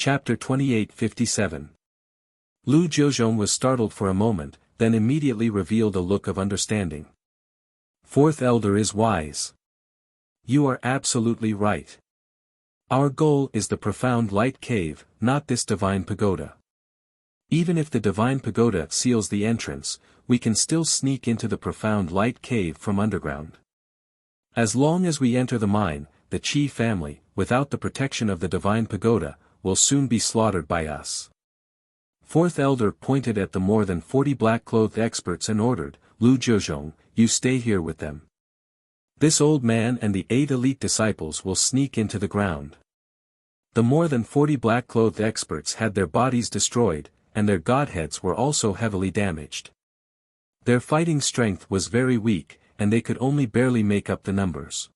Chapter 2857. Lu Jiuzhong was startled for a moment, then immediately revealed a look of understanding. Fourth Elder is wise. You are absolutely right. Our goal is the profound light cave, not this divine pagoda. Even if the divine pagoda seals the entrance, we can still sneak into the profound light cave from underground. As long as we enter the mine, the Qi family, without the protection of the divine pagoda, will soon be slaughtered by us. Fourth Elder pointed at the more than 40 black-clothed experts and ordered, Lu Jiuzhong, you stay here with them. This old man and the 8 elite disciples will sneak into the ground. The more than 40 black-clothed experts had their bodies destroyed, and their godheads were also heavily damaged. Their fighting strength was very weak, and they could only barely make up the numbers.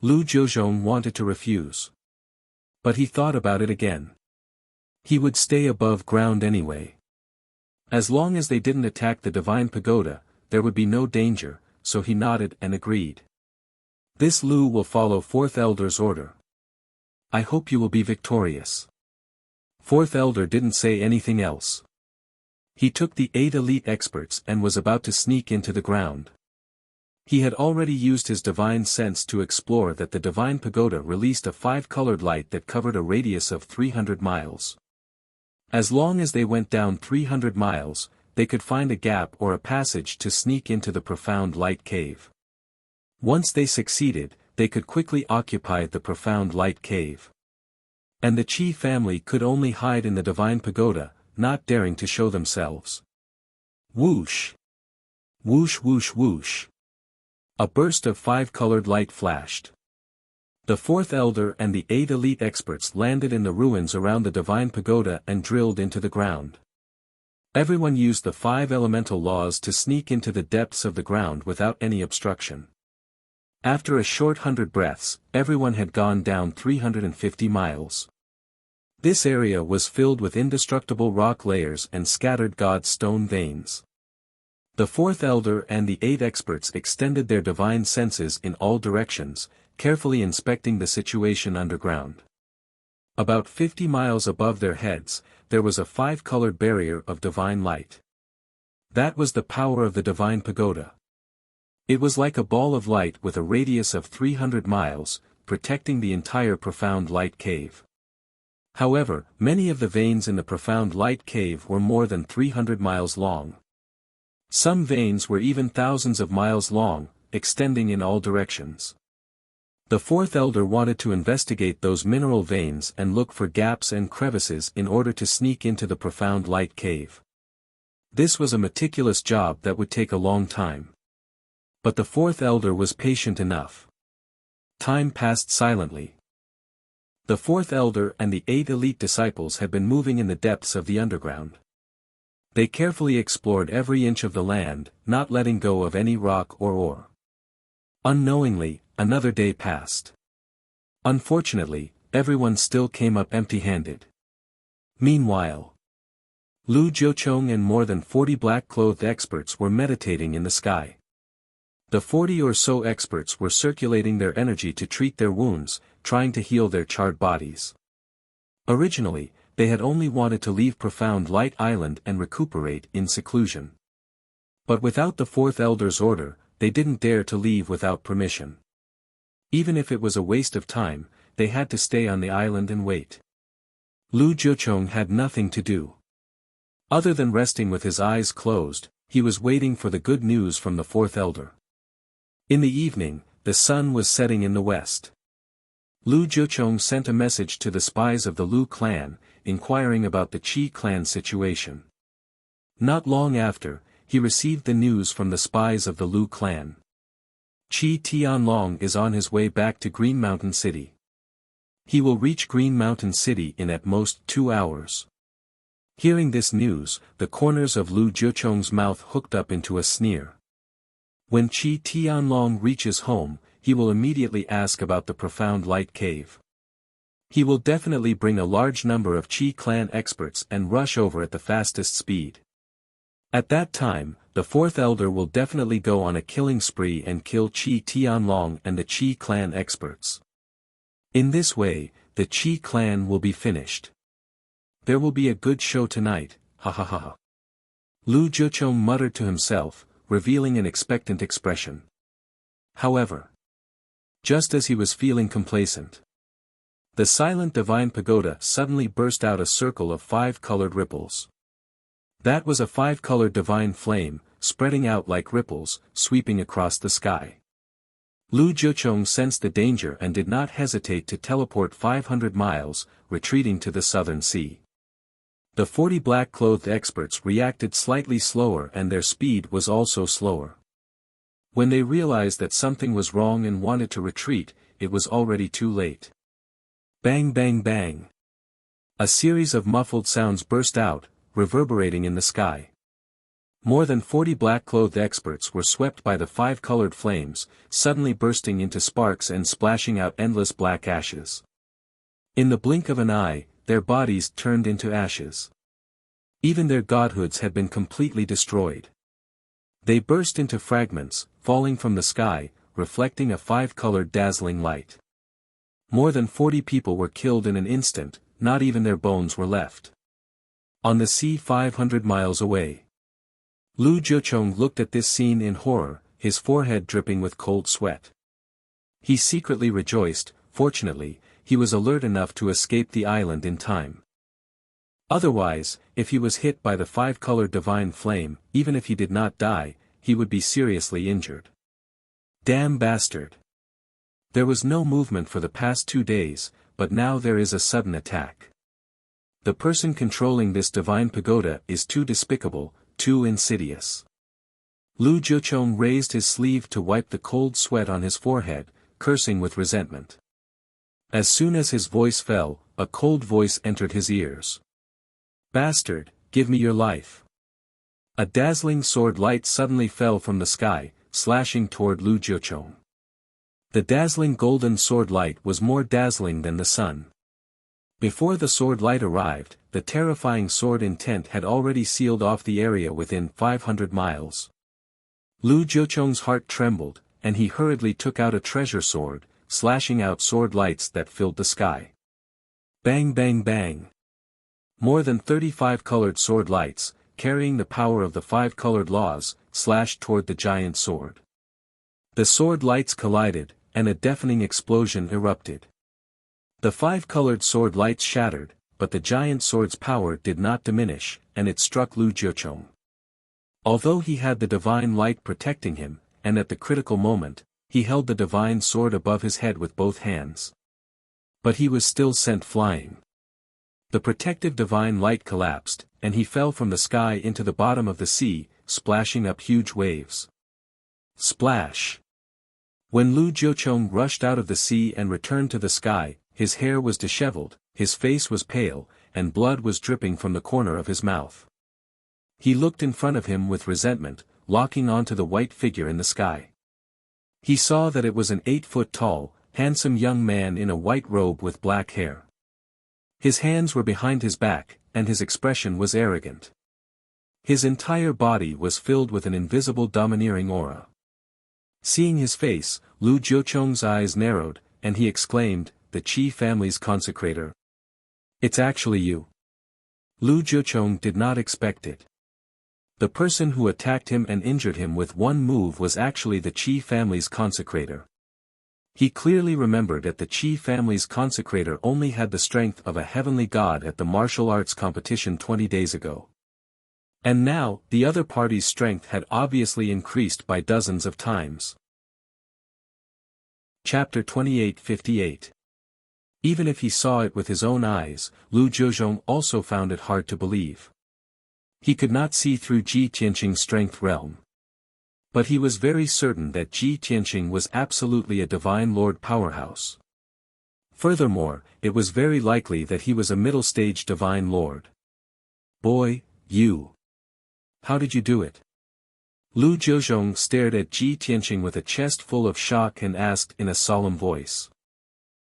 Lu Jiuzhong wanted to refuse. But he thought about it again. He would stay above ground anyway. As long as they didn't attack the divine pagoda, there would be no danger, so he nodded and agreed. This Lu will follow Fourth Elder's order. I hope you will be victorious. Fourth Elder didn't say anything else. He took the 8 elite experts and was about to sneak into the ground. He had already used his divine sense to explore that the divine pagoda released a 5-colored light that covered a radius of 300 miles. As long as they went down 300 miles, they could find a gap or a passage to sneak into the profound light cave. Once they succeeded, they could quickly occupy the profound light cave. And the Qi family could only hide in the divine pagoda, not daring to show themselves. Whoosh! Whoosh whoosh whoosh! A burst of 5-colored light flashed. The Fourth Elder and the 8 elite experts landed in the ruins around the divine pagoda and drilled into the ground. Everyone used the 5 elemental laws to sneak into the depths of the ground without any obstruction. After a short 100 breaths, everyone had gone down 350 miles. This area was filled with indestructible rock layers and scattered god stone veins. The Fourth Elder and the 8 experts extended their divine senses in all directions, carefully inspecting the situation underground. About 50 miles above their heads, there was a 5-colored barrier of divine light. That was the power of the divine pagoda. It was like a ball of light with a radius of 300 miles, protecting the entire profound light cave. However, many of the veins in the profound light cave were more than 300 miles long. Some veins were even thousands of miles long, extending in all directions. The Fourth Elder wanted to investigate those mineral veins and look for gaps and crevices in order to sneak into the profound light cave. This was a meticulous job that would take a long time. But the Fourth Elder was patient enough. Time passed silently. The Fourth Elder and the 8 elite disciples had been moving in the depths of the underground. They carefully explored every inch of the land, not letting go of any rock or ore. Unknowingly, another day passed. Unfortunately, everyone still came up empty-handed. Meanwhile, Lu Jiuzhong and more than 40 black-clothed experts were meditating in the sky. The 40 or so experts were circulating their energy to treat their wounds, trying to heal their charred bodies. Originally, they had only wanted to leave Profound Light Island and recuperate in seclusion. But without the Fourth Elder's order, they didn't dare to leave without permission. Even if it was a waste of time, they had to stay on the island and wait. Lu Jiuzhong had nothing to do. Other than resting with his eyes closed, he was waiting for the good news from the Fourth Elder. In the evening, the sun was setting in the west. Lu Jiuzhong sent a message to the spies of the Lu clan, inquiring about the Qi clan situation. Not long after, he received the news from the spies of the Lu clan. Qi Tianlong is on his way back to Green Mountain City. He will reach Green Mountain City in at most 2 hours. Hearing this news, the corners of Lu Jiuzhong's mouth hooked up into a sneer. When Qi Tianlong reaches home, he will immediately ask about the profound light cave. He will definitely bring a large number of Qi clan experts and rush over at the fastest speed. At that time, the Fourth Elder will definitely go on a killing spree and kill Qi Tianlong and the Qi clan experts. In this way, the Qi clan will be finished. There will be a good show tonight, ha ha ha ha. Lu Jiuchong muttered to himself, revealing an expectant expression. However, just as he was feeling complacent, the silent divine pagoda suddenly burst out a circle of 5 colored ripples. That was a 5-colored divine flame, spreading out like ripples, sweeping across the sky. Lu Jiuchong sensed the danger and did not hesitate to teleport 500 miles, retreating to the southern sea. The 40 black-clothed experts reacted slightly slower and their speed was also slower. When they realized that something was wrong and wanted to retreat, it was already too late. Bang bang bang. A series of muffled sounds burst out, reverberating in the sky. More than 40 black-clothed experts were swept by the 5-colored flames, suddenly bursting into sparks and splashing out endless black ashes. In the blink of an eye, their bodies turned into ashes. Even their godhoods had been completely destroyed. They burst into fragments, falling from the sky, reflecting a 5-colored dazzling light. More than 40 people were killed in an instant, not even their bones were left. On the sea 500 miles away. Lu Jiuchong looked at this scene in horror, his forehead dripping with cold sweat. He secretly rejoiced. Fortunately, he was alert enough to escape the island in time. Otherwise, if he was hit by the 5-colored divine flame, even if he did not die, he would be seriously injured. Damn bastard. There was no movement for the past 2 days, but now there is a sudden attack. The person controlling this divine pagoda is too despicable, too insidious. Lu Jiuchong raised his sleeve to wipe the cold sweat on his forehead, cursing with resentment. As soon as his voice fell, a cold voice entered his ears. Bastard, give me your life. A dazzling sword light suddenly fell from the sky, slashing toward Lu Jiuchong. The dazzling golden sword light was more dazzling than the sun. Before the sword light arrived, the terrifying sword intent had already sealed off the area within 500 miles. Lu Jiuchong's heart trembled, and he hurriedly took out a treasure sword, slashing out sword lights that filled the sky. Bang bang bang. More than 35 colored sword lights, carrying the power of the 5 colored laws, slashed toward the giant sword. The sword lights collided, and a deafening explosion erupted. The 5 colored sword lights shattered, but the giant sword's power did not diminish, and it struck Lu Jiuchong. Although he had the divine light protecting him, and at the critical moment, he held the divine sword above his head with both hands. But he was still sent flying. The protective divine light collapsed, and he fell from the sky into the bottom of the sea, splashing up huge waves. Splash! When Lu Jiuchong rushed out of the sea and returned to the sky, his hair was disheveled, his face was pale, and blood was dripping from the corner of his mouth. He looked in front of him with resentment, locking onto the white figure in the sky. He saw that it was an 8-foot-tall, handsome young man in a white robe with black hair. His hands were behind his back, and his expression was arrogant. His entire body was filled with an invisible domineering aura. Seeing his face, Lu Jiuchong's eyes narrowed, and he exclaimed, "The Qi family's consecrator. It's actually you." Lu Jiuchong did not expect it. The person who attacked him and injured him with one move was actually the Qi family's consecrator. He clearly remembered that the Qi family's consecrator only had the strength of a heavenly god at the martial arts competition 20 days ago. And now, the other party's strength had obviously increased by dozens of times. Chapter 28:58. Even if he saw it with his own eyes, Lu Jiuchong also found it hard to believe. He could not see through Ji Tianqing's strength realm. But he was very certain that Ji Tianqing was absolutely a divine lord powerhouse. Furthermore, it was very likely that he was a middle-stage divine lord. "Boy, you. How did you do it?" Lu Jiuchong stared at Ji Tianqing with a chest full of shock and asked in a solemn voice.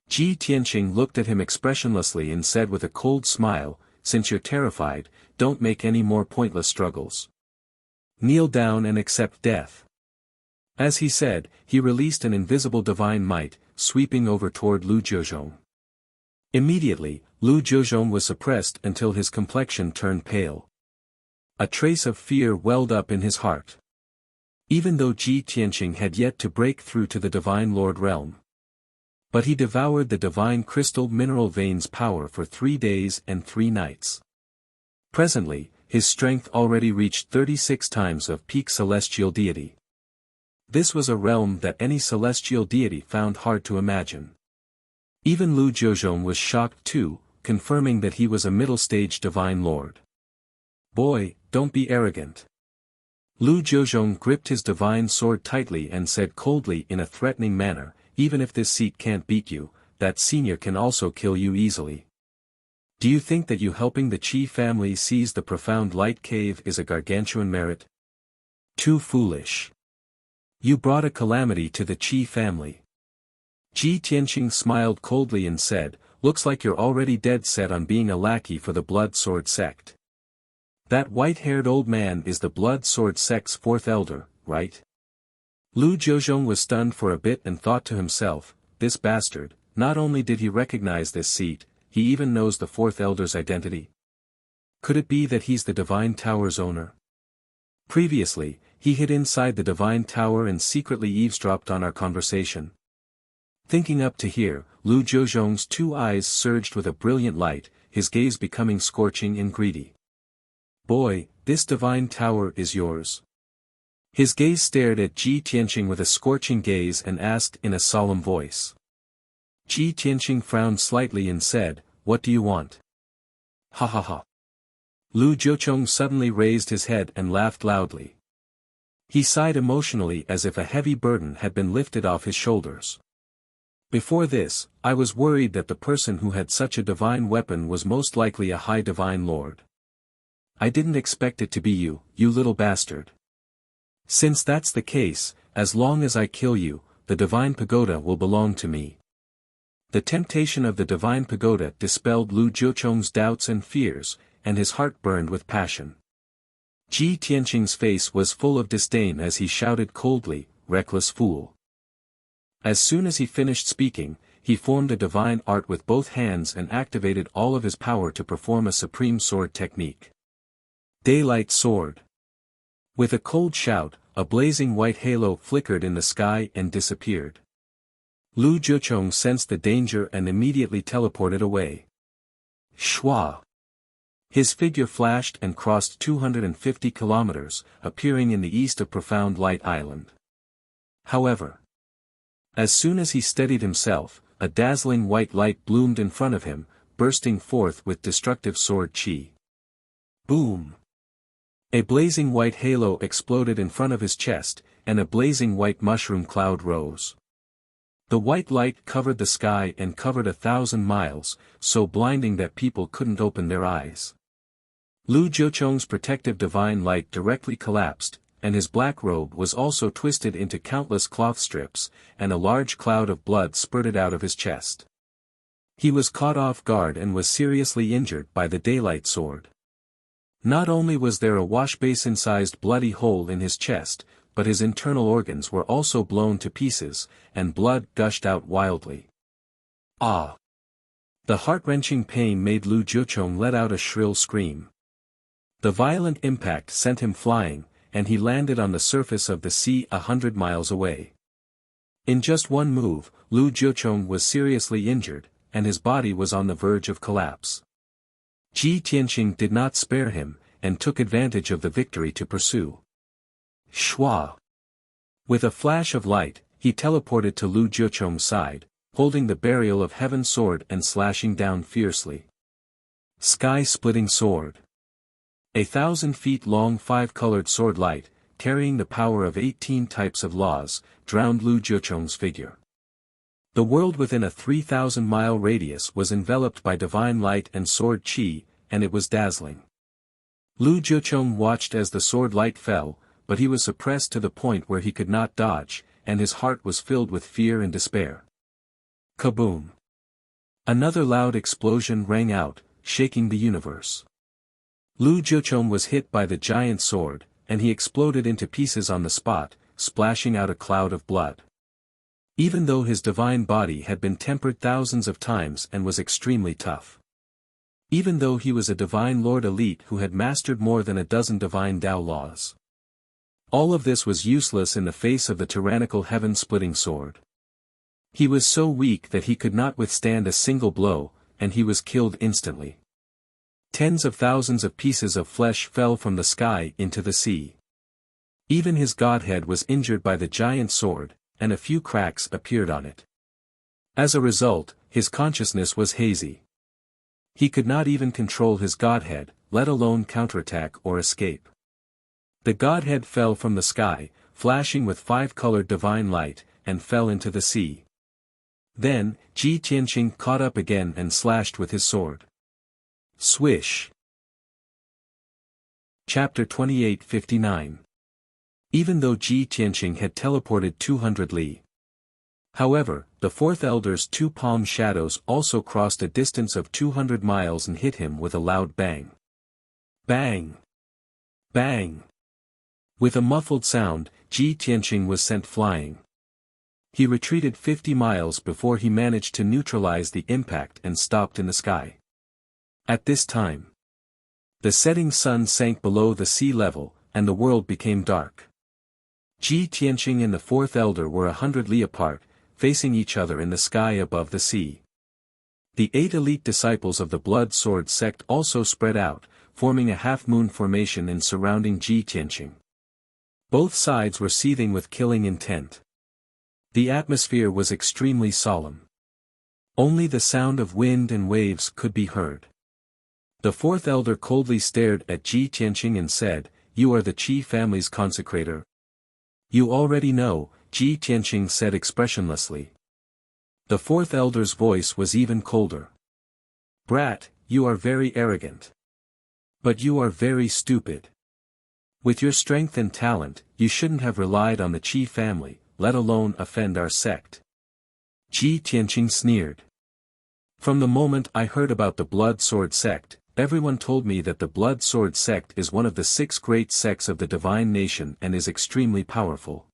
Ji Tianqing looked at him expressionlessly and said with a cold smile, "Since you're terrified, don't make any more pointless struggles. Kneel down and accept death." As he said, he released an invisible divine might, sweeping over toward Lu Jiuchong. Immediately, Lu Jiuzhong was suppressed until his complexion turned pale. A trace of fear welled up in his heart. Even though Ji Tianqing had yet to break through to the Divine Lord realm. But he devoured the divine crystal mineral vein's power for 3 days and 3 nights. Presently, his strength already reached 36 times of peak celestial deity. This was a realm that any celestial deity found hard to imagine. Even Lu Jiuzhong was shocked too, confirming that he was a middle-stage divine lord. Boy, don't be arrogant. Lu Jiuzhong gripped his divine sword tightly and said coldly in a threatening manner, even if this seat can't beat you, that senior can also kill you easily. Do you think that you helping the Qi family seize the profound light cave is a gargantuan merit? Too foolish. You brought a calamity to the Qi family. Ji Tianqing smiled coldly and said, looks like you're already dead set on being a lackey for the Blood Sword sect. That white-haired old man is the Blood Sword sect's 4th elder, right? Lu Jiuzhong was stunned for a bit and thought to himself, this bastard, not only did he recognize this seat, he even knows the 4th elder's identity. Could it be that he's the Divine Tower's owner? Previously, he hid inside the Divine Tower and secretly eavesdropped on our conversation. Thinking up to here, Lu Jiuzhong's 2 eyes surged with a brilliant light, his gaze becoming scorching and greedy. Boy, this Divine Tower is yours. His gaze stared at Ji Tianqing with a scorching gaze and asked in a solemn voice. Ji Tianqing frowned slightly and said, what do you want? Ha ha ha. Lu Jiuzhong suddenly raised his head and laughed loudly. He sighed emotionally as if a heavy burden had been lifted off his shoulders. Before this, I was worried that the person who had such a divine weapon was most likely a high divine lord. I didn't expect it to be you, you little bastard. Since that's the case, as long as I kill you, the divine pagoda will belong to me. The temptation of the divine pagoda dispelled Lu Jiuzhong's doubts and fears, and his heart burned with passion. Ji Tianqing's face was full of disdain as he shouted coldly, reckless fool. As soon as he finished speaking, he formed a divine art with both hands and activated all of his power to perform a supreme sword technique. Daylight Sword. With a cold shout, a blazing white halo flickered in the sky and disappeared. Lu Jiuzhong sensed the danger and immediately teleported away. Shwa. His figure flashed and crossed 250 kilometers, appearing in the east of Profound Light Island. However, as soon as he steadied himself, a dazzling white light bloomed in front of him, bursting forth with destructive sword chi. Boom! A blazing white halo exploded in front of his chest, and a blazing white mushroom cloud rose. The white light covered the sky and covered 1,000 miles, so blinding that people couldn't open their eyes. Lu Jiuzhong's protective divine light directly collapsed, and his black robe was also twisted into countless cloth strips, and a large cloud of blood spurted out of his chest. He was caught off guard and was seriously injured by the daylight sword. Not only was there a washbasin-sized bloody hole in his chest, but his internal organs were also blown to pieces, and blood gushed out wildly. Ah! The heart-wrenching pain made Lu Jiuzhong let out a shrill scream. The violent impact sent him flying, and he landed on the surface of the sea 100 miles away. In just one move, Lu Jiuzhong was seriously injured, and his body was on the verge of collapse. Ji Tianqing did not spare him, and took advantage of the victory to pursue. Shwa! With a flash of light, he teleported to Lu Jiuzhong's side, holding the burial of heaven sword and slashing down fiercely. Sky-splitting sword. 1,000 feet long 5-colored sword light, carrying the power of 18 types of laws, drowned Lu Jiuzhong's figure. The world within a 3,000-mile radius was enveloped by divine light and sword chi, and it was dazzling. Lu Jiuzhong watched as the sword light fell, but he was suppressed to the point where he could not dodge, and his heart was filled with fear and despair. Kaboom! Another loud explosion rang out, shaking the universe. Lu Jiuzhong was hit by the giant sword, and he exploded into pieces on the spot, splashing out a cloud of blood. Even though his divine body had been tempered thousands of times and was extremely tough. even though he was a divine lord elite who had mastered more than a dozen divine Tao laws. All of this was useless in the face of the tyrannical heaven-splitting sword. He was so weak that he could not withstand a single blow, and he was killed instantly. Tens of thousands of pieces of flesh fell from the sky into the sea. Even his godhead was injured by the giant sword, and a few cracks appeared on it. As a result, his consciousness was hazy. He could not even control his godhead, let alone counterattack or escape. The godhead fell from the sky, flashing with five-colored divine light, and fell into the sea. Then, Ji Tianqing caught up again and slashed with his sword. Swish. Chapter 28:59. Even though Ji Tianqing had teleported 200 li. However, the fourth elder's two palm shadows also crossed a distance of 200 miles and hit him with a loud bang. Bang! Bang! With a muffled sound, Ji Tianqing was sent flying. He retreated 50 miles before he managed to neutralize the impact and stopped in the sky. At this time, the setting sun sank below the sea level, and the world became dark. Ji Tianqing and the fourth elder were 100 li apart, facing each other in the sky above the sea. The 8 elite disciples of the Blood Sword sect also spread out, forming a half-moon formation and surrounding Ji Tianqing. Both sides were seething with killing intent. The atmosphere was extremely solemn. Only the sound of wind and waves could be heard. The fourth elder coldly stared at Ji Tianqing and said, "You are the Qi family's consecrator." "You already know," Ji Tianqing said expressionlessly. The fourth elder's voice was even colder. "Brat, you are very arrogant. But you are very stupid. With your strength and talent, you shouldn't have relied on the Qi family, let alone offend our sect." Ji Tianqing sneered. "From the moment I heard about the Blood Sword sect, everyone told me that the Blood Sword sect is one of the 6 great sects of the divine nation and is extremely powerful.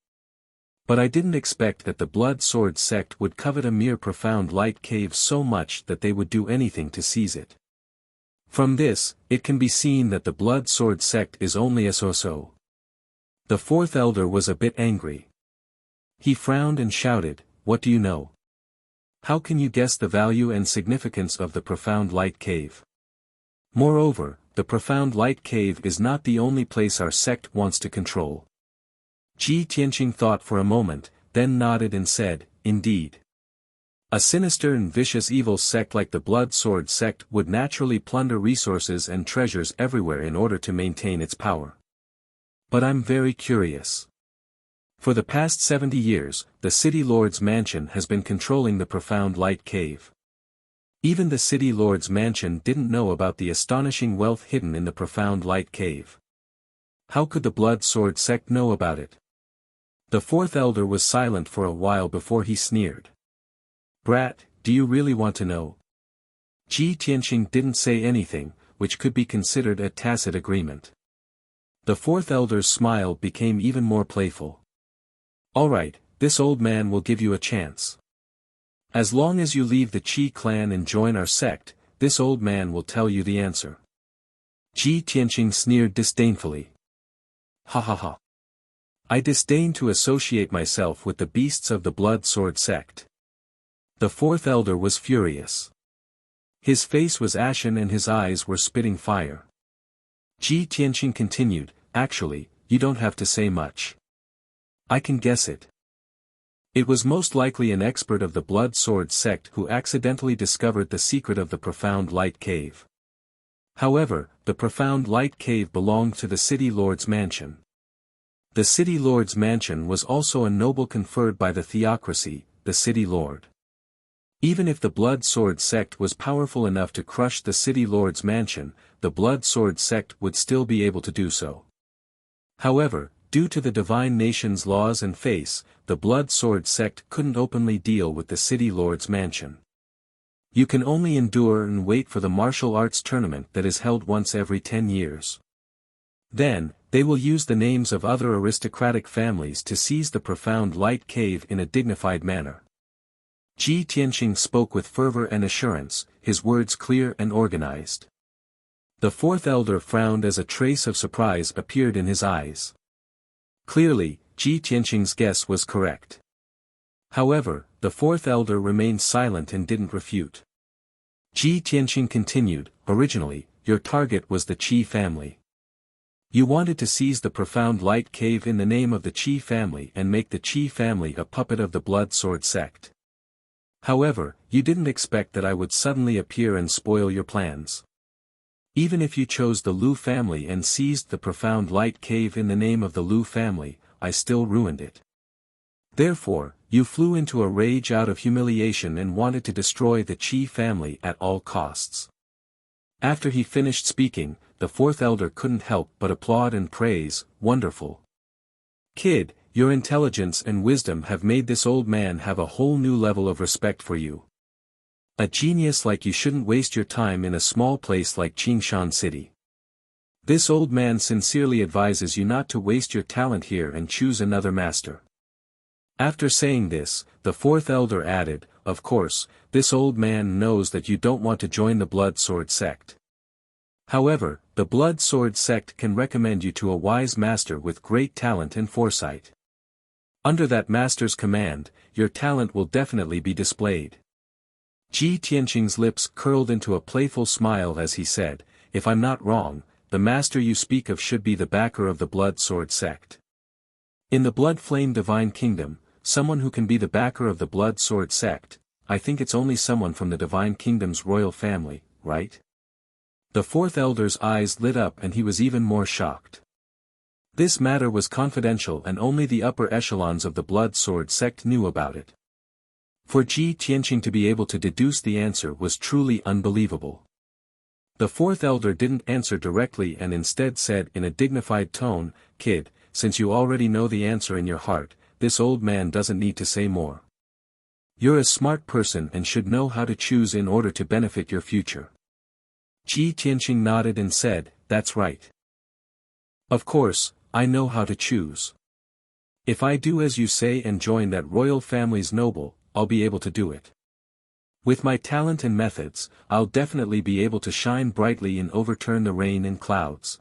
But I didn't expect that the Blood Sword sect would covet a mere profound light cave so much that they would do anything to seize it. From this, it can be seen that the Blood Sword sect is only a so-so." The fourth elder was a bit angry. He frowned and shouted, "What do you know? How can you guess the value and significance of the profound light cave? Moreover, the profound light cave is not the only place our sect wants to control." Ji Tianqing thought for a moment, then nodded and said, "Indeed. A sinister and vicious evil sect like the Blood Sword sect would naturally plunder resources and treasures everywhere in order to maintain its power. But I'm very curious. For the past 70 years, the City Lord's mansion has been controlling the profound light cave. Even the City Lord's mansion didn't know about the astonishing wealth hidden in the profound light cave. How could the Blood Sword sect know about it?" The fourth elder was silent for a while before he sneered. "Brat, do you really want to know?" Ji Tianqing didn't say anything, which could be considered a tacit agreement. The fourth elder's smile became even more playful. "All right, this old man will give you a chance. As long as you leave the Qi clan and join our sect, this old man will tell you the answer." Ji Tianqing sneered disdainfully. "Ha ha ha. I disdain to associate myself with the beasts of the Blood Sword sect." The fourth elder was furious. His face was ashen and his eyes were spitting fire. Ji Tianqing continued, "Actually, you don't have to say much. I can guess it. It was most likely an expert of the Blood Sword sect who accidentally discovered the secret of the profound light cave. However, the profound light cave belonged to the City Lord's mansion. The City Lord's mansion was also a noble conferred by the theocracy, the City Lord. Even if the Blood Sword sect was powerful enough to crush the City Lord's mansion, the Blood Sword sect would still be able to do so. However, due to the divine nation's laws and face, the Blood Sword sect couldn't openly deal with the City Lord's mansion. You can only endure and wait for the martial arts tournament that is held once every 10 years. Then, they will use the names of other aristocratic families to seize the profound light cave in a dignified manner. Ji Tianqing spoke with fervor and assurance, his words clear and organized. The fourth elder frowned as a trace of surprise appeared in his eyes. Clearly, Ji Tianqing's guess was correct. However, the fourth elder remained silent and didn't refute. Ji Tianqing continued, originally, your target was the Qi family. You wanted to seize the profound light cave in the name of the Qi family and make the Qi family a puppet of the blood sword sect. However, you didn't expect that I would suddenly appear and spoil your plans. Even if you chose the Lu family and seized the profound light cave in the name of the Lu family, I still ruined it. Therefore, you flew into a rage out of humiliation and wanted to destroy the Qi family at all costs. After he finished speaking, the fourth elder couldn't help but applaud and praise, wonderful. Kid, your intelligence and wisdom have made this old man have a whole new level of respect for you. A genius like you shouldn't waste your time in a small place like Qingshan City. This old man sincerely advises you not to waste your talent here and choose another master. After saying this, the fourth elder added, of course, this old man knows that you don't want to join the blood sword sect. However, the blood sword sect can recommend you to a wise master with great talent and foresight. Under that master's command, your talent will definitely be displayed. Ji Tianqing's lips curled into a playful smile as he said, if I'm not wrong, the master you speak of should be the backer of the blood sword sect. In the blood flame divine kingdom, someone who can be the backer of the blood sword sect, I think it's only someone from the divine kingdom's royal family, right? The fourth elder's eyes lit up and he was even more shocked. This matter was confidential and only the upper echelons of the blood sword sect knew about it. For Ji Tianqing to be able to deduce the answer was truly unbelievable. The fourth elder didn't answer directly and instead said in a dignified tone, kid, since you already know the answer in your heart, this old man doesn't need to say more. You're a smart person and should know how to choose in order to benefit your future. Ji Tianqing nodded and said, that's right. Of course, I know how to choose. If I do as you say and join that royal family's noble, I'll be able to do it. With my talent and methods, I'll definitely be able to shine brightly and overturn the rain and clouds.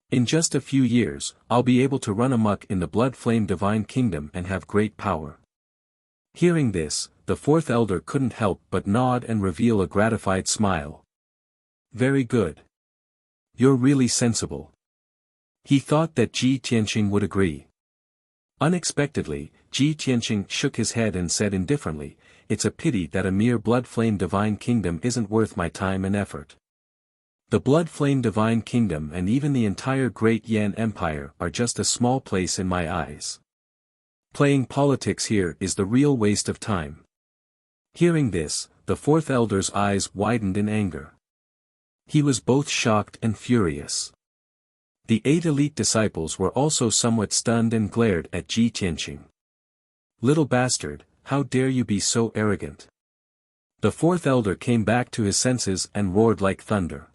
In just a few years, I'll be able to run amok in the blood flame divine kingdom and have great power. Hearing this, the fourth elder couldn't help but nod and reveal a gratified smile. Very good. You're really sensible. He thought that Ji Tianqing would agree. Unexpectedly, Ji Tianqing shook his head and said indifferently, it's a pity that a mere blood flame divine kingdom isn't worth my time and effort. The blood flame divine kingdom and even the entire Great Yan Empire are just a small place in my eyes. Playing politics here is the real waste of time. Hearing this, the fourth elder's eyes widened in anger. He was both shocked and furious. The 8 elite disciples were also somewhat stunned and glared at Ji Tianqing. Little bastard, how dare you be so arrogant? The fourth elder came back to his senses and roared like thunder.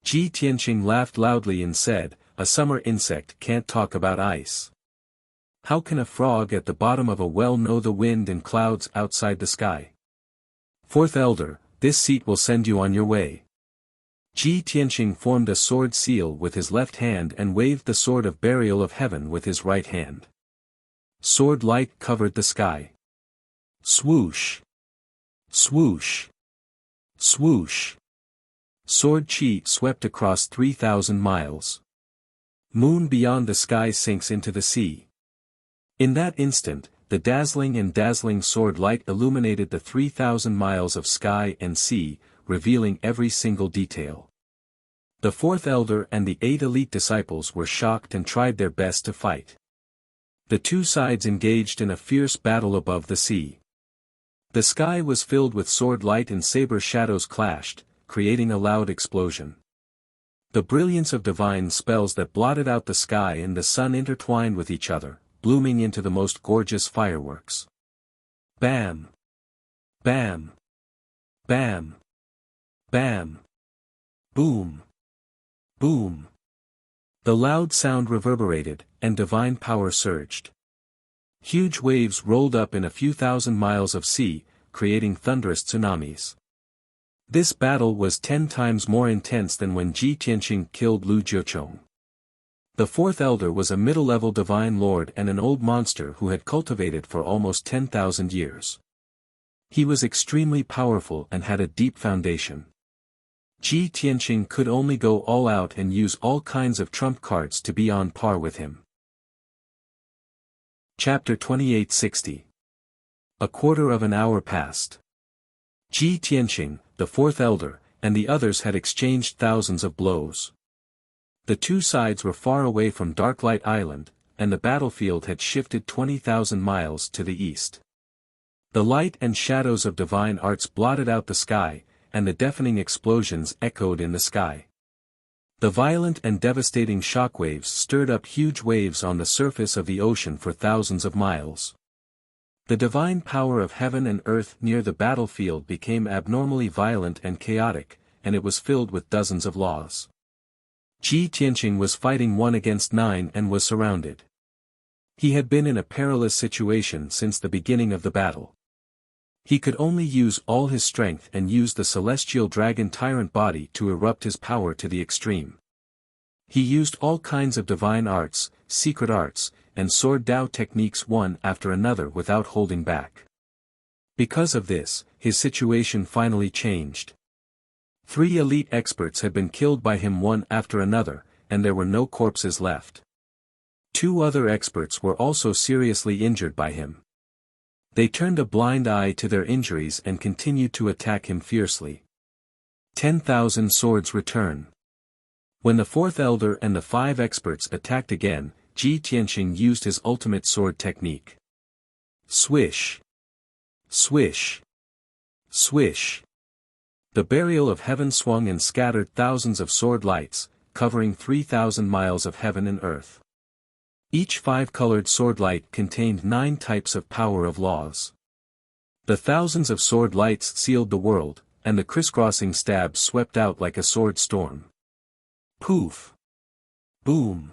Ji Tianqing laughed loudly and said, a summer insect can't talk about ice. How can a frog at the bottom of a well know the wind and clouds outside the sky? Fourth elder, this seat will send you on your way. Ji Tianqing formed a sword seal with his left hand and waved the sword of burial of heaven with his right hand. Sword light covered the sky. Swoosh! Swoosh! Swoosh! Sword chi swept across 3,000 miles. Moon beyond the sky sinks into the sea. In that instant, the dazzling sword light illuminated the 3,000 miles of sky and sea, revealing every single detail. The fourth elder and the 8 elite disciples were shocked and tried their best to fight. The two sides engaged in a fierce battle above the sea. The sky was filled with sword light and saber shadows clashed, creating a loud explosion. The brilliance of divine spells that blotted out the sky and the sun intertwined with each other, blooming into the most gorgeous fireworks. Bam! Bam! Bam! Bam! Boom! Boom! The loud sound reverberated, and divine power surged. Huge waves rolled up in a few thousand miles of sea, creating thunderous tsunamis. This battle was 10 times more intense than when Ji Tianqing killed Lu Jiuchong. The fourth elder was a middle-level divine lord and an old monster who had cultivated for almost 10,000 years. He was extremely powerful and had a deep foundation. Ji Tianqing could only go all out and use all kinds of trump cards to be on par with him. Chapter 2860. A quarter of an hour passed. Ji Tianqing, the fourth elder, and the others had exchanged thousands of blows. The two sides were far away from Darklight Island, and the battlefield had shifted 20,000 miles to the east. The light and shadows of divine arts blotted out the sky, and the deafening explosions echoed in the sky. The violent and devastating shockwaves stirred up huge waves on the surface of the ocean for thousands of miles. The divine power of heaven and earth near the battlefield became abnormally violent and chaotic, and it was filled with dozens of laws. Ji Tianqing was fighting 1 against 9 and was surrounded. He had been in a perilous situation since the beginning of the battle. He could only use all his strength and use the celestial dragon tyrant body to erupt his power to the extreme. He used all kinds of divine arts, secret arts, and sword Dao techniques one after another without holding back. Because of this, his situation finally changed. 3 elite experts had been killed by him one after another, and there were no corpses left. 2 other experts were also seriously injured by him. They turned a blind eye to their injuries and continued to attack him fiercely. 10,000 swords return. When the fourth elder and the 5 experts attacked again, Ji Tianqing used his ultimate sword technique. Swish! Swish! Swish! The burial of heaven swung and scattered thousands of sword lights, covering 3,000 miles of heaven and earth. Each 5-colored sword light contained 9 types of power of laws. The thousands of sword lights sealed the world, and the crisscrossing stabs swept out like a sword storm. Poof! Boom!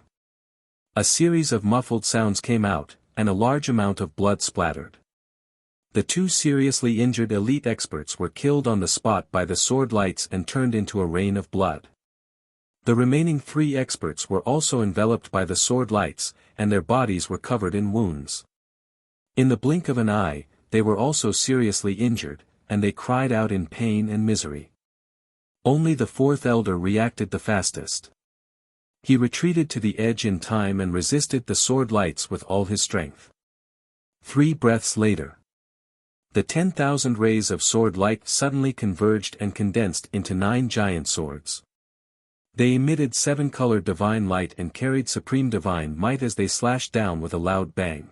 A series of muffled sounds came out, and a large amount of blood splattered. The 2 seriously injured elite experts were killed on the spot by the sword lights and turned into a rain of blood. The remaining 3 experts were also enveloped by the sword lights, and their bodies were covered in wounds. In the blink of an eye, they were also seriously injured, and they cried out in pain and misery. Only the fourth elder reacted the fastest. He retreated to the edge in time and resisted the sword lights with all his strength. 3 breaths later, the 10,000 rays of sword light suddenly converged and condensed into 9 giant swords. They emitted 7-colored divine light and carried supreme divine might as they slashed down with a loud bang.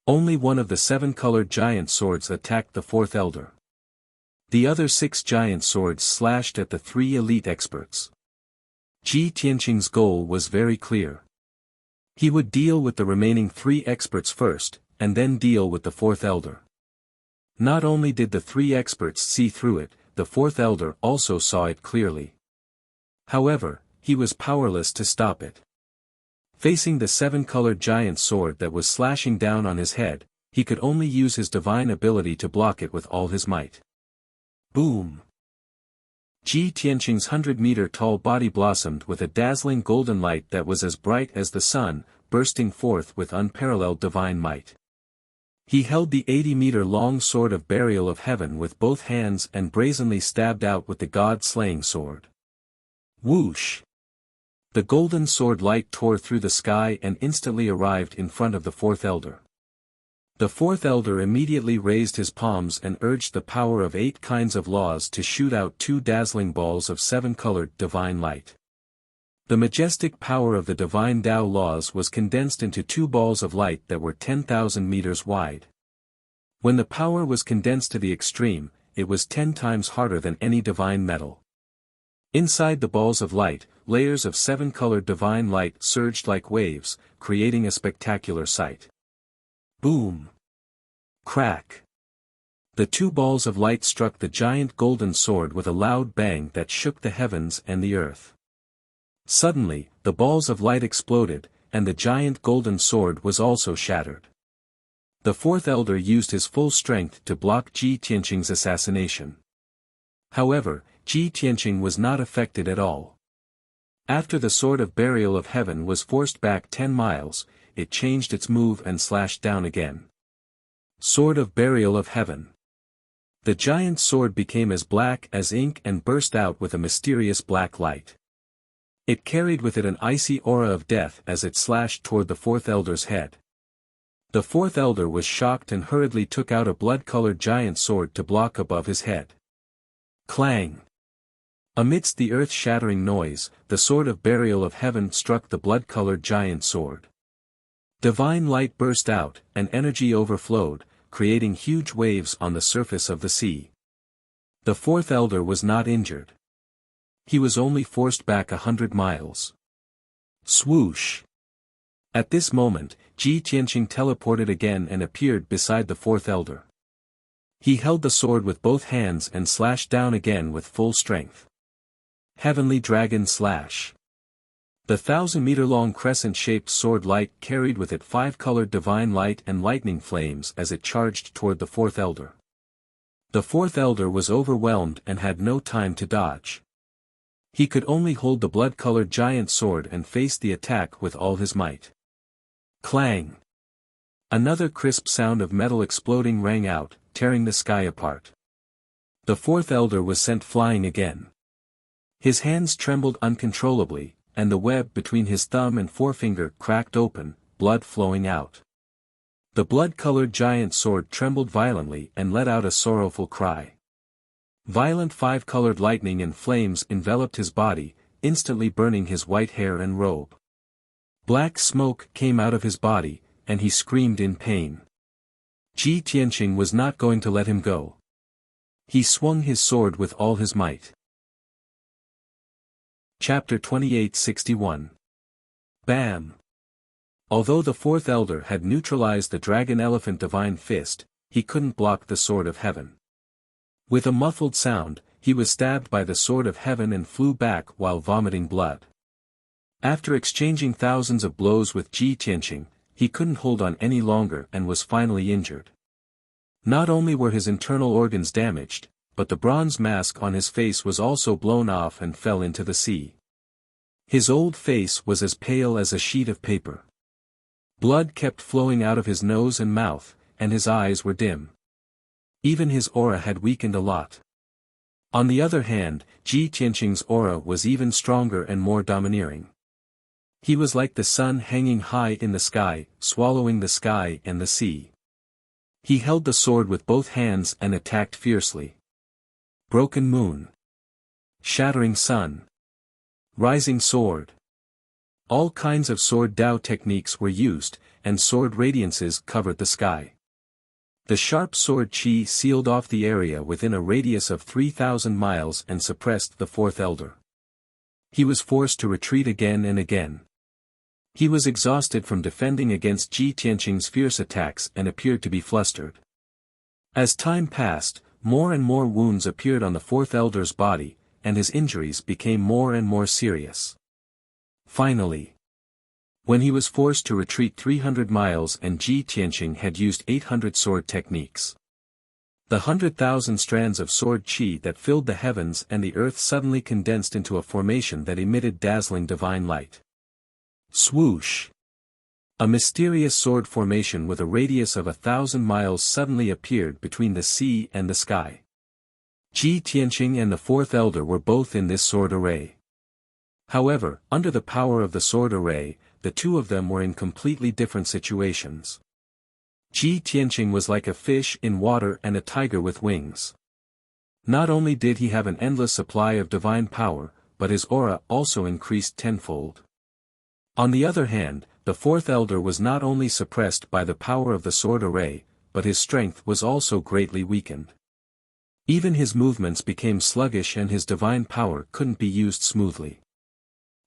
Only one of the 7-colored giant swords attacked the fourth elder. The other 6 giant swords slashed at the 3 elite experts. Ji Tianqing's goal was very clear. He would deal with the remaining 3 experts first, and then deal with the fourth elder. Not only did the 3 experts see through it, the fourth elder also saw it clearly. However, he was powerless to stop it. Facing the 7-colored giant sword that was slashing down on his head, he could only use his divine ability to block it with all his might. Boom! Ji Tianqing's 100-meter-tall body blossomed with a dazzling golden light that was as bright as the sun, bursting forth with unparalleled divine might. He held the 80-meter-long sword of burial of heaven with both hands and brazenly stabbed out with the god-slaying sword. Whoosh! The golden sword light tore through the sky and instantly arrived in front of the fourth elder. The fourth elder immediately raised his palms and urged the power of 8 kinds of laws to shoot out 2 dazzling balls of 7-colored divine light. The majestic power of the divine Tao laws was condensed into 2 balls of light that were 10,000 meters wide. When the power was condensed to the extreme, it was 10 times harder than any divine metal. Inside the balls of light, layers of 7-colored divine light surged like waves, creating a spectacular sight. Boom! Crack! The 2 balls of light struck the giant golden sword with a loud bang that shook the heavens and the earth. Suddenly, the balls of light exploded, and the giant golden sword was also shattered. The fourth elder used his full strength to block Ji Tianqing's assassination. However, Ji Tianqing was not affected at all. After the Sword of Burial of Heaven was forced back 10 miles, it changed its move and slashed down again. Sword of Burial of Heaven. The giant sword became as black as ink and burst out with a mysterious black light. It carried with it an icy aura of death as it slashed toward the fourth elder's head. The fourth elder was shocked and hurriedly took out a blood-colored giant sword to block above his head. Clang! Amidst the earth-shattering noise, the Sword of Burial of Heaven struck the blood-colored giant sword. Divine light burst out, and energy overflowed, creating huge waves on the surface of the sea. The fourth elder was not injured. He was only forced back 100 miles. Swoosh! At this moment, Ji Tianqing teleported again and appeared beside the fourth elder. He held the sword with both hands and slashed down again with full strength. Heavenly Dragon Slash. The 1,000-meter-long crescent-shaped sword light carried with it 5-colored divine light and lightning flames as it charged toward the fourth elder. The fourth elder was overwhelmed and had no time to dodge. He could only hold the blood-colored giant sword and face the attack with all his might. Clang! Another crisp sound of metal exploding rang out, tearing the sky apart. The fourth elder was sent flying again. His hands trembled uncontrollably, and the web between his thumb and forefinger cracked open, blood flowing out. The blood-colored giant sword trembled violently and let out a sorrowful cry. Violent 5-colored lightning and flames enveloped his body, instantly burning his white hair and robe. Black smoke came out of his body, and he screamed in pain. Ji Tianqing was not going to let him go. He swung his sword with all his might. Chapter 2861. Bam! Although the fourth elder had neutralized the dragon-elephant divine fist, he couldn't block the Sword of Heaven. With a muffled sound, he was stabbed by the Sword of Heaven and flew back while vomiting blood. After exchanging thousands of blows with Ji Tianqing, he couldn't hold on any longer and was finally injured. Not only were his internal organs damaged, but the bronze mask on his face was also blown off and fell into the sea. His old face was as pale as a sheet of paper. Blood kept flowing out of his nose and mouth, and his eyes were dim. Even his aura had weakened a lot. On the other hand, Ji Tianqing's aura was even stronger and more domineering. He was like the sun hanging high in the sky, swallowing the sky and the sea. He held the sword with both hands and attacked fiercely. Broken moon. Shattering sun. Rising sword. All kinds of sword Dao techniques were used, and sword radiances covered the sky. The sharp sword Qi sealed off the area within a radius of 3,000 miles and suppressed the fourth elder. He was forced to retreat again and again. He was exhausted from defending against Ji Tianqing's fierce attacks and appeared to be flustered. As time passed, more and more wounds appeared on the fourth elder's body, and his injuries became more and more serious. Finally, when he was forced to retreat 300 miles and Ji Tianqing had used 800 sword techniques, the 100,000 strands of sword qi that filled the heavens and the earth suddenly condensed into a formation that emitted dazzling divine light. Swoosh! A mysterious sword formation with a radius of 1,000 miles suddenly appeared between the sea and the sky. Ji Tianqing and the fourth elder were both in this sword array. However, under the power of the sword array, the two of them were in completely different situations. Ji Tianqing was like a fish in water and a tiger with wings. Not only did he have an endless supply of divine power, but his aura also increased tenfold. On the other hand, the fourth elder was not only suppressed by the power of the sword array, but his strength was also greatly weakened. Even his movements became sluggish and his divine power couldn't be used smoothly.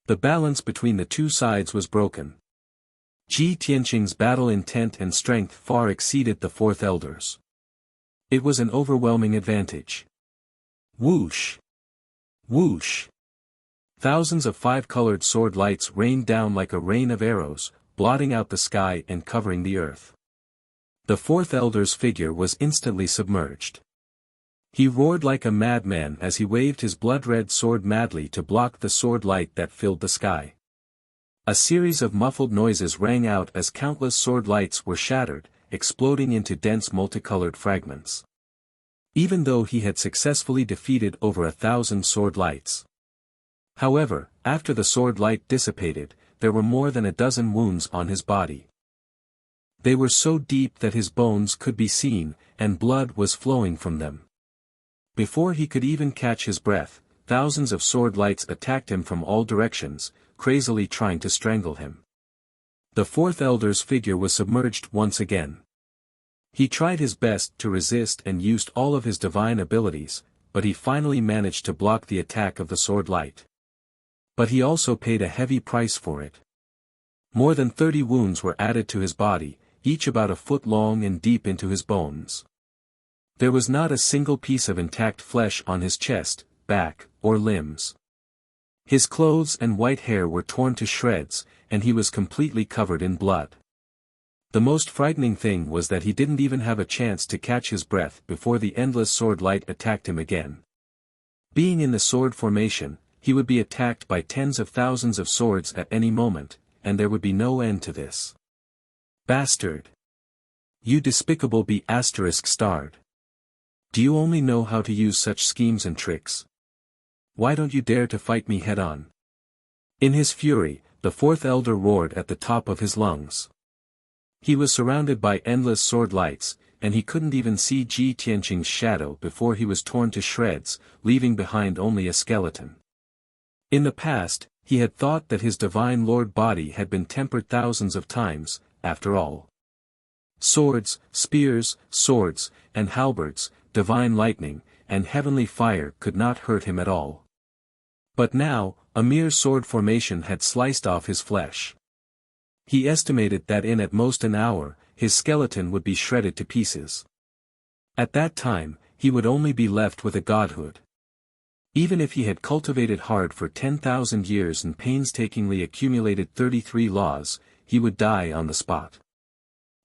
The balance between the two sides was broken. Ji Tianqing's battle intent and strength far exceeded the fourth elder's. It was an overwhelming advantage. Whoosh! Whoosh! Thousands of 5-colored sword lights rained down like a rain of arrows, blotting out the sky and covering the earth. The fourth elder's figure was instantly submerged. He roared like a madman as he waved his blood-red sword madly to block the sword light that filled the sky. A series of muffled noises rang out as countless sword lights were shattered, exploding into dense multicolored fragments. Even though he had successfully defeated over 1,000 sword lights. However, after the sword light dissipated, there were more than a dozen wounds on his body. They were so deep that his bones could be seen, and blood was flowing from them. Before he could even catch his breath, thousands of sword lights attacked him from all directions, crazily trying to strangle him. The fourth elder's figure was submerged once again. He tried his best to resist and used all of his divine abilities, but he finally managed to block the attack of the sword light. But he also paid a heavy price for it. More than 30 wounds were added to his body, each about a foot long and deep into his bones. There was not a single piece of intact flesh on his chest, back, or limbs. His clothes and white hair were torn to shreds, and he was completely covered in blood. The most frightening thing was that he didn't even have a chance to catch his breath before the endless sword light attacked him again. Being in the sword formation, he would be attacked by tens of thousands of swords at any moment, and there would be no end to this. Bastard! You despicable be ****. Do you only know how to use such schemes and tricks? Why don't you dare to fight me head-on? In his fury, the fourth elder roared at the top of his lungs. He was surrounded by endless sword lights, and he couldn't even see Ji Tianqing's shadow before he was torn to shreds, leaving behind only a skeleton. In the past, he had thought that his divine lord body had been tempered thousands of times, after all. Swords, spears, swords, and halberds, divine lightning, and heavenly fire could not hurt him at all. But now, a mere sword formation had sliced off his flesh. He estimated that in at most an hour, his skeleton would be shredded to pieces. At that time, he would only be left with a godhood. Even if he had cultivated hard for 10,000 years and painstakingly accumulated 33 laws, he would die on the spot.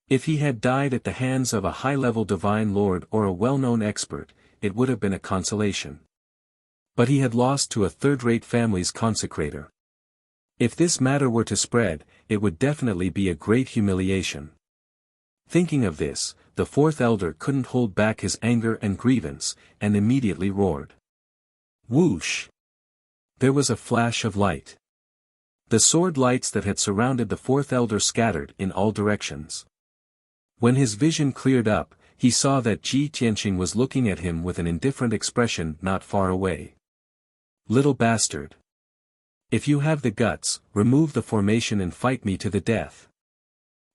If he had died at the hands of a high-level divine lord or a well-known expert, it would have been a consolation. But he had lost to a third-rate family's consecrator. If this matter were to spread, it would definitely be a great humiliation. Thinking of this, the fourth elder couldn't hold back his anger and grievance, and immediately roared. Whoosh! There was a flash of light. The sword lights that had surrounded the fourth elder scattered in all directions. When his vision cleared up, he saw that Ji Tianqing was looking at him with an indifferent expression not far away. Little bastard! If you have the guts, remove the formation and fight me to the death.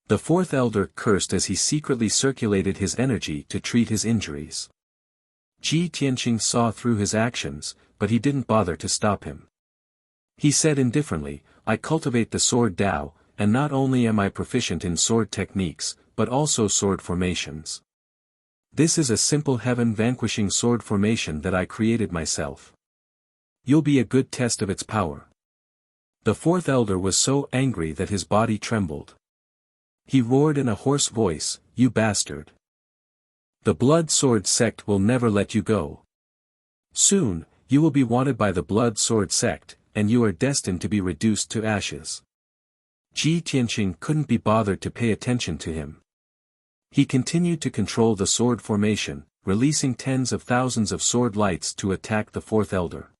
The fourth elder cursed as he secretly circulated his energy to treat his injuries. Ji Tianqing saw through his actions, but he didn't bother to stop him. He said indifferently, I cultivate the sword Dao, and not only am I proficient in sword techniques, but also sword formations. This is a simple heaven-vanquishing sword formation that I created myself. You'll be a good test of its power. The fourth elder was so angry that his body trembled. He roared in a hoarse voice, You bastard! The Blood Sword Sect will never let you go. Soon, you will be wanted by the Blood Sword Sect, and you are destined to be reduced to ashes. Ji Tianqing couldn't be bothered to pay attention to him. He continued to control the sword formation, releasing tens of thousands of sword lights to attack the fourth elder.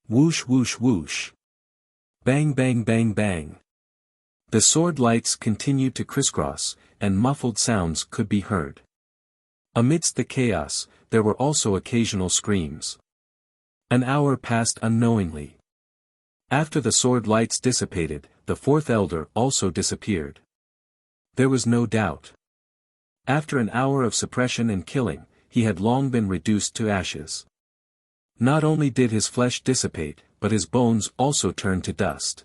Whoosh whoosh whoosh. Bang bang bang bang. The sword lights continued to crisscross, and muffled sounds could be heard. Amidst the chaos, there were also occasional screams. An hour passed unknowingly. After the sword lights dissipated, the fourth elder also disappeared. There was no doubt. After an hour of suppression and killing, he had long been reduced to ashes. Not only did his flesh dissipate, but his bones also turned to dust.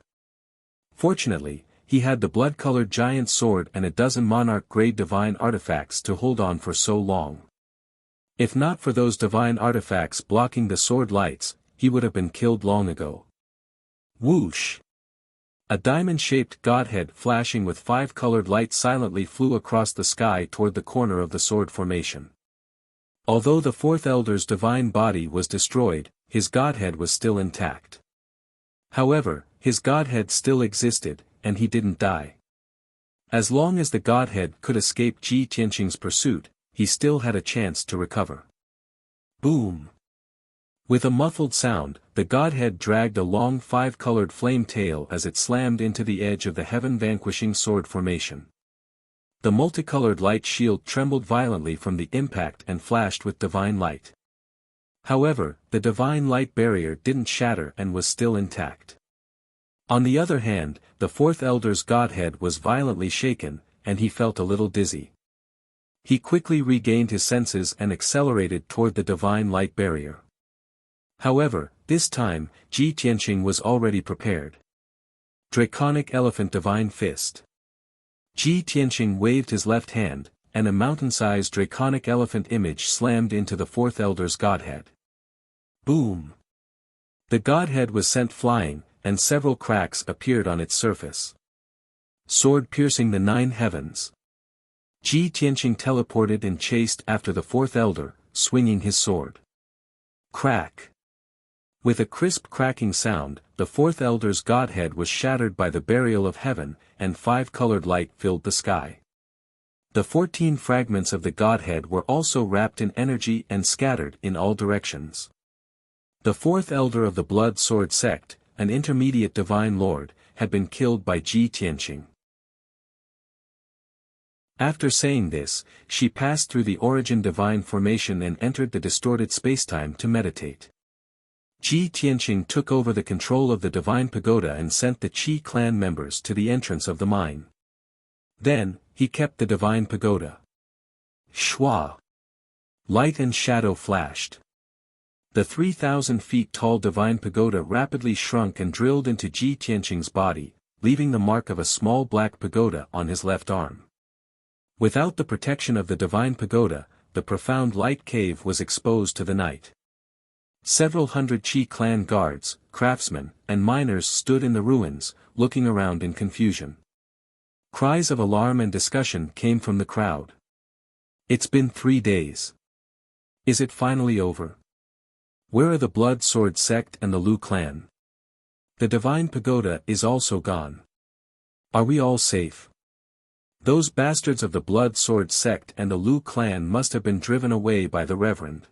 Fortunately, he had the blood-colored giant sword and a dozen monarch-grade divine artifacts to hold on for so long. If not for those divine artifacts blocking the sword lights, he would have been killed long ago. Whoosh! A diamond-shaped godhead flashing with 5-colored light silently flew across the sky toward the corner of the sword formation. Although the fourth elder's divine body was destroyed, his godhead was still intact. However, his godhead still existed, and he didn't die. As long as the godhead could escape Ji Tianqing's pursuit, he still had a chance to recover. Boom! With a muffled sound, the godhead dragged a long 5-colored flame tail as it slammed into the edge of the heaven-vanquishing sword formation. The multicolored light shield trembled violently from the impact and flashed with divine light. However, the divine light barrier didn't shatter and was still intact. On the other hand, the fourth elder's godhead was violently shaken, and he felt a little dizzy. He quickly regained his senses and accelerated toward the divine light barrier. However, this time, Ji Tianqing was already prepared. Draconic Elephant Divine Fist. Ji Tianqing waved his left hand, and a mountain-sized draconic elephant image slammed into the fourth elder's godhead. Boom! The godhead was sent flying, and several cracks appeared on its surface. Sword piercing the 9 heavens. Ji Tianqing teleported and chased after the fourth elder, swinging his sword. Crack! With a crisp cracking sound, the fourth elder's godhead was shattered by the burial of heaven, and 5-colored light filled the sky. The 14 fragments of the godhead were also wrapped in energy and scattered in all directions. The fourth elder of the Blood Sword sect, an intermediate divine lord, had been killed by Ji Tianqing. After saying this, she passed through the origin divine formation and entered the distorted spacetime to meditate. Ji Tianqing took over the control of the divine pagoda and sent the Qi clan members to the entrance of the mine. Then, he kept the divine pagoda. Shwa! Light and shadow flashed. The 3,000 feet tall divine pagoda rapidly shrunk and drilled into Ji Tianqing's body, leaving the mark of a small black pagoda on his left arm. Without the protection of the divine pagoda, the profound light cave was exposed to the night. Several hundred Qi clan guards, craftsmen, and miners stood in the ruins, looking around in confusion. Cries of alarm and discussion came from the crowd. It's been 3 days. Is it finally over? Where are the Blood Sword sect and the Lu clan? The divine pagoda is also gone. Are we all safe? Those bastards of the Blood Sword sect and the Lu clan must have been driven away by the Reverend.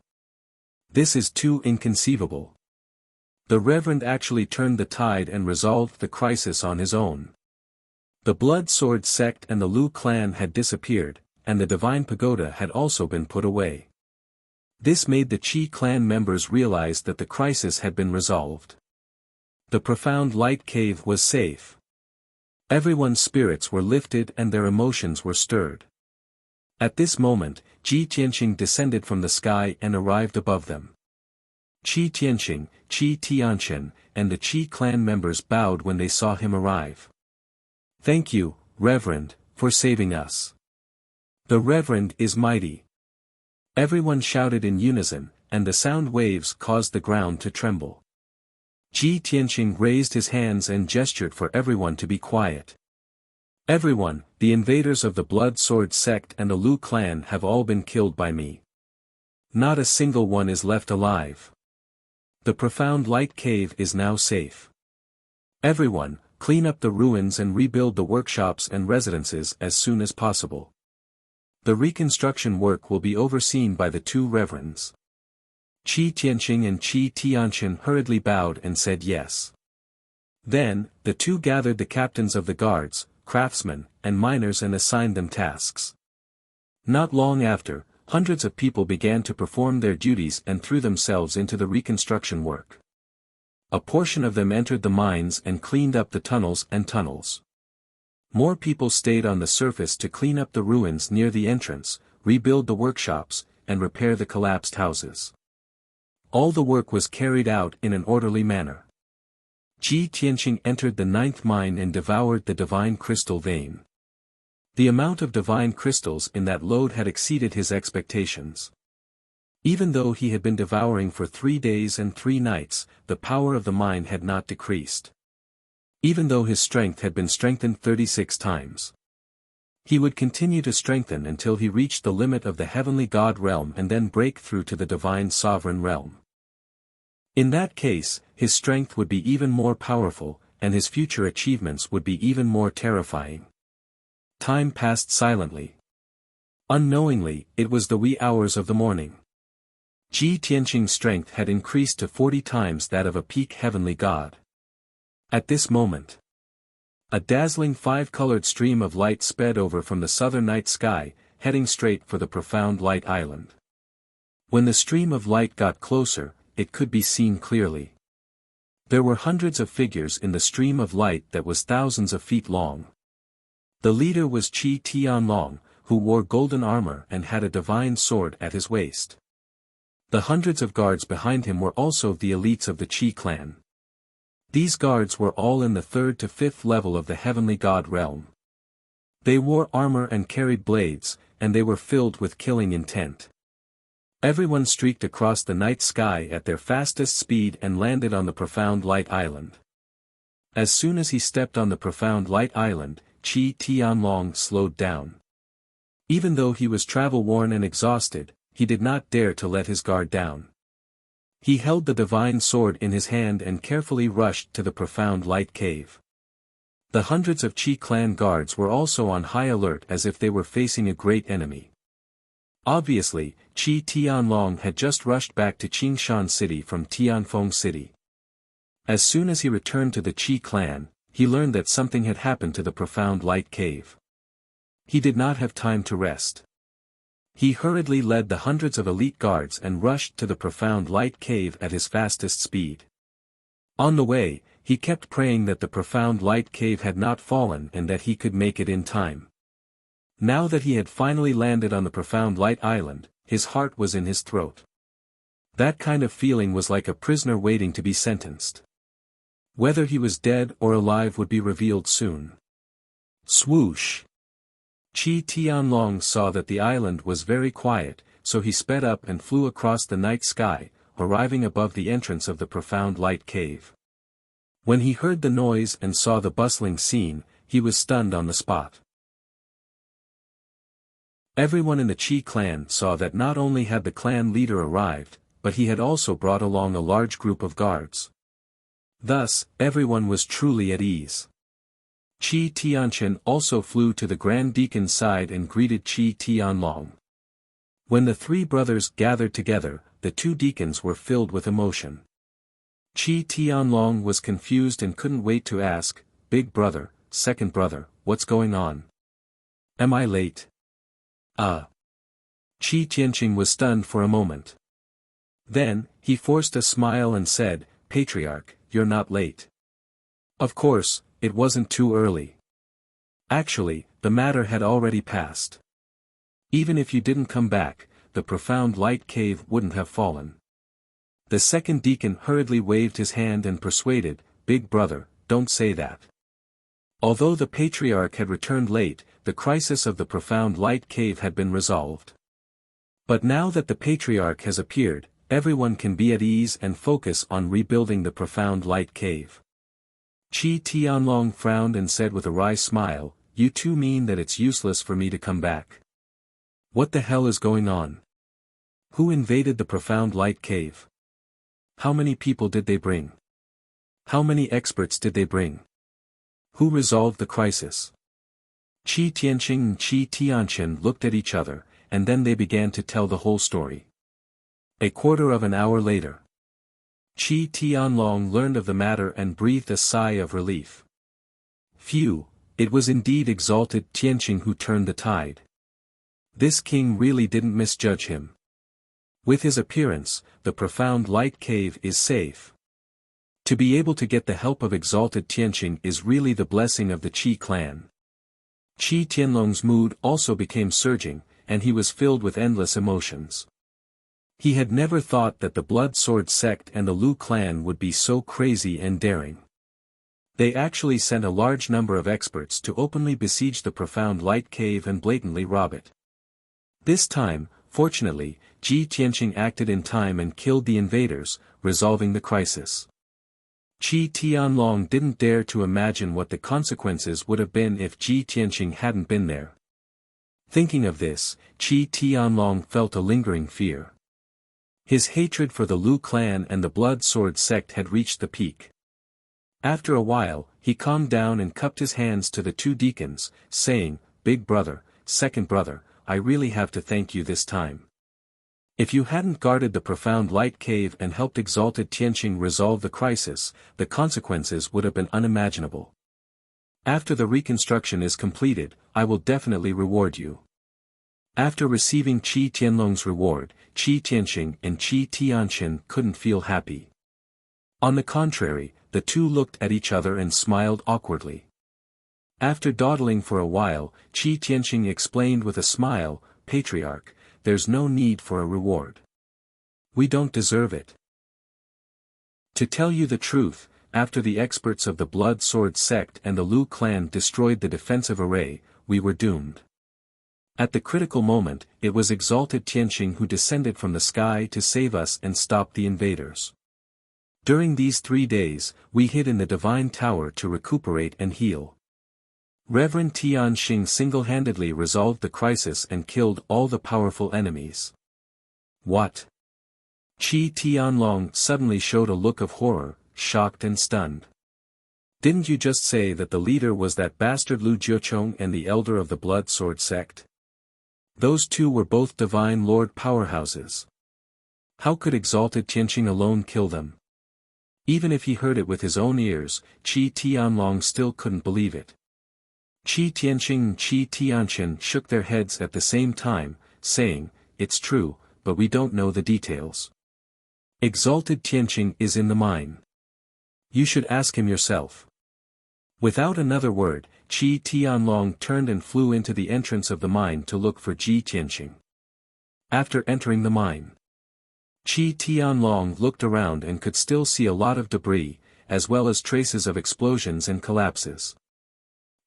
This is too inconceivable. The Reverend actually turned the tide and resolved the crisis on his own. The Blood Sword sect and the Lu clan had disappeared, and the divine pagoda had also been put away. This made the Qi clan members realize that the crisis had been resolved. The profound light cave was safe. Everyone's spirits were lifted and their emotions were stirred. At this moment, Ji Tianqing descended from the sky and arrived above them. Qi Tianqing, Qi Tianqian, and the Qi clan members bowed when they saw him arrive. Thank you, Reverend, for saving us. The Reverend is mighty. Everyone shouted in unison, and the sound waves caused the ground to tremble. Ji Tianqing raised his hands and gestured for everyone to be quiet. Everyone, the invaders of the Blood Sword sect and the Lu clan have all been killed by me. Not a single one is left alive. The profound light cave is now safe. Everyone, clean up the ruins and rebuild the workshops and residences as soon as possible. The reconstruction work will be overseen by the 2 reverends. Qi Tianqing and Qi Tianqian hurriedly bowed and said yes. Then, the 2 gathered the captains of the guards, craftsmen, and miners and assigned them tasks. Not long after, hundreds of people began to perform their duties and threw themselves into the reconstruction work. A portion of them entered the mines and cleaned up the tunnels and tunnels. More people stayed on the surface to clean up the ruins near the entrance, rebuild the workshops, and repair the collapsed houses. All the work was carried out in an orderly manner. Ji Tianqing entered the 9th mine and devoured the divine crystal vein. The amount of divine crystals in that lode had exceeded his expectations. Even though he had been devouring for 3 days and 3 nights, the power of the mine had not decreased. Even though his strength had been strengthened 36 times. He would continue to strengthen until he reached the limit of the heavenly God realm and then break through to the divine sovereign realm. In that case, his strength would be even more powerful, and his future achievements would be even more terrifying. Time passed silently. Unknowingly, it was the wee hours of the morning. Ji Tianqing's strength had increased to 40 times that of a peak heavenly god. At this moment, a dazzling 5-colored stream of light sped over from the southern night sky, heading straight for the profound light island. When the stream of light got closer, it could be seen clearly. There were hundreds of figures in the stream of light that was thousands of feet long. The leader was Qi Tianlong, who wore golden armor and had a divine sword at his waist. The hundreds of guards behind him were also the elites of the Qi clan. These guards were all in the 3rd to 5th level of the heavenly god realm. They wore armor and carried blades, and they were filled with killing intent. Everyone streaked across the night sky at their fastest speed and landed on the profound light island. As soon as he stepped on the profound light island, Qi Tianlong slowed down. Even though he was travel-worn and exhausted, he did not dare to let his guard down. He held the divine sword in his hand and carefully rushed to the profound light cave. The hundreds of Qi clan guards were also on high alert as if they were facing a great enemy. Obviously, Qi Tianlong had just rushed back to Qingshan City from Tianfeng City. As soon as he returned to the Qi clan, he learned that something had happened to the profound light cave. He did not have time to rest. He hurriedly led the hundreds of elite guards and rushed to the profound light cave at his fastest speed. On the way, he kept praying that the profound light cave had not fallen and that he could make it in time. Now that he had finally landed on the profound light island, his heart was in his throat. That kind of feeling was like a prisoner waiting to be sentenced. Whether he was dead or alive would be revealed soon. Swoosh! Qi Tianlong saw that the island was very quiet, so he sped up and flew across the night sky, arriving above the entrance of the profound light cave. When he heard the noise and saw the bustling scene, he was stunned on the spot. Everyone in the Qi clan saw that not only had the clan leader arrived, but he had also brought along a large group of guards. Thus, everyone was truly at ease. Qi Tianqin also flew to the Grand Deacon's side and greeted Qi Tianlong. When the 3 brothers gathered together, the 2 deacons were filled with emotion. Qi Tianlong was confused and couldn't wait to ask, "Big brother, second brother, what's going on? Am I late?" Qi Tianqing was stunned for a moment. Then, he forced a smile and said, "Patriarch, you're not late. Of course, it wasn't too early. Actually, the matter had already passed. Even if you didn't come back, the profound light cave wouldn't have fallen." The second deacon hurriedly waved his hand and persuaded, "Big brother, don't say that." Although the patriarch had returned late, the crisis of the profound light cave had been resolved. But now that the patriarch has appeared, everyone can be at ease and focus on rebuilding the profound light cave. Qi Tianlong frowned and said with a wry smile, "You two mean that it's useless for me to come back? What the hell is going on? Who invaded the profound light cave? How many people did they bring? How many experts did they bring? Who resolved the crisis?" Qi Tianqing and Qi Tianqin looked at each other, and then they began to tell the whole story. A quarter of an hour later, Qi Tianlong learned of the matter and breathed a sigh of relief. Phew, it was indeed exalted Tianqing who turned the tide. This king really didn't misjudge him. With his appearance, the profound light cave is safe. To be able to get the help of exalted Tianqing is really the blessing of the Qi clan. Qi Tianlong's mood also became surging, and he was filled with endless emotions. He had never thought that the Blood Sword sect and the Lu clan would be so crazy and daring. They actually sent a large number of experts to openly besiege the profound light cave and blatantly rob it. This time, fortunately, Qi Tianqing acted in time and killed the invaders, resolving the crisis. Qi Tianlong didn't dare to imagine what the consequences would have been if Ji Tianqing hadn't been there. Thinking of this, Qi Tianlong felt a lingering fear. His hatred for the Lu clan and the Blood Sword sect had reached the peak. After a while, he calmed down and cupped his hands to the two deacons, saying, "Big brother, second brother, I really have to thank you this time. If you hadn't guarded the profound light cave and helped exalted Tianqing resolve the crisis, the consequences would have been unimaginable. After the reconstruction is completed, I will definitely reward you." After receiving Qi Tianlong's reward, Qi Tianqing and Qi Tianqin couldn't feel happy. On the contrary, the two looked at each other and smiled awkwardly. After dawdling for a while, Qi Tianqing explained with a smile, "Patriarch, there's no need for a reward. We don't deserve it. To tell you the truth, after the experts of the Blood Sword sect and the Lu clan destroyed the defensive array, we were doomed. At the critical moment, it was exalted Tianqing who descended from the sky to save us and stop the invaders. During these 3 days, we hid in the Divine Tower to recuperate and heal. Reverend Tianqing single-handedly resolved the crisis and killed all the powerful enemies." "What?" Qi Tianlong suddenly showed a look of horror, shocked and stunned. "Didn't you just say that the leader was that bastard Lu Jiuchong and the elder of the Blood Sword sect? Those two were both divine lord powerhouses. How could exalted Tianqing alone kill them?" Even if he heard it with his own ears, Qi Tianlong still couldn't believe it. Qi Tianqing and Qi Tianqin shook their heads at the same time, saying, "It's true, but we don't know the details. Exalted Tianqing is in the mine. You should ask him yourself." Without another word, Qi Tianlong turned and flew into the entrance of the mine to look for Ji Tianqing. After entering the mine, Qi Tianlong looked around and could still see a lot of debris, as well as traces of explosions and collapses.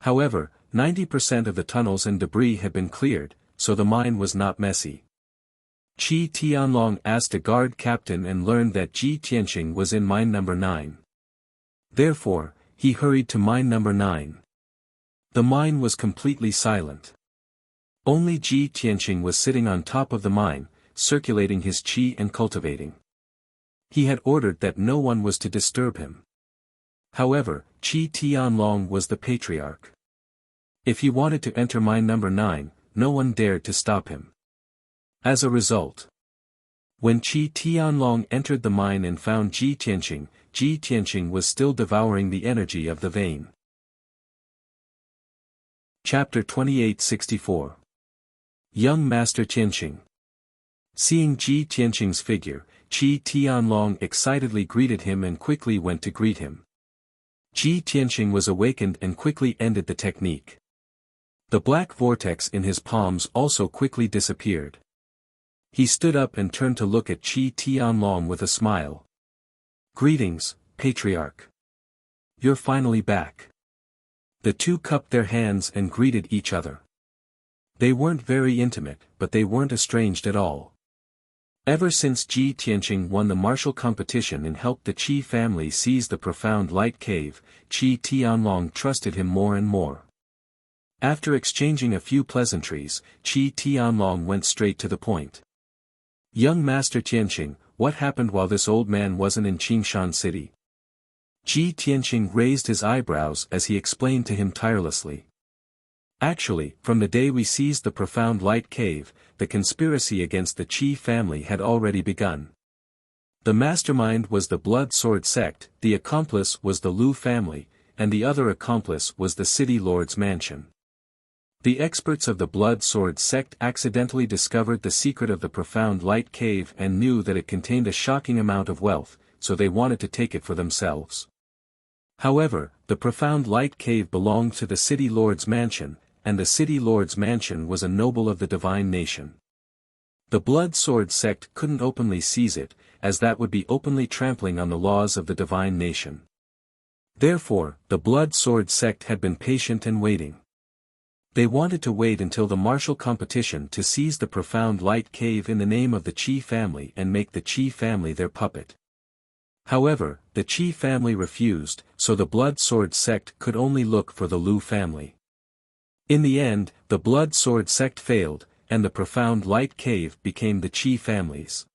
However, 90% of the tunnels and debris had been cleared, so the mine was not messy. Qi Tianlong asked a guard captain and learned that Ji Tianqing was in mine number 9. Therefore, he hurried to mine number 9. The mine was completely silent. Only Ji Tianqing was sitting on top of the mine, circulating his qi and cultivating. He had ordered that no one was to disturb him. However, Qi Tianlong was the patriarch. If he wanted to enter mine number 9, no one dared to stop him. As a result, when Qi Tianlong entered the mine and found Ji Tianqing was still devouring the energy of the vein. Chapter 2864. Young Master Tianqing. Seeing Ji Tianqing's figure, Qi Tianlong excitedly greeted him and quickly went to greet him. Ji Tianqing was awakened and quickly ended the technique. The black vortex in his palms also quickly disappeared. He stood up and turned to look at Qi Tianlong with a smile. "Greetings, Patriarch. You're finally back." The two cupped their hands and greeted each other. They weren't very intimate, but they weren't estranged at all. Ever since Ji Tianqing won the martial competition and helped the Qi family seize the profound light cave, Qi Tianlong trusted him more and more. After exchanging a few pleasantries, Qi Tianlong went straight to the point. "Young Master Tianqing, what happened while this old man wasn't in Qingshan City?" Ji Tianqing raised his eyebrows as he explained to him tirelessly. "Actually, from the day we seized the profound light cave, the conspiracy against the Qi family had already begun. The mastermind was the Blood Sword sect, the accomplice was the Lu family, and the other accomplice was the city lord's mansion. The experts of the Blood Sword sect accidentally discovered the secret of the profound light cave and knew that it contained a shocking amount of wealth, so they wanted to take it for themselves. However, the profound light cave belonged to the city lord's mansion, and the city lord's mansion was a noble of the divine nation. The Blood Sword sect couldn't openly seize it, as that would be openly trampling on the laws of the divine nation. Therefore, the Blood Sword sect had been patient and waiting. They wanted to wait until the martial competition to seize the profound light cave in the name of the Qi family and make the Qi family their puppet. However, the Qi family refused, so the Blood Sword sect could only look for the Lu family. In the end, the Blood Sword sect failed, and the Profound Light Cave became the Qi family's.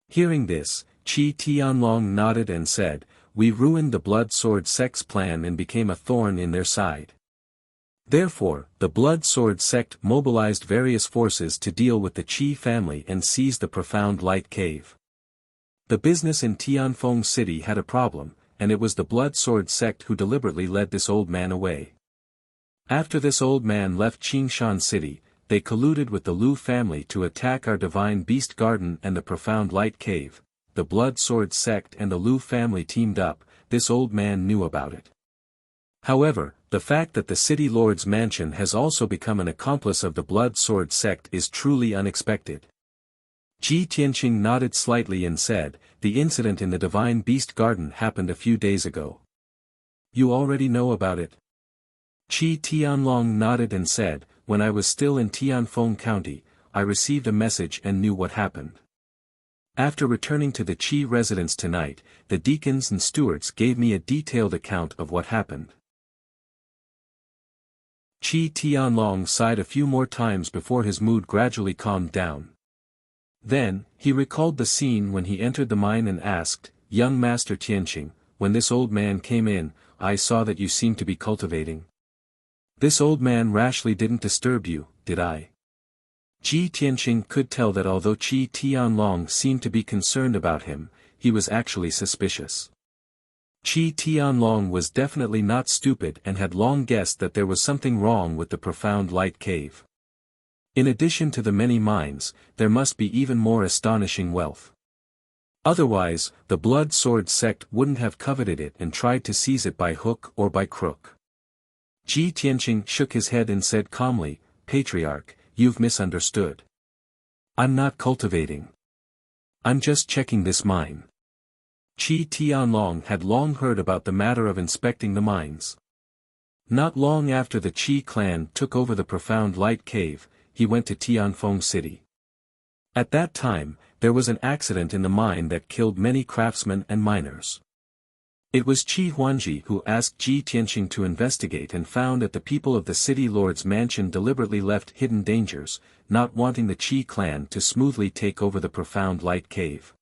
Hearing this, Qi Tianlong nodded and said, "We ruined the Blood Sword sect's plan and became a thorn in their side." Therefore, the Blood Sword sect mobilized various forces to deal with the Qi family and seize the Profound Light Cave. The business in Tianfeng City had a problem, and it was the Blood Sword sect who deliberately led this old man away. After this old man left Qingshan City, they colluded with the Lu family to attack our Divine Beast Garden and the Profound Light Cave. The Blood Sword sect and the Lu family teamed up. This old man knew about it. However, the fact that the city lord's mansion has also become an accomplice of the Blood Sword sect is truly unexpected. Ji Tianqing nodded slightly and said, "The incident in the Divine Beast Garden happened a few days ago. You already know about it?" Qi Tianlong nodded and said, "When I was still in Tianfeng County, I received a message and knew what happened. After returning to the Qi residence tonight, the deacons and stewards gave me a detailed account of what happened." Qi Tianlong sighed a few more times before his mood gradually calmed down. Then, he recalled the scene when he entered the mine and asked, "Young Master Tianqing, when this old man came in, I saw that you seemed to be cultivating. This old man rashly didn't disturb you, did I?" Ji Tianqing could tell that although Qi Tianlong seemed to be concerned about him, he was actually suspicious. Qi Tianlong was definitely not stupid and had long guessed that there was something wrong with the Profound Light Cave. In addition to the many mines, there must be even more astonishing wealth. Otherwise, the Blood Sword sect wouldn't have coveted it and tried to seize it by hook or by crook. Ji Tianqing shook his head and said calmly, "Patriarch, you've misunderstood. I'm not cultivating. I'm just checking this mine." Qi Tianlong had long heard about the matter of inspecting the mines. Not long after the Qi clan took over the Profound Light Cave, he went to Tianfeng City. At that time, there was an accident in the mine that killed many craftsmen and miners. It was Qi Huanji who asked Ji Tianqing to investigate and found that the people of the city lord's mansion deliberately left hidden dangers, not wanting the Qi clan to smoothly take over the Profound Light Cave.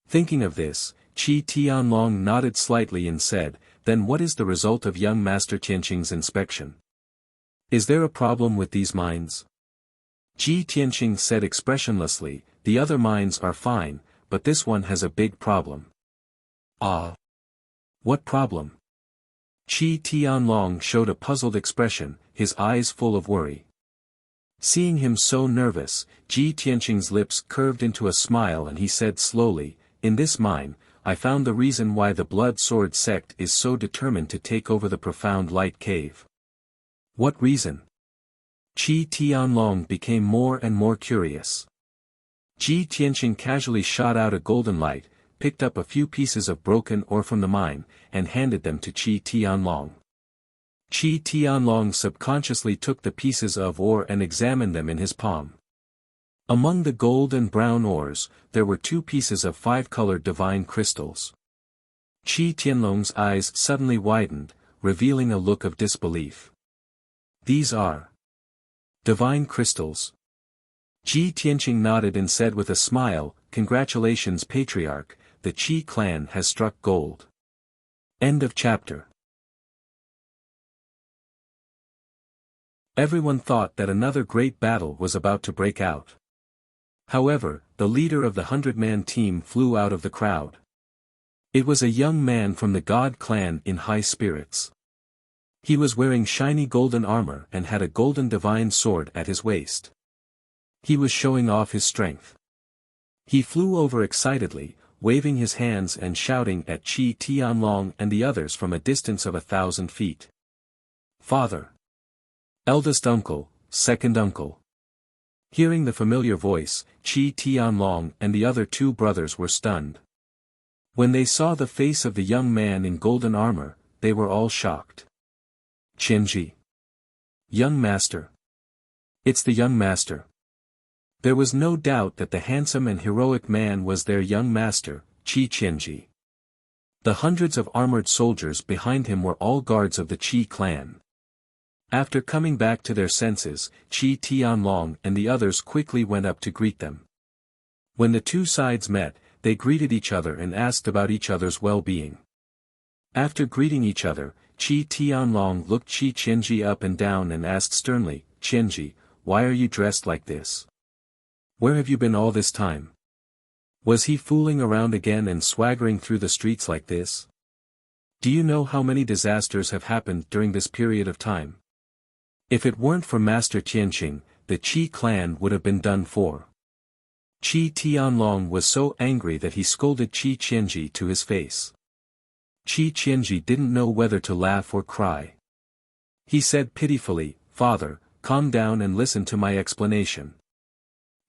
Thinking of this, Qi Tianlong nodded slightly and said, "Then what is the result of young Master Tianqing's inspection? Is there a problem with these mines?" Ji Tianqing said expressionlessly, "The other mines are fine, but this one has a big problem." "Ah. What problem?" Qi Tianlong showed a puzzled expression, his eyes full of worry. Seeing him so nervous, Ji Tianqing's lips curved into a smile and he said slowly, "In this mine, I found the reason why the Blood Sword sect is so determined to take over the Profound Light Cave." "What reason?" Qi Tianlong became more and more curious. Ji Tianqing casually shot out a golden light, picked up a few pieces of broken ore from the mine, and handed them to Qi Tianlong. Qi Tianlong subconsciously took the pieces of ore and examined them in his palm. Among the gold and brown ores, there were 2 pieces of 5-colored divine crystals. Qi Tianlong's eyes suddenly widened, revealing a look of disbelief. "These are divine crystals?" Ji Tianqing nodded and said with a smile, "Congratulations Patriarch, the Qi clan has struck gold." End of chapter. Everyone thought that another great battle was about to break out. However, the leader of the 100-man team flew out of the crowd. It was a young man from the God clan in high spirits. He was wearing shiny golden armor and had a golden divine sword at his waist. He was showing off his strength. He flew over excitedly, waving his hands and shouting at Qi Tianlong and the others from a distance of 1,000 feet. "Father! Eldest uncle, second uncle!" Hearing the familiar voice, Qi Tianlong and the other 2 brothers were stunned. When they saw the face of the young man in golden armor, they were all shocked. "Qianji! Young master! It's the young master!" There was no doubt that the handsome and heroic man was their young master, Qi Qianji. The hundreds of armored soldiers behind him were all guards of the Qi clan. After coming back to their senses, Qi Tianlong and the others quickly went up to greet them. When the two sides met, they greeted each other and asked about each other's well-being. After greeting each other, Qi Tianlong looked Qi Qianji up and down and asked sternly, "Qianji, why are you dressed like this? Where have you been all this time? Was he fooling around again and swaggering through the streets like this? Do you know how many disasters have happened during this period of time? If it weren't for Master Tianqing, the Qi clan would have been done for." Qi Tianlong was so angry that he scolded Qi Qianji to his face. Qi Qianji didn't know whether to laugh or cry. He said pitifully, "Father, calm down and listen to my explanation.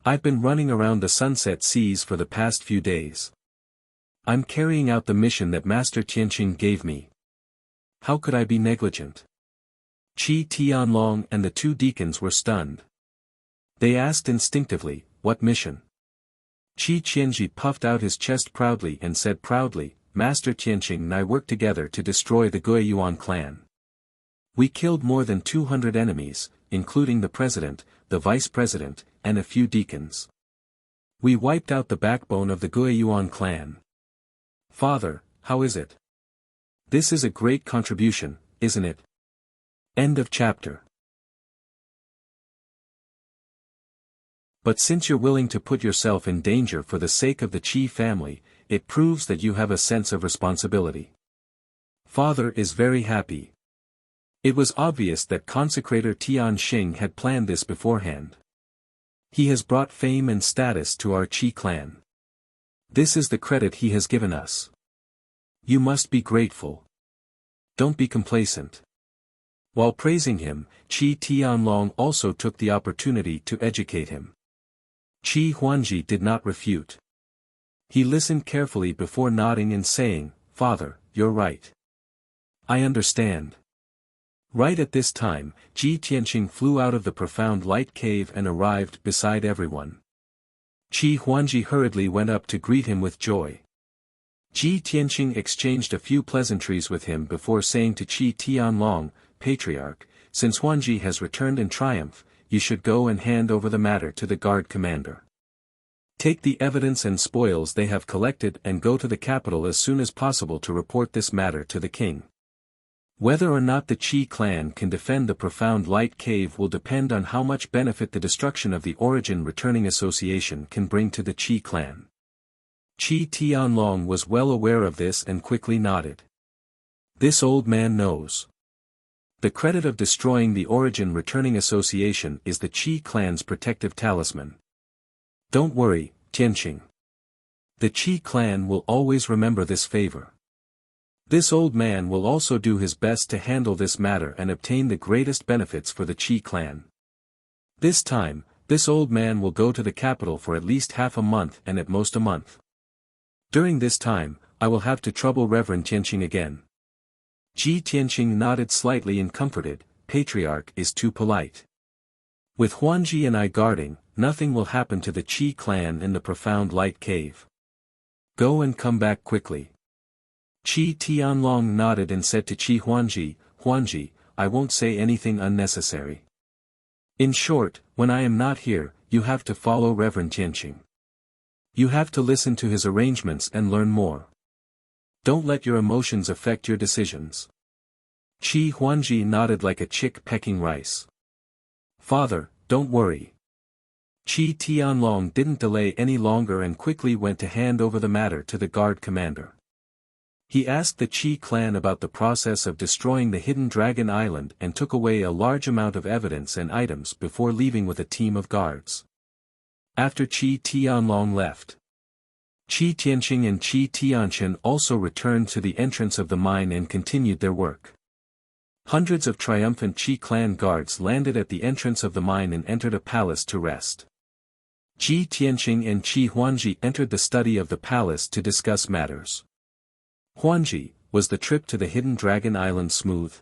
I've been running around the Sunset Seas for the past few days. I'm carrying out the mission that Master Tianqing gave me. How could I be negligent?" Qi Tianlong and the two deacons were stunned. They asked instinctively, "What mission?" Qi Qianji puffed out his chest proudly and said proudly, "Master Tianqing and I worked together to destroy the Guiyuan clan. We killed more than 200 enemies, including the president, the vice president, and a few deacons. We wiped out the backbone of the Guiyuan clan. Father, how is it? This is a great contribution, isn't it?" End of chapter. But since you're willing to put yourself in danger for the sake of the Qi family, it proves that you have a sense of responsibility. Father is very happy. It was obvious that consecrator Tianxing had planned this beforehand. He has brought fame and status to our Qi clan. This is the credit he has given us. You must be grateful. Don't be complacent. While praising him, Qi Tianlong also took the opportunity to educate him. Qi Huanji did not refute. He listened carefully before nodding and saying, "Father, you're right. I understand." Right at this time, Qi Tianqing flew out of the profound light cave and arrived beside everyone. Qi Huanji hurriedly went up to greet him with joy. Qi Tianqing exchanged a few pleasantries with him before saying to Qi Tianlong, "Patriarch, since Huanji has returned in triumph, you should go and hand over the matter to the guard commander. Take the evidence and spoils they have collected and go to the capital as soon as possible to report this matter to the king. Whether or not the Qi clan can defend the profound light cave will depend on how much benefit the destruction of the Origin Returning Association can bring to the Qi clan." Qi Tianlong was well aware of this and quickly nodded. This old man knows. The credit of destroying the Origin Returning Association is the Qi clan's protective talisman. Don't worry, Tianqing. The Qi clan will always remember this favor. This old man will also do his best to handle this matter and obtain the greatest benefits for the Qi clan. This time, this old man will go to the capital for at least half a month and at most a month. During this time, I will have to trouble Reverend Tianqing again. Qi Tianqing nodded slightly and comforted, "Patriarch is too polite. With Huanji and I guarding, nothing will happen to the Qi clan in the profound light cave. Go and come back quickly." Qi Tianlong nodded and said to Qi Huanji, "Huanji, I won't say anything unnecessary. In short, when I am not here, you have to follow Reverend Tianqing. You have to listen to his arrangements and learn more. Don't let your emotions affect your decisions." Qi Huanji nodded like a chick pecking rice. "Father, don't worry." Qi Tianlong didn't delay any longer and quickly went to hand over the matter to the guard commander. He asked the Qi clan about the process of destroying the hidden Dragon Island and took away a large amount of evidence and items before leaving with a team of guards. After Qi Tianlong left, Qi Tianqing and Qi Tianchen also returned to the entrance of the mine and continued their work. Hundreds of triumphant Qi clan guards landed at the entrance of the mine and entered a palace to rest. Qi Tianqing and Qi Huanji entered the study of the palace to discuss matters. "Huanji, was the trip to the hidden Dragon Island smooth?"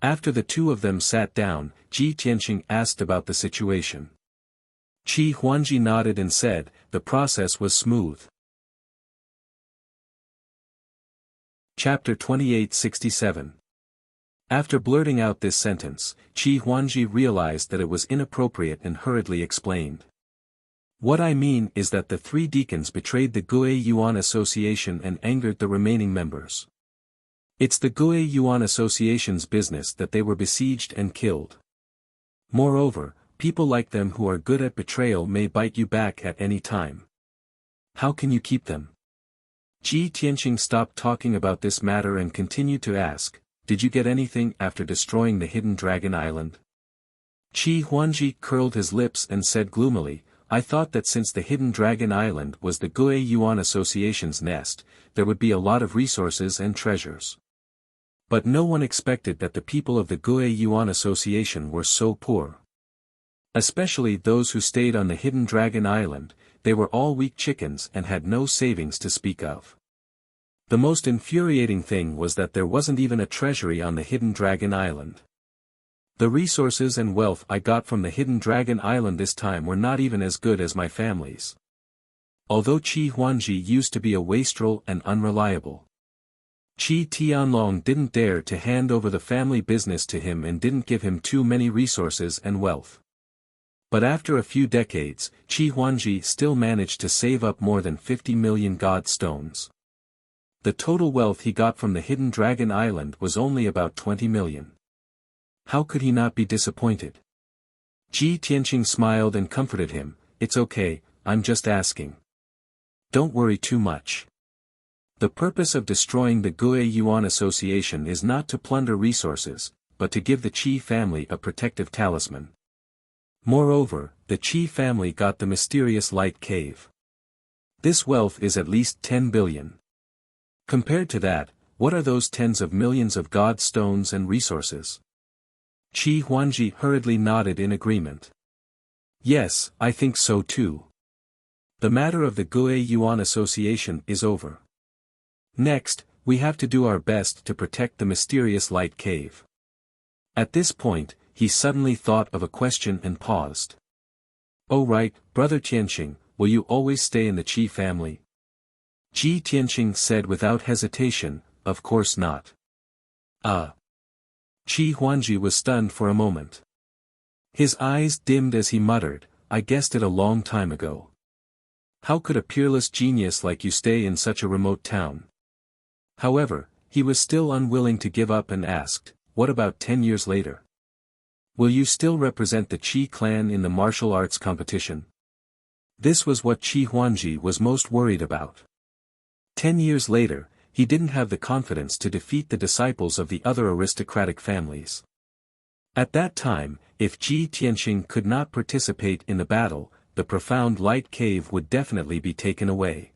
After the two of them sat down, Qi Tianqing asked about the situation. Qi Huanji nodded and said, "The process was smooth. Chapter 2867. After blurting out this sentence, Qi Huangji realized that it was inappropriate and hurriedly explained. What I mean is that the three deacons betrayed the Gue Yuan Association and angered the remaining members. It's the Gue Yuan Association's business that they were besieged and killed. Moreover, people like them who are good at betrayal may bite you back at any time. How can you keep them? Ji Tianqing stopped talking about this matter and continued to ask, did you get anything after destroying the hidden dragon island? Qi Huangji curled his lips and said gloomily, I thought that since the hidden dragon island was the Gue Yuan Association's nest, there would be a lot of resources and treasures. But no one expected that the people of the Gue Yuan Association were so poor. Especially those who stayed on the hidden dragon island, they were all weak chickens and had no savings to speak of. The most infuriating thing was that there wasn't even a treasury on the hidden dragon island. The resources and wealth I got from the hidden dragon island this time were not even as good as my family's. Although Qi Huangji used to be a wastrel and unreliable, Qi Tianlong didn't dare to hand over the family business to him and didn't give him too many resources and wealth. But after a few decades, Qi Huangji still managed to save up more than 50 million god stones. The total wealth he got from the hidden dragon island was only about 20 million. How could he not be disappointed? Ji Tianqing smiled and comforted him, it's okay, I'm just asking. Don't worry too much. The purpose of destroying the Gue Yuan Association is not to plunder resources, but to give the Qi family a protective talisman. Moreover, the Qi family got the mysterious light cave. This wealth is at least 10 billion. Compared to that, what are those tens of millions of god stones and resources? Qi Huangji hurriedly nodded in agreement. Yes, I think so too. The matter of the Gue Yuan Association is over. Next, we have to do our best to protect the mysterious light cave. At this point, he suddenly thought of a question and paused. Oh right, Brother Tianqing, will you always stay in the Qi family? Ji Tianqing said without hesitation, of course not. Qi Huangji was stunned for a moment. His eyes dimmed as he muttered, I guessed it a long time ago. How could a peerless genius like you stay in such a remote town? However, he was still unwilling to give up and asked, what about 10 years later? Will you still represent the Qi clan in the martial arts competition? This was what Qi Huangji was most worried about. 10 years later, he didn't have the confidence to defeat the disciples of the other aristocratic families. At that time, if Ji Tianqing could not participate in the battle, the profound light cave would definitely be taken away.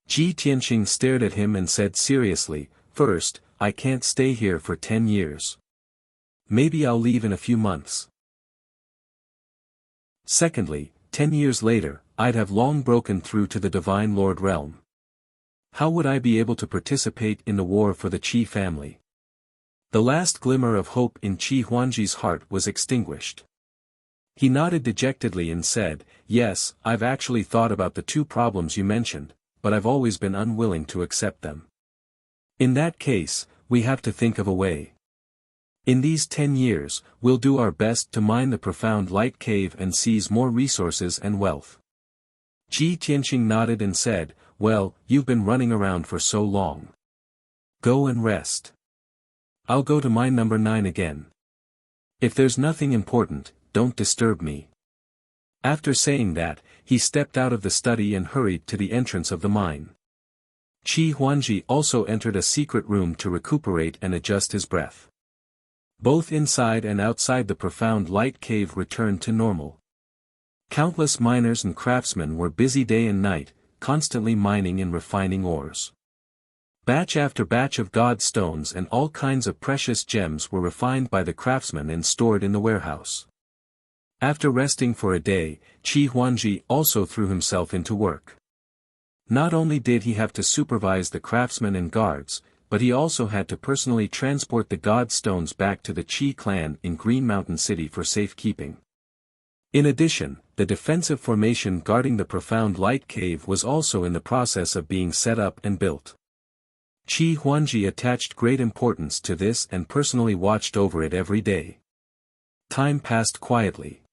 Ji Tianqing stared at him and said seriously, first, I can't stay here for 10 years. Maybe I'll leave in a few months. Secondly, 10 years later, I'd have long broken through to the Divine Lord realm. How would I be able to participate in the war for the Qi family? The last glimmer of hope in Qi Huangji's heart was extinguished. He nodded dejectedly and said, yes, I've actually thought about the two problems you mentioned, but I've always been unwilling to accept them. In that case, we have to think of a way. In these 10 years, we'll do our best to mine the profound light cave and seize more resources and wealth. Ji Tianqing nodded and said, well, you've been running around for so long. Go and rest. I'll go to mine number 9 again. If there's nothing important, don't disturb me. After saying that, he stepped out of the study and hurried to the entrance of the mine. Qi Huangji also entered a secret room to recuperate and adjust his breath. Both inside and outside the profound light cave returned to normal. Countless miners and craftsmen were busy day and night, constantly mining and refining ores. Batch after batch of god stones and all kinds of precious gems were refined by the craftsmen and stored in the warehouse. After resting for a day, Qi Huangji also threw himself into work. Not only did he have to supervise the craftsmen and guards, but he also had to personally transport the god stones back to the Qi clan in Green Mountain City for safekeeping. In addition, the defensive formation guarding the profound light cave was also in the process of being set up and built. Qi Huangji attached great importance to this and personally watched over it every day. Time passed quietly.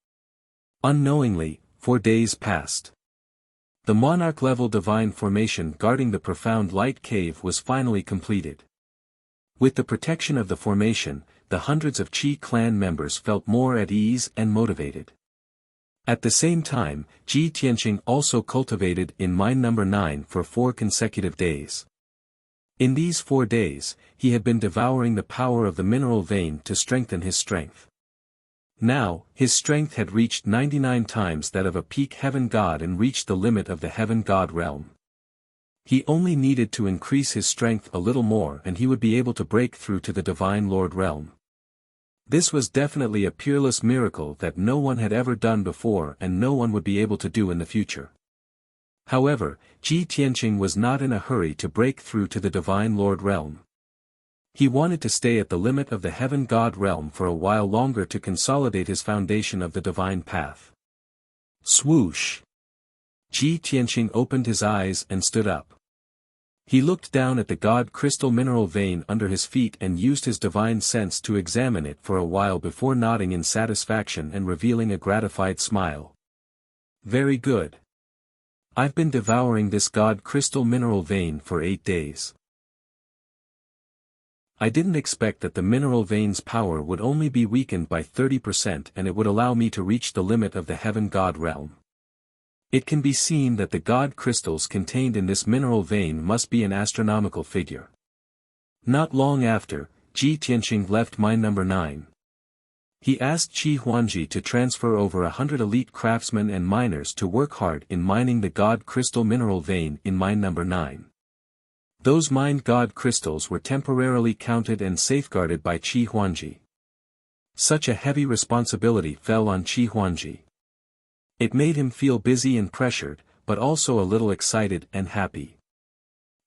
Unknowingly, 4 days passed. The monarch-level divine formation guarding the profound light cave was finally completed. With the protection of the formation, the hundreds of Qi clan members felt more at ease and motivated. At the same time, Ji Tianqing also cultivated in mine number 9 for 4 consecutive days. In these 4 days, he had been devouring the power of the mineral vein to strengthen his strength. Now, his strength had reached 99 times that of a peak heaven god and reached the limit of the heaven god realm. He only needed to increase his strength a little more and he would be able to break through to the divine lord realm. This was definitely a peerless miracle that no one had ever done before and no one would be able to do in the future. However, Ji Tianqing was not in a hurry to break through to the divine lord realm. He wanted to stay at the limit of the heaven god realm for a while longer to consolidate his foundation of the divine path. Swoosh! Ji Tianqing opened his eyes and stood up. He looked down at the god crystal mineral vein under his feet and used his divine sense to examine it for a while before nodding in satisfaction and revealing a gratified smile. Very good. I've been devouring this god crystal mineral vein for 8 days. I didn't expect that the mineral vein's power would only be weakened by 30% and it would allow me to reach the limit of the heaven god realm. It can be seen that the god crystals contained in this mineral vein must be an astronomical figure. Not long after, Ji Tianqing left mine number 9. He asked Qi Huangji to transfer over 100 elite craftsmen and miners to work hard in mining the god crystal mineral vein in mine number 9. Those mined god crystals were temporarily counted and safeguarded by Qi Huangji. Such a heavy responsibility fell on Qi Huangji. It made him feel busy and pressured, but also a little excited and happy.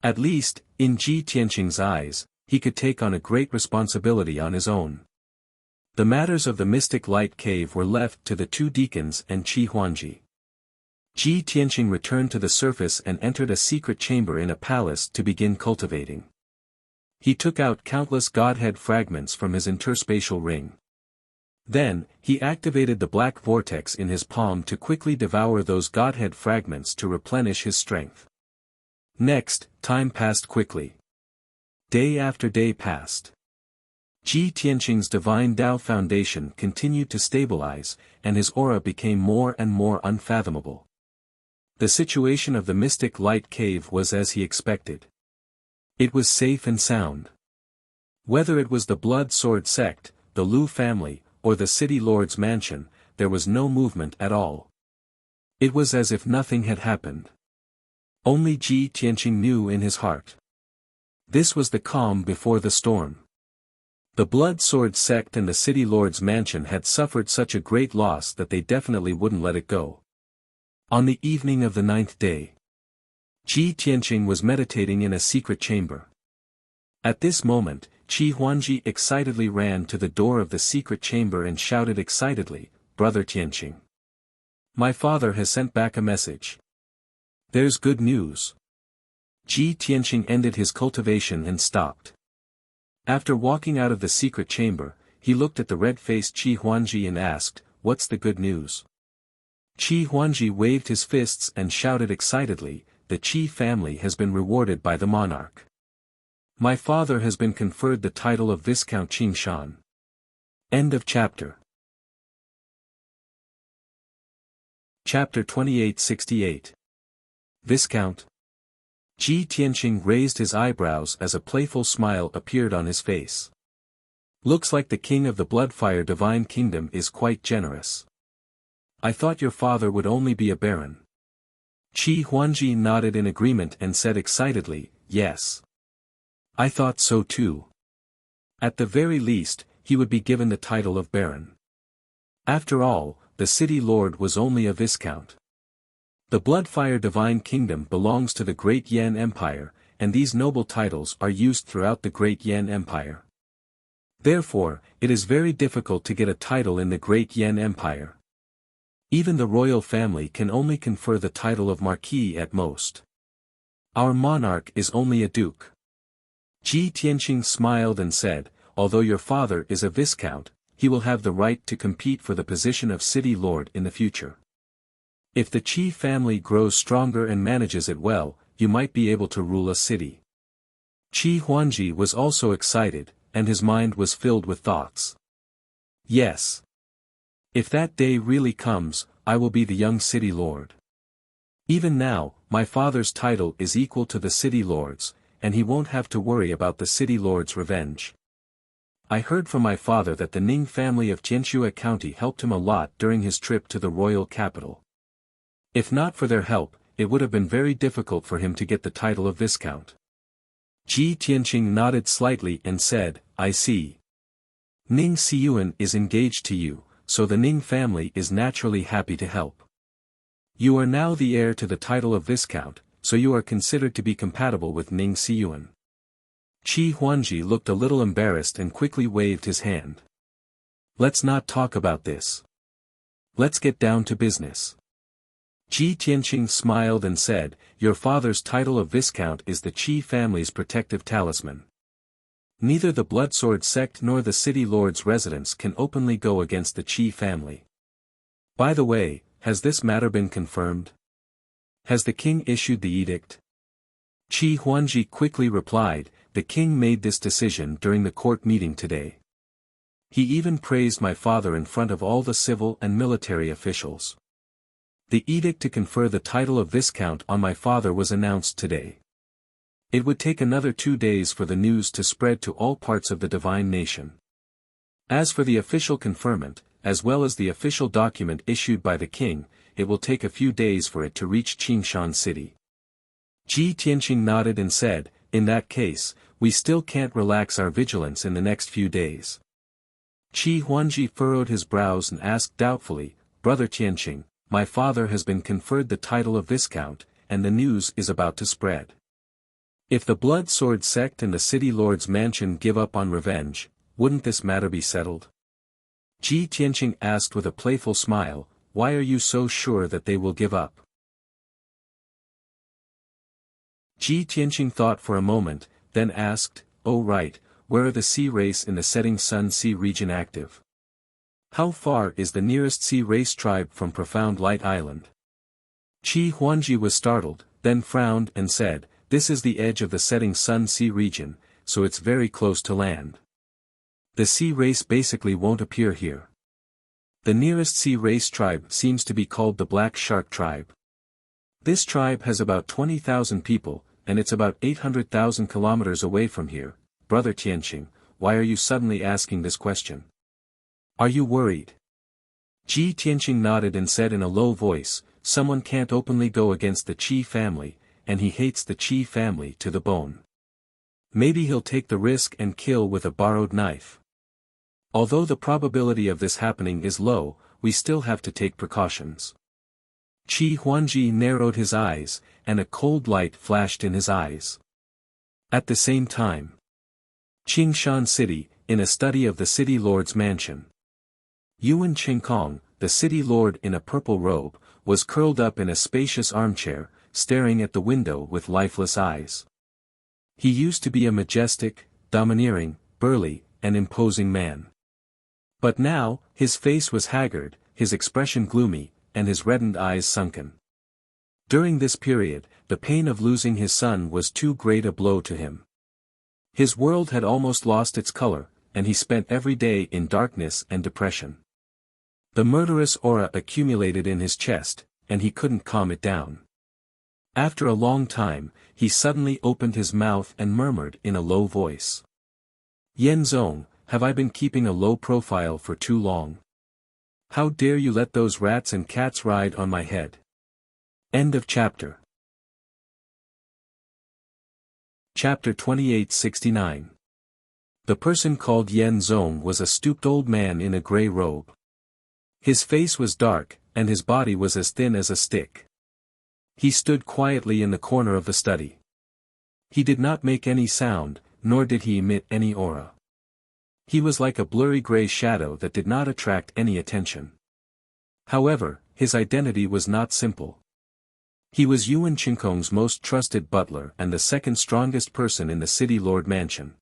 At least, in Ji Tianqing's eyes, he could take on a great responsibility on his own. The matters of the mystic light cave were left to the 2 deacons and Qi Huangji. Ji Tianqing returned to the surface and entered a secret chamber in a palace to begin cultivating. He took out countless godhead fragments from his interspatial ring. Then, he activated the black vortex in his palm to quickly devour those godhead fragments to replenish his strength. Next, time passed quickly. Day after day passed. Ji Tianqing's divine Tao foundation continued to stabilize, and his aura became more and more unfathomable. The situation of the mystic light cave was as he expected. It was safe and sound. Whether it was the blood sword sect, the Lu family, or the city lord's mansion, there was no movement at all. It was as if nothing had happened. Only Ji Tianqing knew in his heart. This was the calm before the storm. The blood sword sect and the city lord's mansion had suffered such a great loss that they definitely wouldn't let it go. On the evening of the 9th day, Ji Tianqing was meditating in a secret chamber. At this moment, Qi Huangji excitedly ran to the door of the secret chamber and shouted excitedly, "Brother Tianqing. My father has sent back a message. There's good news." Ji Tianqing ended his cultivation and stopped. After walking out of the secret chamber, he looked at the red-faced Qi Huangji and asked, "What's the good news?" Qi Huangji waved his fists and shouted excitedly, "The Qi family has been rewarded by the monarch. My father has been conferred the title of Viscount Qingshan." End of chapter. Chapter 2868. Viscount. Ji Tianqing raised his eyebrows as a playful smile appeared on his face. Looks like the king of the Bloodfire Divine Kingdom is quite generous. I thought your father would only be a baron. Qi Huangji nodded in agreement and said excitedly, "Yes. I thought so too. At the very least, he would be given the title of baron. After all, the city lord was only a viscount. The Bloodfire Divine Kingdom belongs to the Great Yan Empire, and these noble titles are used throughout the Great Yan Empire. Therefore, it is very difficult to get a title in the Great Yan Empire. Even the royal family can only confer the title of marquis at most. Our monarch is only a duke. Ji Tianqing smiled and said, although your father is a viscount, he will have the right to compete for the position of city lord in the future. If the Qi family grows stronger and manages it well, you might be able to rule a city. Qi Huangji was also excited, and his mind was filled with thoughts. Yes. If that day really comes, I will be the young city lord. Even now, my father's title is equal to the city lord's, and he won't have to worry about the city lord's revenge. I heard from my father that the Ning family of Jianxue County helped him a lot during his trip to the royal capital. If not for their help, it would have been very difficult for him to get the title of viscount. Ji Tianqing nodded slightly and said, I see. Ning Xiyuan is engaged to you, so the Ning family is naturally happy to help. You are now the heir to the title of viscount, so you are considered to be compatible with Ning Xiyuan. Qi Huangji looked a little embarrassed and quickly waved his hand. Let's not talk about this. Let's get down to business. Ji Tianqing smiled and said, your father's title of viscount is the Qi family's protective talisman. Neither the Bloodsword sect nor the city lord's residence can openly go against the Qi family. By the way, has this matter been confirmed? Has the king issued the edict? Qi Huangji quickly replied, the king made this decision during the court meeting today. He even praised my father in front of all the civil and military officials. The edict to confer the title of viscount on my father was announced today. It would take another 2 days for the news to spread to all parts of the divine nation. As for the official conferment, as well as the official document issued by the king, it will take a few days for it to reach Qingshan City. Ji Tianqing nodded and said, in that case, we still can't relax our vigilance in the next few days. Qi Huangji furrowed his brows and asked doubtfully, Brother Tianqing, my father has been conferred the title of viscount, and the news is about to spread. If the Blood Sword sect and the city lord's mansion give up on revenge, wouldn't this matter be settled? Ji Tianqing asked with a playful smile, why are you so sure that they will give up? Ji Tianqing thought for a moment, then asked, oh right, where are the sea race in the setting sun sea region active? How far is the nearest sea race tribe from Profound Light Island? Qi Huangji was startled, then frowned and said, this is the edge of the setting sun sea region, so it's very close to land. The sea race basically won't appear here. The nearest sea race tribe seems to be called the Black Shark tribe. This tribe has about 20,000 people, and it's about 800,000 kilometers away from here. Brother Tianqing, why are you suddenly asking this question? Are you worried? Ji Tianqing nodded and said in a low voice, someone can't openly go against the Qi family, and he hates the Qi family to the bone. Maybe he'll take the risk and kill with a borrowed knife. Although the probability of this happening is low, we still have to take precautions. Qi Huangji narrowed his eyes, and a cold light flashed in his eyes. At the same time, Qingshan City, in a study of the city lord's mansion. Yuan Qingkong, the city lord in a purple robe, was curled up in a spacious armchair, staring at the window with lifeless eyes. He used to be a majestic, domineering, burly, and imposing man. But now, his face was haggard, his expression gloomy, and his reddened eyes sunken. During this period, the pain of losing his son was too great a blow to him. His world had almost lost its color, and he spent every day in darkness and depression. The murderous aura accumulated in his chest, and he couldn't calm it down. After a long time, he suddenly opened his mouth and murmured in a low voice. Yan Zong, have I been keeping a low profile for too long? How dare you let those rats and cats ride on my head? End of chapter. Chapter 2869. The person called Yan Zong was a stooped old man in a grey robe. His face was dark, and his body was as thin as a stick. He stood quietly in the corner of the study. He did not make any sound, nor did he emit any aura. He was like a blurry grey shadow that did not attract any attention. However, his identity was not simple. He was Yuan Qingkong's most trusted butler and the second strongest person in the city lord mansion.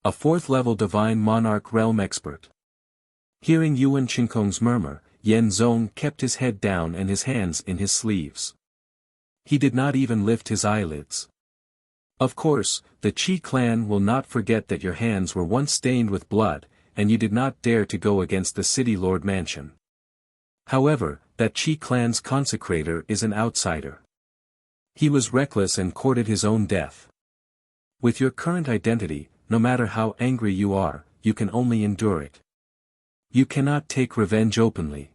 A fourth-level divine monarch realm expert. Hearing Yuan Qingkong's murmur, Yan Zong kept his head down and his hands in his sleeves. He did not even lift his eyelids. Of course, the Qi clan will not forget that your hands were once stained with blood, and you did not dare to go against the city lord mansion. However, that Qi clan's consecrator is an outsider. He was reckless and courted his own death. With your current identity, no matter how angry you are, you can only endure it. You cannot take revenge openly.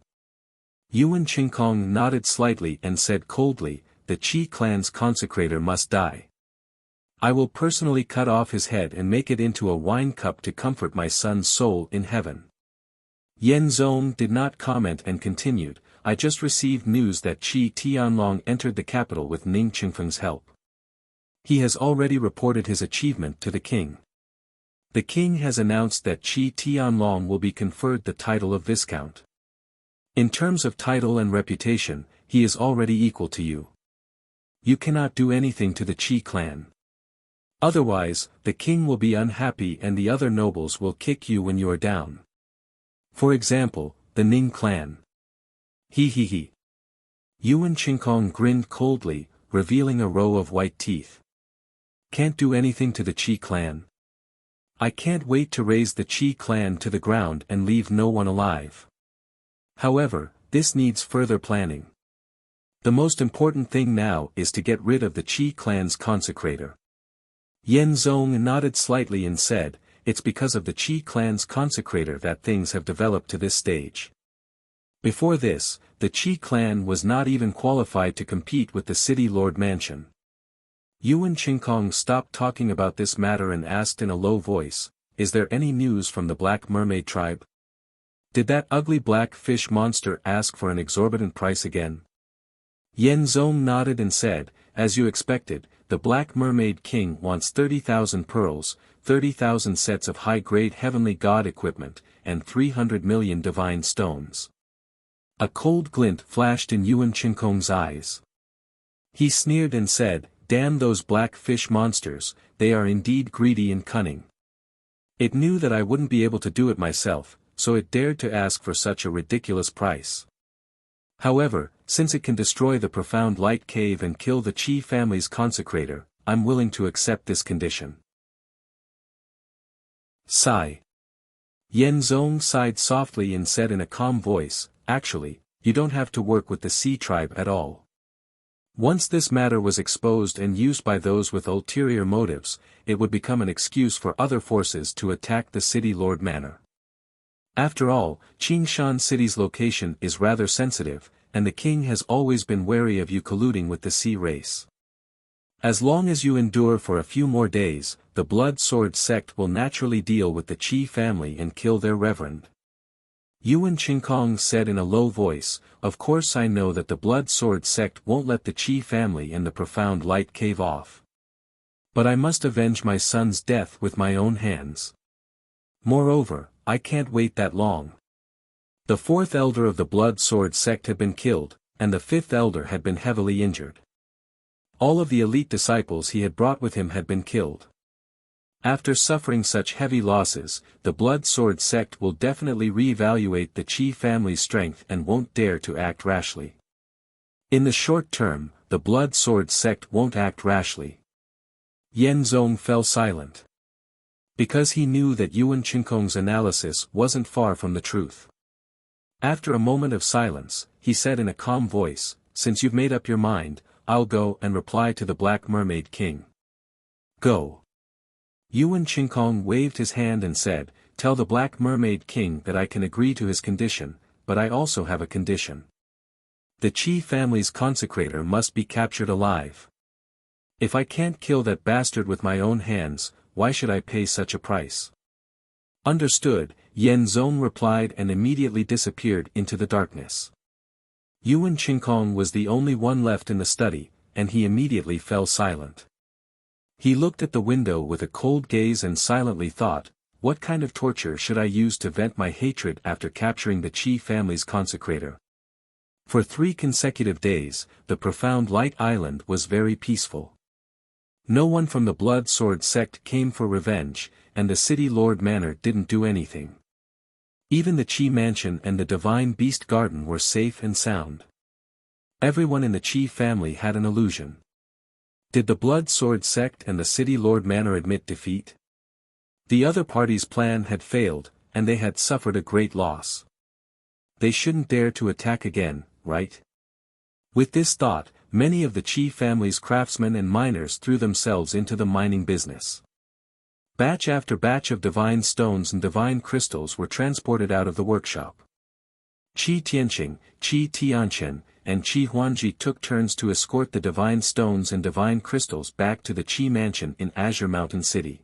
Yuan Qingkong nodded slightly and said coldly, the Qi clan's consecrator must die. I will personally cut off his head and make it into a wine cup to comfort my son's soul in heaven. Yan Zong did not comment and continued, I just received news that Qi Tianlong entered the capital with Ning Qingfeng's help. He has already reported his achievement to the king. The king has announced that Qi Tianlong will be conferred the title of Viscount. In terms of title and reputation, he is already equal to you. You cannot do anything to the Qi clan. Otherwise, the king will be unhappy and the other nobles will kick you when you are down. For example, the Ning clan. He. Yuan Qingkong grinned coldly, revealing a row of white teeth. Can't do anything to the Qi clan. I can't wait to raise the Qi clan to the ground and leave no one alive. However, this needs further planning. The most important thing now is to get rid of the Qi clan's consecrator. Yan Zong nodded slightly and said, it's because of the Qi clan's consecrator that things have developed to this stage. Before this, the Qi clan was not even qualified to compete with the city lord mansion. Yuan Qingkong stopped talking about this matter and asked in a low voice, is there any news from the Black Mermaid tribe? Did that ugly black fish monster ask for an exorbitant price again? Yan Zong nodded and said, as you expected, the Black Mermaid King wants 30,000 pearls, 30,000 sets of high-grade heavenly god equipment, and 300 million divine stones. A cold glint flashed in Yuan Qingkong's eyes. He sneered and said, damn those black fish monsters, they are indeed greedy and cunning. It knew that I wouldn't be able to do it myself, so it dared to ask for such a ridiculous price. However, since it can destroy the profound light cave and kill the Qi family's consecrator, I'm willing to accept this condition. Sigh. Yan Zong sighed softly and said in a calm voice, actually, you don't have to work with the Sea tribe at all. Once this matter was exposed and used by those with ulterior motives, it would become an excuse for other forces to attack the city lord manor. After all, Qingshan City's location is rather sensitive, and the king has always been wary of you colluding with the Sea race. As long as you endure for a few more days, the Blood Sword sect will naturally deal with the Qi family and kill their reverend. Yuan Qingkong said in a low voice, of course I know that the Blood Sword sect won't let the Qi family and the profound light cave off. But I must avenge my son's death with my own hands. Moreover, I can't wait that long. The fourth elder of the Blood Sword sect had been killed, and the fifth elder had been heavily injured. All of the elite disciples he had brought with him had been killed. After suffering such heavy losses, the Blood Sword sect will definitely re-evaluate the Qi family's strength and won't dare to act rashly. In the short term, the Blood Sword sect won't act rashly. Yan Zong fell silent. Because he knew that Yuan Qingkong's analysis wasn't far from the truth. After a moment of silence, he said in a calm voice, since you've made up your mind, I'll go and reply to the Black Mermaid King. Go. Yuan Qingkong waved his hand and said, tell the Black Mermaid King that I can agree to his condition, but I also have a condition. The Qi family's consecrator must be captured alive. If I can't kill that bastard with my own hands, why should I pay such a price? Understood, Yan Zong replied and immediately disappeared into the darkness. Yuan Qingkong was the only one left in the study, and he immediately fell silent. He looked at the window with a cold gaze and silently thought, what kind of torture should I use to vent my hatred after capturing the Qi family's consecrator? For 3 consecutive days, the profound light island was very peaceful. No one from the Blood Sword sect came for revenge, and the City Lord Manor didn't do anything. Even the Qi Mansion and the Divine Beast Garden were safe and sound. Everyone in the Qi family had an illusion. Did the Blood Sword sect and the City Lord Manor admit defeat? The other party's plan had failed, and they had suffered a great loss. They shouldn't dare to attack again, right? With this thought, many of the Qi family's craftsmen and miners threw themselves into the mining business. Batch after batch of divine stones and divine crystals were transported out of the workshop. Qi Tianqing, Qi Tianchen, and Qi Huanji took turns to escort the divine stones and divine crystals back to the Qi Mansion in Azure Mountain City.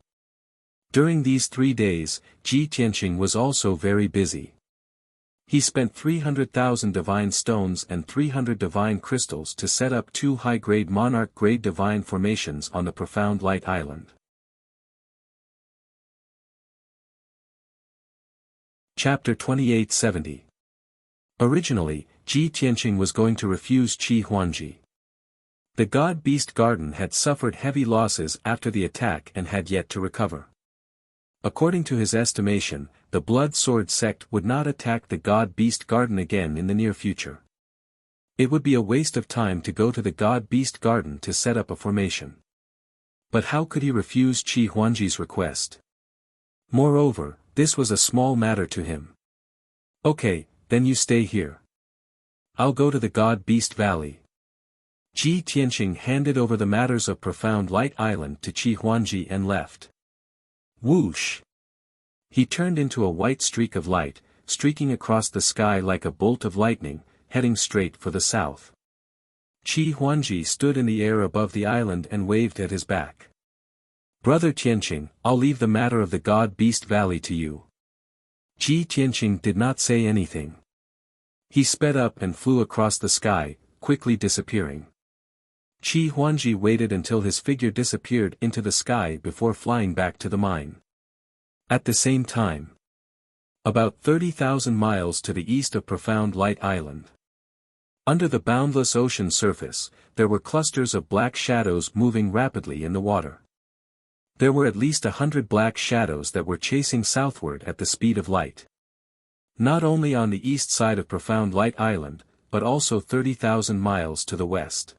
During these 3 days, Qi Tianqing was also very busy. He spent 300,000 divine stones and 300 divine crystals to set up 2 high-grade monarch-grade divine formations on the profound light island. Chapter 2870. Originally, Qi Tianqing was going to refuse Qi Huanji. The God-Beast Garden had suffered heavy losses after the attack and had yet to recover. According to his estimation, the Blood Sword sect would not attack the God-Beast Garden again in the near future. It would be a waste of time to go to the God-Beast Garden to set up a formation. But how could he refuse Qi Huanji's request? Moreover, this was a small matter to him. Okay, then you stay here. I'll go to the God-Beast Valley. Qi Tianqing handed over the matters of Profound Light Island to Qi Huanji and left. Whoosh! He turned into a white streak of light, streaking across the sky like a bolt of lightning, heading straight for the south. Qi Huanji stood in the air above the island and waved at his back. Brother Tianqing, I'll leave the matter of the God-Beast Valley to you. Qi Tianqing did not say anything. He sped up and flew across the sky, quickly disappearing. Qi Huanji waited until his figure disappeared into the sky before flying back to the mine. At the same time, about 30,000 miles to the east of Profound Light Island, under the boundless ocean surface, there were clusters of black shadows moving rapidly in the water. There were at least 100 black shadows that were chasing southward at the speed of light. Not only on the east side of Profound Light Island, but also 30,000 miles to the west.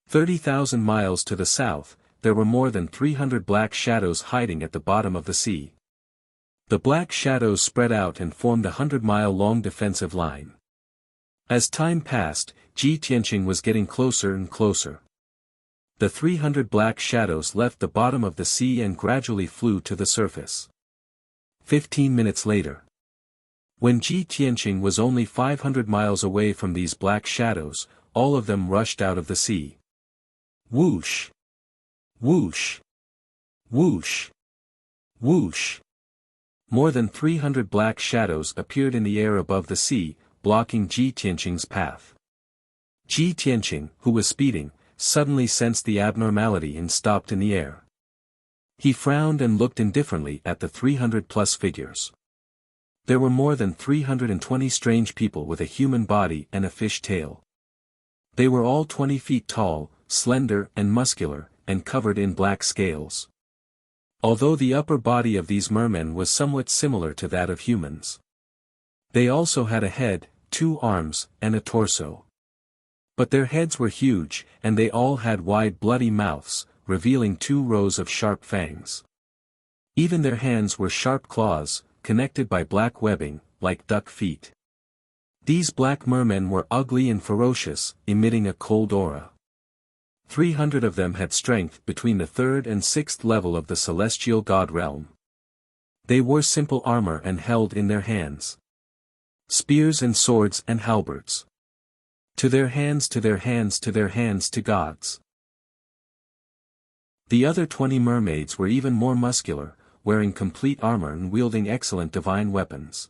30,000 miles to the south, there were more than 300 black shadows hiding at the bottom of the sea. The black shadows spread out and formed a 100-mile-long defensive line. As time passed, Qi Tianqing was getting closer and closer. The 300 black shadows left the bottom of the sea and gradually flew to the surface. 15 minutes later, when Qi Tianqing was only 500 miles away from these black shadows, all of them rushed out of the sea. Whoosh! Whoosh! Whoosh! Whoosh! More than 300 black shadows appeared in the air above the sea, blocking Qi Tianqing's path. Qi Tianqing, who was speeding, suddenly sensed the abnormality and stopped in the air. He frowned and looked indifferently at the 300-plus figures. There were more than 320 strange people with a human body and a fish tail. They were all 20 feet tall, slender and muscular, and covered in black scales. Although the upper body of these mermen was somewhat similar to that of humans. They also had a head, 2 arms, and a torso. But their heads were huge, and they all had wide bloody mouths, revealing 2 rows of sharp fangs. Even their hands were sharp claws, connected by black webbing, like duck feet. These black mermen were ugly and ferocious, emitting a cold aura. 300 of them had strength between the 3rd and 6th level of the celestial god realm. They wore simple armor and held in their hands spears and swords and halberds. To their hands, to their hands, to their hands, to gods. The other 20 mermaids were even more muscular, wearing complete armor and wielding excellent divine weapons.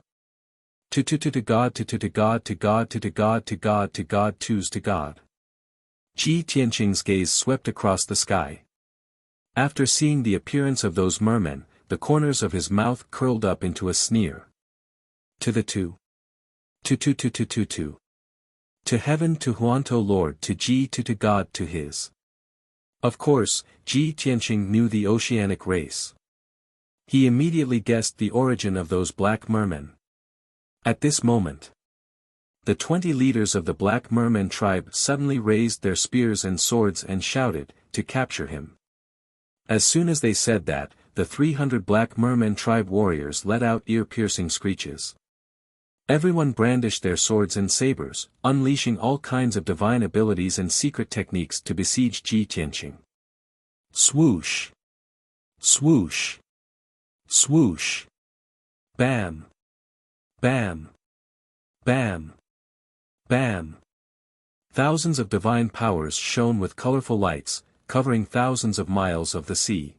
To God, to God, to God, to God, to God, to God, to God. Qi Tianqing's gaze swept across the sky. After seeing the appearance of those mermen, the corners of his mouth curled up into a sneer. To the two. To. To heaven to Huanto Lord to Ji to God to his. Of course, Ji Tianqing knew the oceanic race. He immediately guessed the origin of those black mermen. At this moment, the 20 leaders of the Black Merman tribe suddenly raised their spears and swords and shouted, to capture him. As soon as they said that, the 300 Black Merman tribe warriors let out ear-piercing screeches. Everyone brandished their swords and sabers, unleashing all kinds of divine abilities and secret techniques to besiege Ji Tianqing. Swoosh! Swoosh! Swoosh! Bam! Bam! Bam! Bam! Thousands of divine powers shone with colorful lights, covering thousands of miles of the sea.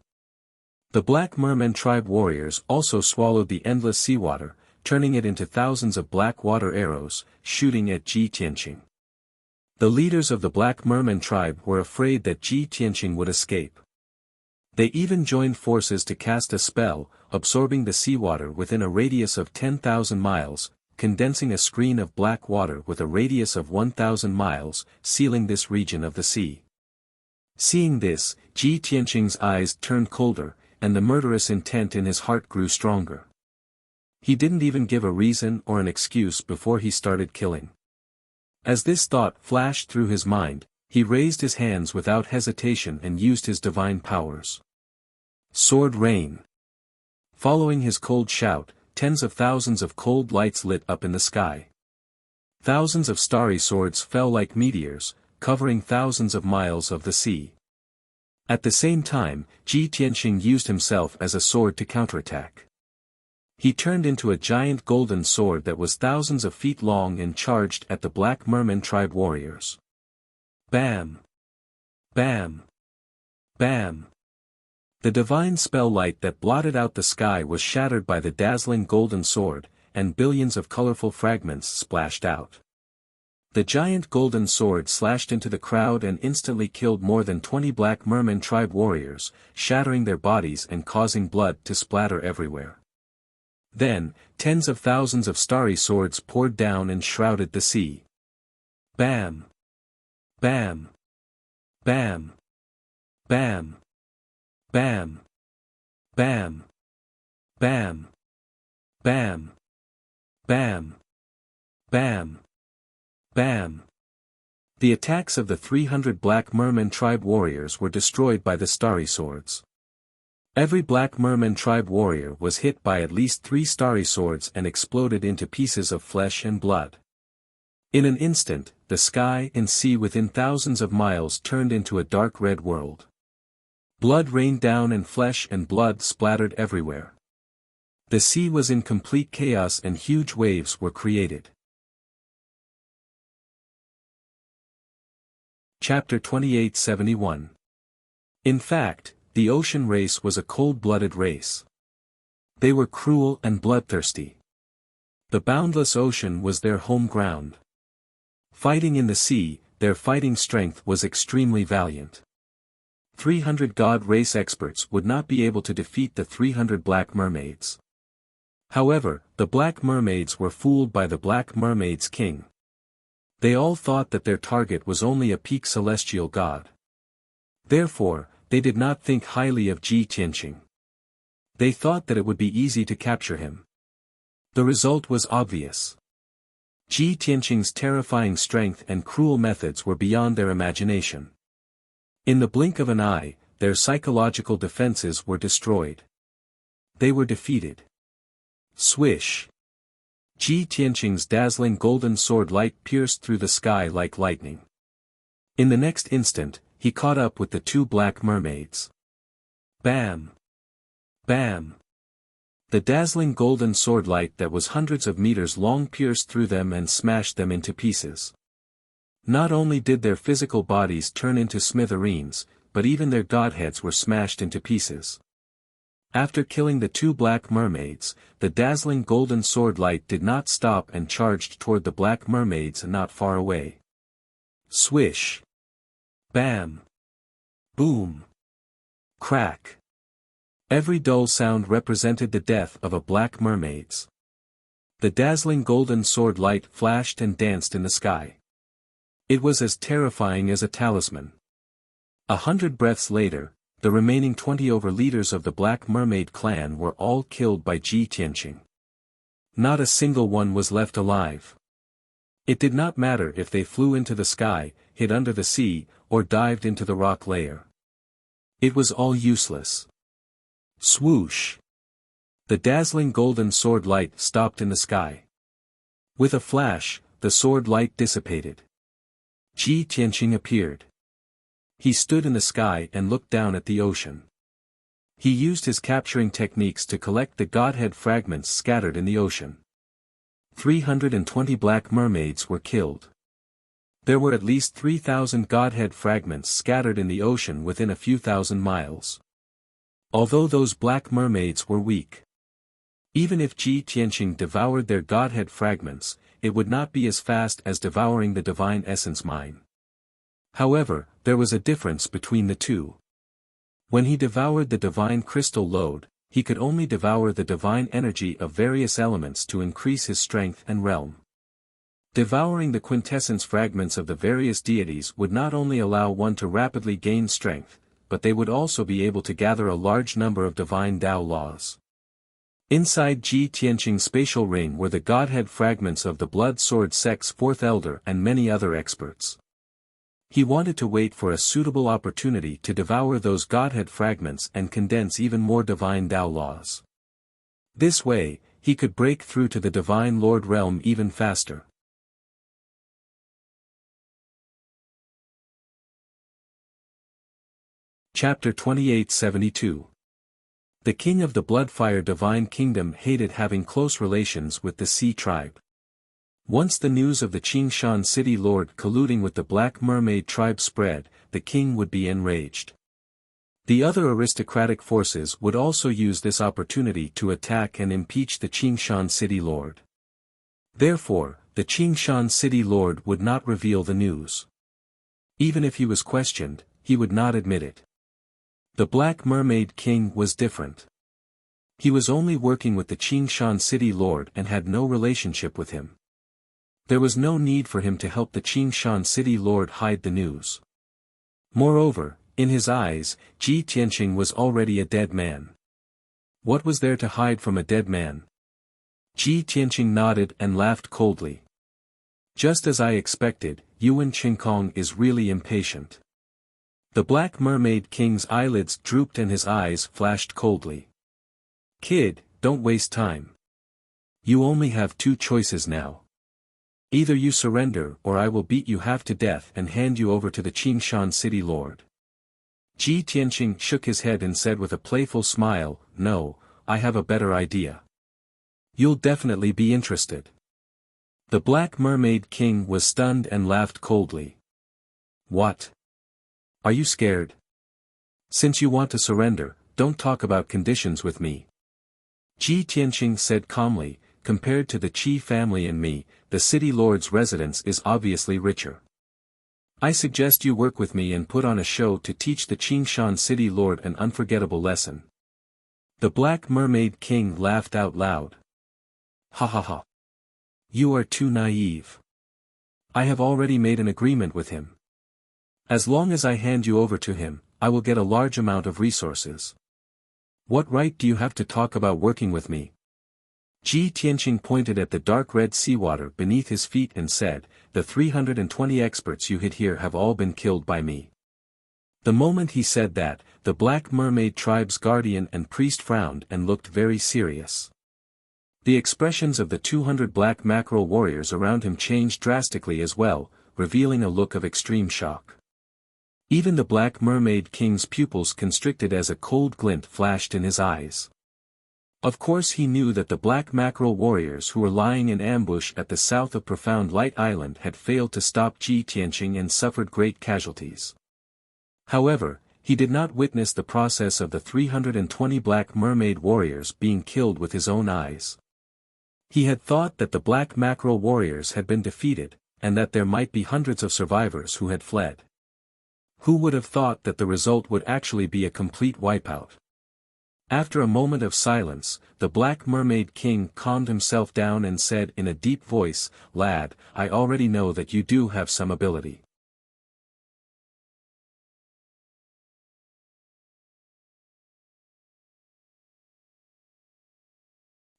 The Black Merman tribe warriors also swallowed the endless seawater, turning it into thousands of black water arrows, shooting at Ji Tianqing. The leaders of the Black Merman tribe were afraid that Ji Tianqing would escape. They even joined forces to cast a spell, absorbing the seawater within a radius of 10,000 miles, condensing a screen of black water with a radius of 1,000 miles, sealing this region of the sea. Seeing this, Ji Tianqing's eyes turned colder, and the murderous intent in his heart grew stronger. He didn't even give a reason or an excuse before he started killing. As this thought flashed through his mind, he raised his hands without hesitation and used his divine powers. Sword rain. Following his cold shout, tens of thousands of cold lights lit up in the sky. Thousands of starry swords fell like meteors, covering thousands of miles of the sea. At the same time, Ji Tianqing used himself as a sword to counterattack. He turned into a giant golden sword that was thousands of feet long and charged at the Black Merman tribe warriors. Bam! Bam! Bam! The divine spell light that blotted out the sky was shattered by the dazzling golden sword, and billions of colorful fragments splashed out. The giant golden sword slashed into the crowd and instantly killed more than 20 Black Merman tribe warriors, shattering their bodies and causing blood to splatter everywhere. Then, tens of thousands of starry swords poured down and shrouded the sea. Bam! Bam! Bam! Bam! Bam! Bam! Bam! Bam! Bam! Bam! Bam! The attacks of the 300 Black Merman tribe warriors were destroyed by the starry swords. Every Black Merman tribe warrior was hit by at least 3 starry swords and exploded into pieces of flesh and blood. In an instant, the sky and sea within thousands of miles turned into a dark red world. Blood rained down and flesh and blood splattered everywhere. The sea was in complete chaos and huge waves were created. Chapter 2871. In fact, the ocean race was a cold-blooded race. They were cruel and bloodthirsty. The boundless ocean was their home ground. Fighting in the sea, their fighting strength was extremely valiant. 300 god race experts would not be able to defeat the 300 black mermaids. However, the black mermaids were fooled by the Black Mermaid's king. They all thought that their target was only a peak celestial god. Therefore, they did not think highly of Ji Tianqing. They thought that it would be easy to capture him. The result was obvious. Ji Tianqing's terrifying strength and cruel methods were beyond their imagination. In the blink of an eye, their psychological defenses were destroyed. They were defeated. Swish! Ji Tianqing's dazzling golden sword light pierced through the sky like lightning. In the next instant, he caught up with the 2 black mermaids. Bam! Bam! The dazzling golden sword light that was hundreds of meters long pierced through them and smashed them into pieces. Not only did their physical bodies turn into smithereens, but even their godheads were smashed into pieces. After killing the 2 black mermaids, the dazzling golden sword light did not stop and charged toward the black mermaids not far away. Swish! Bam! Boom! Crack! Every dull sound represented the death of a black mermaids. The dazzling golden sword light flashed and danced in the sky. It was as terrifying as a talisman. 100 breaths later, the remaining 20 leaders of the Black Mermaid clan were all killed by Ji Tianqing. Not a single one was left alive. It did not matter if they flew into the sky, hid under the sea, or dived into the rock layer. It was all useless. Swoosh! The dazzling golden sword light stopped in the sky. With a flash, the sword light dissipated. Ji Tianqing appeared. He stood in the sky and looked down at the ocean. He used his capturing techniques to collect the godhead fragments scattered in the ocean. 320 black mermaids were killed. There were at least 3,000 godhead fragments scattered in the ocean within a few thousand miles. Although those black mermaids were weak. Even if Ji Tianqing devoured their godhead fragments, it would not be as fast as devouring the divine essence mine. However, there was a difference between the two. When he devoured the divine crystal lode, he could only devour the divine energy of various elements to increase his strength and realm. Devouring the quintessence fragments of the various deities would not only allow one to rapidly gain strength, but they would also be able to gather a large number of divine Tao laws. Inside Ji Tianqing's spatial ring were the godhead fragments of the Blood Sword Sect's fourth elder and many other experts. He wanted to wait for a suitable opportunity to devour those godhead fragments and condense even more divine Tao laws. This way, he could break through to the Divine Lord realm even faster. Chapter 2872. The king of the Bloodfire Divine Kingdom hated having close relations with the Sea tribe. Once the news of the Qingshan City Lord colluding with the Black Mermaid tribe spread, the king would be enraged. The other aristocratic forces would also use this opportunity to attack and impeach the Qingshan City Lord. Therefore, the Qingshan City Lord would not reveal the news. Even if he was questioned, he would not admit it. The Black Mermaid King was different. He was only working with the Qingshan City Lord and had no relationship with him. There was no need for him to help the Qingshan City Lord hide the news. Moreover, in his eyes, Ji Tianqing was already a dead man. What was there to hide from a dead man? Ji Tianqing nodded and laughed coldly. Just as I expected, Yuan Qingkong is really impatient. The Black Mermaid King's eyelids drooped and his eyes flashed coldly. Kid, don't waste time. You only have two choices now. Either you surrender or I will beat you half to death and hand you over to the Qingshan City Lord. Ji Tianqing shook his head and said with a playful smile, No, I have a better idea. You'll definitely be interested. The Black Mermaid King was stunned and laughed coldly. What? Are you scared? Since you want to surrender, don't talk about conditions with me. Ji Tianqing said calmly, compared to the Qi family and me, the city lord's residence is obviously richer. I suggest you work with me and put on a show to teach the Qingshan City Lord an unforgettable lesson. The Black Mermaid King laughed out loud. Ha ha ha. You are too naive. I have already made an agreement with him. As long as I hand you over to him, I will get a large amount of resources. What right do you have to talk about working with me? Ji Tianqing pointed at the dark red seawater beneath his feet and said, The 320 experts you hid here have all been killed by me. The moment he said that, the Black Mermaid tribe's guardian and priest frowned and looked very serious. The expressions of the 200 black mackerel warriors around him changed drastically as well, revealing a look of extreme shock. Even the Black Mermaid King's pupils constricted as a cold glint flashed in his eyes. Of course he knew that the black mackerel warriors who were lying in ambush at the south of Profound Light Island had failed to stop Ji Tianqing and suffered great casualties. However, he did not witness the process of the 320 black mermaid warriors being killed with his own eyes. He had thought that the black mackerel warriors had been defeated, and that there might be hundreds of survivors who had fled. Who would have thought that the result would actually be a complete wipeout? After a moment of silence, the Black Mermaid King calmed himself down and said in a deep voice, "Lad, I already know that you do have some ability.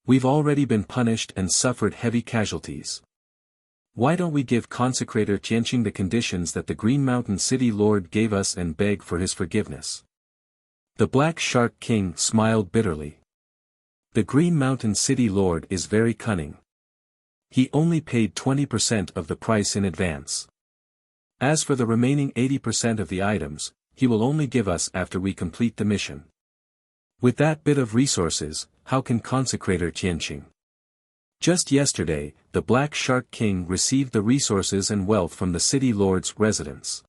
We've already been punished and suffered heavy casualties. Why don't we give Consecrator Tianqing the conditions that the Green Mountain City Lord gave us and beg for his forgiveness?" The Black Shark King smiled bitterly. The Green Mountain City Lord is very cunning. He only paid 20% of the price in advance. As for the remaining 80% of the items, he will only give us after we complete the mission. With that bit of resources, how can Consecrator Tianqing? Just yesterday, the Black Shark King received the resources and wealth from the City Lord's residence.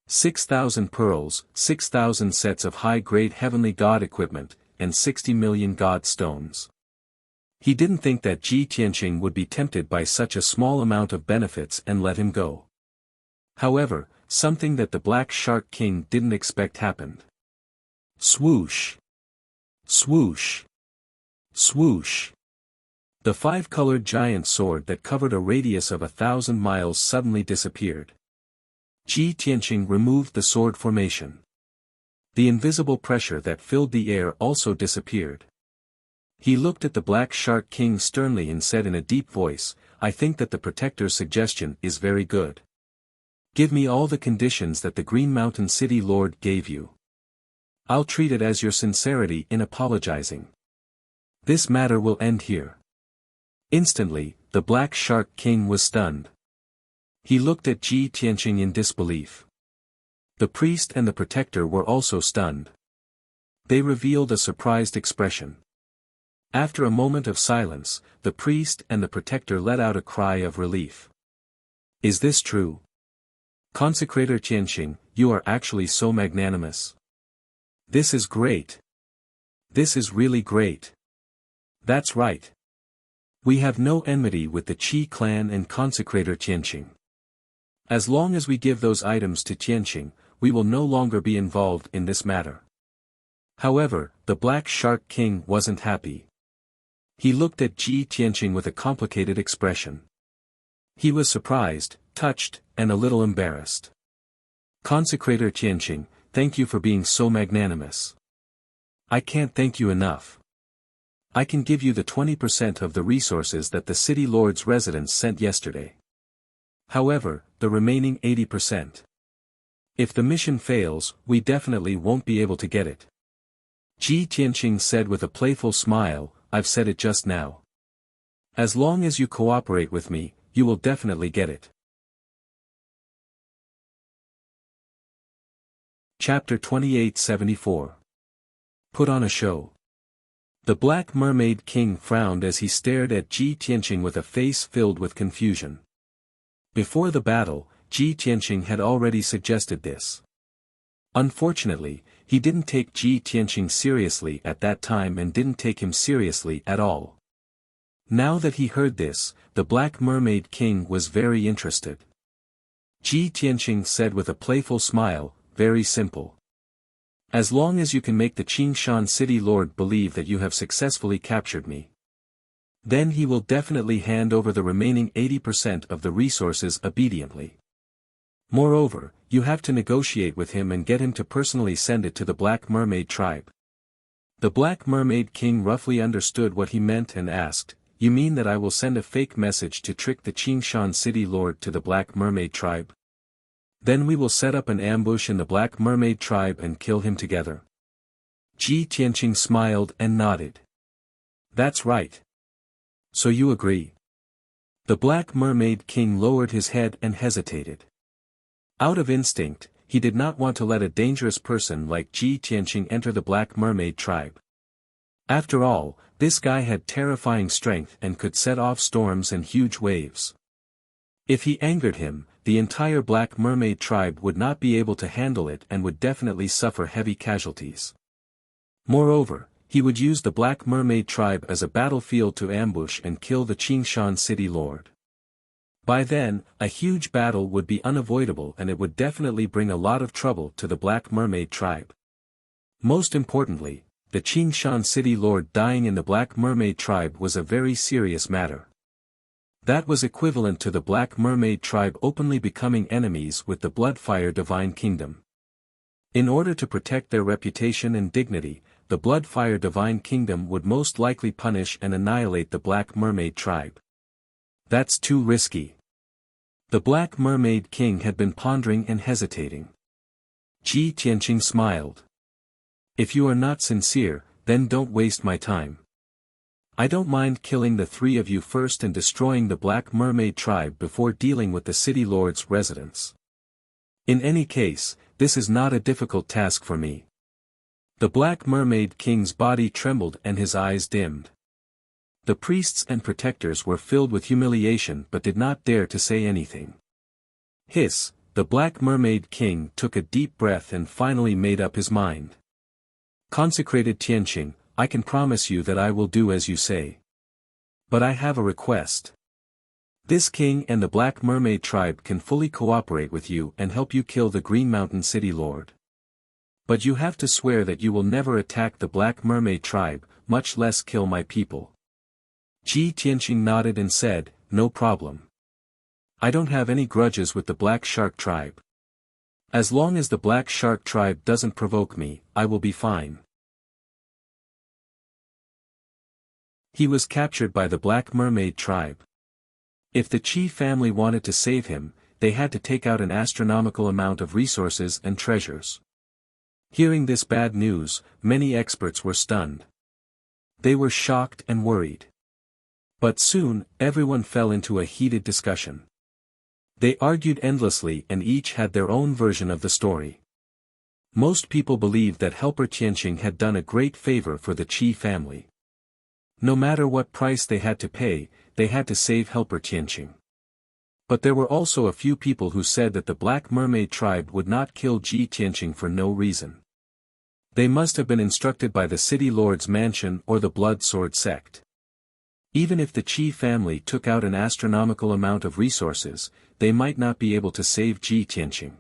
6,000 pearls, 6,000 sets of high-grade heavenly god equipment, and 60 million god stones. He didn't think that Ji Tianqing would be tempted by such a small amount of benefits and let him go. However, something that the Black Shark King didn't expect happened. Swoosh! Swoosh! Swoosh! The five-colored giant sword that covered a radius of 1,000 miles suddenly disappeared. Ji Tianqing removed the sword formation. The invisible pressure that filled the air also disappeared. He looked at the Black Shark King sternly and said in a deep voice, "I think that the Protector's suggestion is very good. Give me all the conditions that the Green Mountain City Lord gave you. I'll treat it as your sincerity in apologizing. This matter will end here." Instantly, the Black Shark King was stunned. He looked at Ji Tianqing in disbelief. The priest and the Protector were also stunned. They revealed a surprised expression. After a moment of silence, the priest and the Protector let out a cry of relief. "Is this true? Consecrator Tianqing, you are actually so magnanimous. This is great. This is really great. That's right. We have no enmity with the Qi clan and Consecrator Tianqing. As long as we give those items to Tianqing, we will no longer be involved in this matter." However, the Black Shark King wasn't happy. He looked at Ji Tianqing with a complicated expression. He was surprised, touched, and a little embarrassed. "Consecrator Tianqing, thank you for being so magnanimous. I can't thank you enough. I can give you the 20% of the resources that the City Lord's residence sent yesterday. However, the remaining 80%. If the mission fails, we definitely won't be able to get it." Ji Tianqing said with a playful smile, "I've said it just now. As long as you cooperate with me, you will definitely get it." Chapter 2874. Put on a show. The Black Mermaid King frowned as he stared at Ji Tianqing with a face filled with confusion. Before the battle, Ji Tianqing had already suggested this. Unfortunately, he didn't take Ji Tianqing seriously at that time and didn't take him seriously at all. Now that he heard this, the Black Mermaid King was very interested. Ji Tianqing said with a playful smile, "Very simple. As long as you can make the Qingshan City Lord believe that you have successfully captured me, then he will definitely hand over the remaining 80% of the resources obediently. Moreover, you have to negotiate with him and get him to personally send it to the Black Mermaid tribe." The Black Mermaid King roughly understood what he meant and asked, "You mean that I will send a fake message to trick the Qingshan City Lord to the Black Mermaid tribe? Then we will set up an ambush in the Black Mermaid tribe and kill him together?" Ji Tianqing smiled and nodded. "That's right. So you agree?" The Black Mermaid King lowered his head and hesitated. Out of instinct, he did not want to let a dangerous person like Ji Tianqing enter the Black Mermaid tribe. After all, this guy had terrifying strength and could set off storms and huge waves. If he angered him, the entire Black Mermaid tribe would not be able to handle it and would definitely suffer heavy casualties. Moreover, he would use the Black Mermaid tribe as a battlefield to ambush and kill the Qingshan City Lord. By then, a huge battle would be unavoidable and it would definitely bring a lot of trouble to the Black Mermaid tribe. Most importantly, the Qingshan city lord dying in the Black Mermaid tribe was a very serious matter. That was equivalent to the Black Mermaid tribe openly becoming enemies with the Bloodfire Divine Kingdom. In order to protect their reputation and dignity, the Bloodfire Divine Kingdom would most likely punish and annihilate the Black Mermaid tribe. That's too risky. The Black Mermaid King had been pondering and hesitating. Ji Tianqing smiled. If you are not sincere, then don't waste my time. I don't mind killing the three of you first and destroying the Black Mermaid tribe before dealing with the city lord's residents. In any case, this is not a difficult task for me. The Black Mermaid King's body trembled and his eyes dimmed. The priests and protectors were filled with humiliation but did not dare to say anything. Hiss, the Black Mermaid King took a deep breath and finally made up his mind. Consecrated Tianqing, I can promise you that I will do as you say. But I have a request. This king and the Black Mermaid tribe can fully cooperate with you and help you kill the Green Mountain City Lord. But you have to swear that you will never attack the Black Mermaid tribe, much less kill my people. Ji Tianqing nodded and said, no problem. I don't have any grudges with the Black Shark tribe. As long as the Black Shark tribe doesn't provoke me, I will be fine. He was captured by the Black Mermaid tribe. If the Qi family wanted to save him, they had to take out an astronomical amount of resources and treasures. Hearing this bad news, many experts were stunned. They were shocked and worried. But soon, everyone fell into a heated discussion. They argued endlessly and each had their own version of the story. Most people believed that Helper Tianqing had done a great favor for the Qi family. No matter what price they had to save Helper Tianqing. But there were also a few people who said that the Black Mermaid tribe would not kill Ji Tianqing for no reason. They must have been instructed by the City Lord's mansion or the Blood Sword sect. Even if the Qi family took out an astronomical amount of resources, they might not be able to save Ji Tianqing.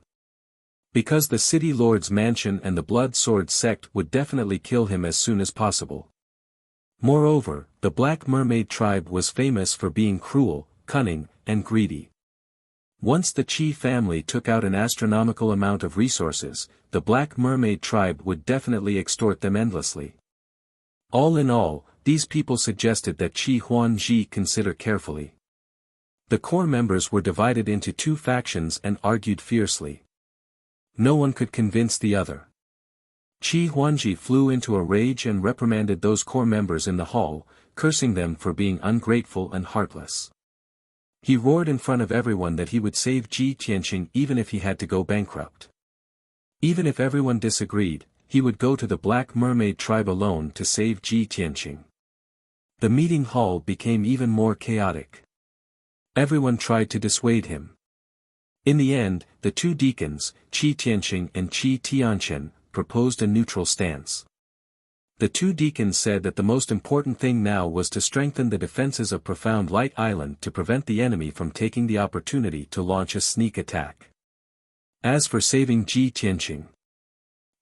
Because the City Lord's mansion and the Blood Sword sect would definitely kill him as soon as possible. Moreover, the Black Mermaid tribe was famous for being cruel, cunning, and greedy. Once the Qi family took out an astronomical amount of resources, the Black Mermaid tribe would definitely extort them endlessly. All in all, these people suggested that Qi Huanji consider carefully. The core members were divided into two factions and argued fiercely. No one could convince the other. Qi Huanji flew into a rage and reprimanded those core members in the hall, cursing them for being ungrateful and heartless. He roared in front of everyone that he would save Ji Tianqing even if he had to go bankrupt. Even if everyone disagreed, he would go to the Black Mermaid tribe alone to save Ji Tianqing. The meeting hall became even more chaotic. Everyone tried to dissuade him. In the end, the two deacons, Qi Tianqing and Qi Tianchen, proposed a neutral stance. The two deacons said that the most important thing now was to strengthen the defenses of Profound Light Island to prevent the enemy from taking the opportunity to launch a sneak attack. As for saving Ji Tianqing,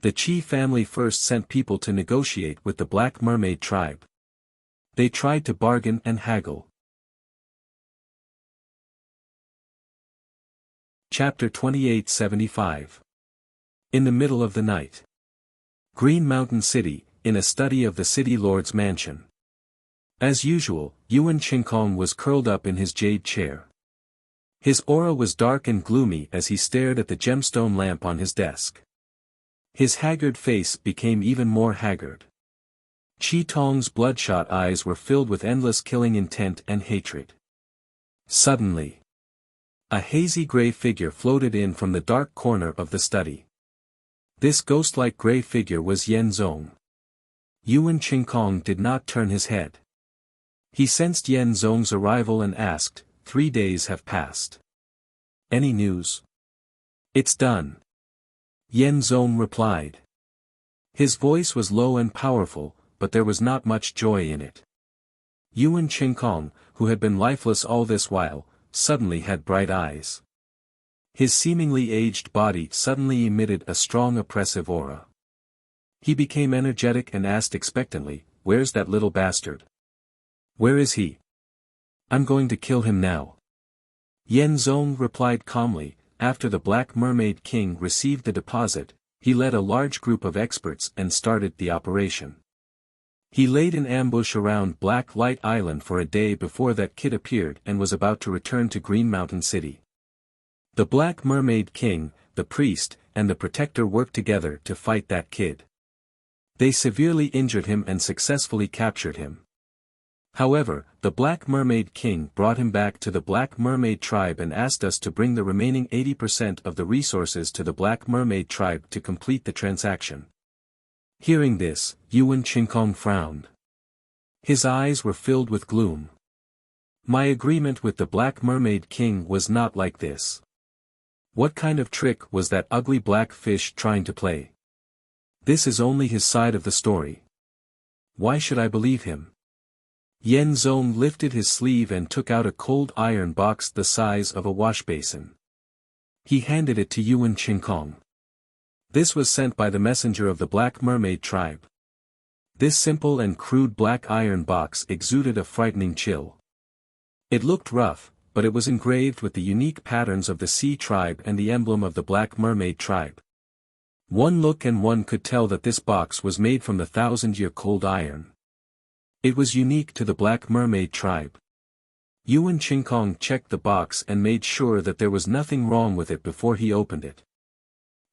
the Qi family first sent people to negotiate with the Black Mermaid tribe. They tried to bargain and haggle. Chapter 2875. In the middle of the night. Green Mountain City, in a study of the City Lord's mansion. As usual, Yuan Qingkong was curled up in his jade chair. His aura was dark and gloomy as he stared at the gemstone lamp on his desk. His haggard face became even more haggard. Qi Tong's bloodshot eyes were filled with endless killing intent and hatred. Suddenly, a hazy gray figure floated in from the dark corner of the study. This ghost-like gray figure was Yan Zong. Yuan Qingkong did not turn his head. He sensed Yan Zong's arrival and asked, 3 days have passed. Any news? It's done. Yan Zong replied. His voice was low and powerful, but there was not much joy in it. Yuan Qingkong, who had been lifeless all this while, suddenly had bright eyes. His seemingly aged body suddenly emitted a strong oppressive aura. He became energetic and asked expectantly, "Where's that little bastard? Where is he? I'm going to kill him now." Yen Zong replied calmly, "After the Black Mermaid King received the deposit, he led a large group of experts and started the operation. He laid an ambush around Black Light Island for a day before that kid appeared and was about to return to Green Mountain City. The Black Mermaid King, the priest, and the protector worked together to fight that kid. They severely injured him and successfully captured him. However, the Black Mermaid King brought him back to the Black Mermaid tribe and asked us to bring the remaining 80% of the resources to the Black Mermaid tribe to complete the transaction." Hearing this, Yuan Qinkong frowned. His eyes were filled with gloom. "My agreement with the Black Mermaid King was not like this. What kind of trick was that ugly black fish trying to play? This is only his side of the story. Why should I believe him?" Yen Zong lifted his sleeve and took out a cold iron box the size of a washbasin. He handed it to Yuan Qinkong. This was sent by the messenger of the Black Mermaid tribe. This simple and crude black iron box exuded a frightening chill. It looked rough, but it was engraved with the unique patterns of the Sea tribe and the emblem of the Black Mermaid tribe. One look and one could tell that this box was made from the 1,000-year cold iron. It was unique to the Black Mermaid tribe. Yuan Qinkong checked the box and made sure that there was nothing wrong with it before he opened it.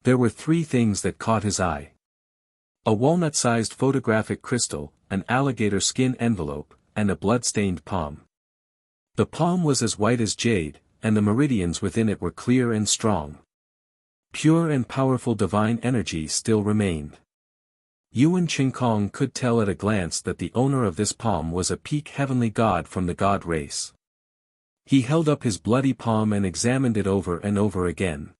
There were 3 things that caught his eye. A walnut-sized photographic crystal, an alligator skin envelope, and a blood-stained palm. The palm was as white as jade, and the meridians within it were clear and strong. Pure and powerful divine energy still remained. Yuan Qinkong could tell at a glance that the owner of this palm was a peak heavenly god from the god race. He held up his bloody palm and examined it over and over again.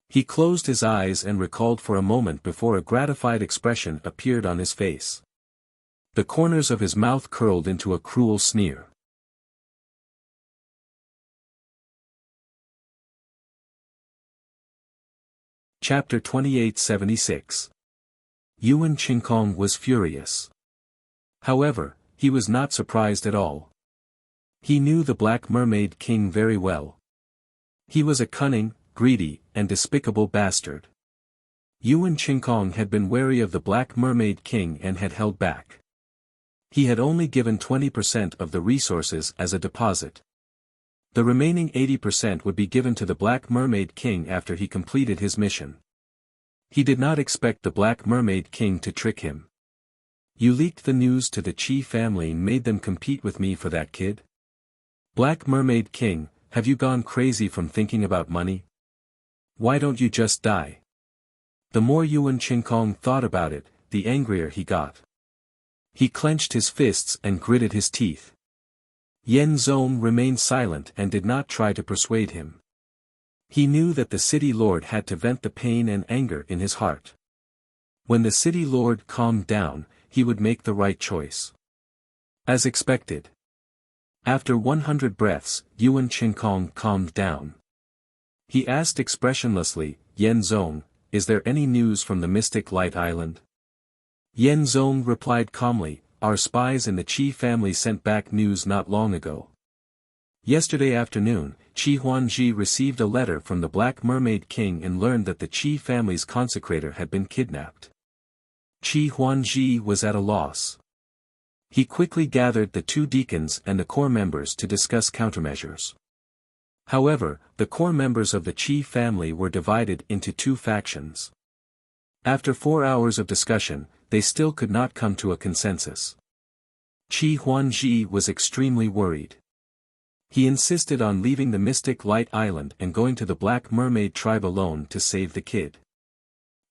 He closed his eyes and recalled for a moment before a gratified expression appeared on his face. The corners of his mouth curled into a cruel sneer. Chapter 2876. Yuan Qinkong was furious. However, he was not surprised at all. He knew the Black Mermaid King very well. He was a cunning, greedy, and despicable bastard. Yuan Qinkong had been wary of the Black Mermaid King and had held back. He had only given 20% of the resources as a deposit. The remaining 80% would be given to the Black Mermaid King after he completed his mission. He did not expect the Black Mermaid King to trick him. "You leaked the news to the Qi family and made them compete with me for that kid? Black Mermaid King, have you gone crazy from thinking about money? Why don't you just die?" The more Yuan Qinkong thought about it, the angrier he got. He clenched his fists and gritted his teeth. Yen Zong remained silent and did not try to persuade him. He knew that the city lord had to vent the pain and anger in his heart. When the city lord calmed down, he would make the right choice. As expected. After 100 breaths, Yuan Qinkong calmed down. He asked expressionlessly, "Yen Zong, is there any news from the Mystic Light Island?" Yen Zong replied calmly, "Our spies in the Qi family sent back news not long ago. Yesterday afternoon, Qi Huanji received a letter from the Black Mermaid King and learned that the Qi family's consecrator had been kidnapped." Qi Huanji was at a loss. He quickly gathered the 2 deacons and the core members to discuss countermeasures. However, the core members of the Qi family were divided into 2 factions. After 4 hours of discussion, they still could not come to a consensus. Qi Huanji was extremely worried. He insisted on leaving the Mystic Light Island and going to the Black Mermaid tribe alone to save the kid.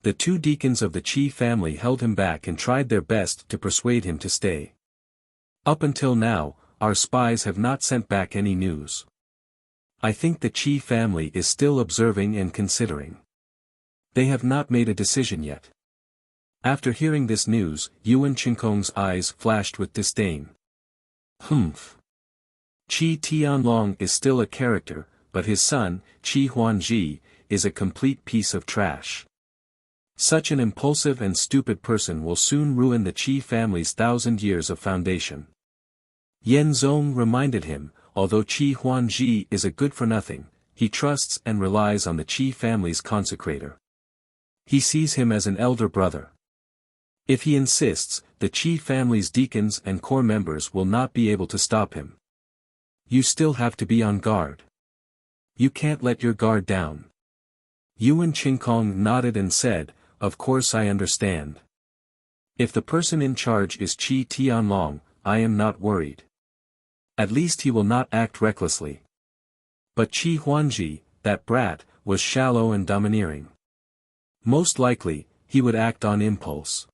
The 2 deacons of the Qi family held him back and tried their best to persuade him to stay. "Up until now, our spies have not sent back any news. I think the Qi family is still observing and considering. They have not made a decision yet." After hearing this news, Yuan Qinkong's eyes flashed with disdain. Humph. Qi Tianlong is still a character, but his son, Qi Huanji, is a complete piece of trash. Such an impulsive and stupid person will soon ruin the Qi family's 1,000 years of foundation. Yan Zong reminded him, although Qi Huangji is a good-for-nothing, he trusts and relies on the Qi family's consecrator. He sees him as an elder brother. If he insists, the Qi family's deacons and core members will not be able to stop him. You still have to be on guard. You can't let your guard down. Yuan Qingkong nodded and said, "Of course I understand. If the person in charge is Qi Tianlong, I am not worried. At least he will not act recklessly." But Qi Huangji, that brat, was shallow and domineering. Most likely, he would act on impulse.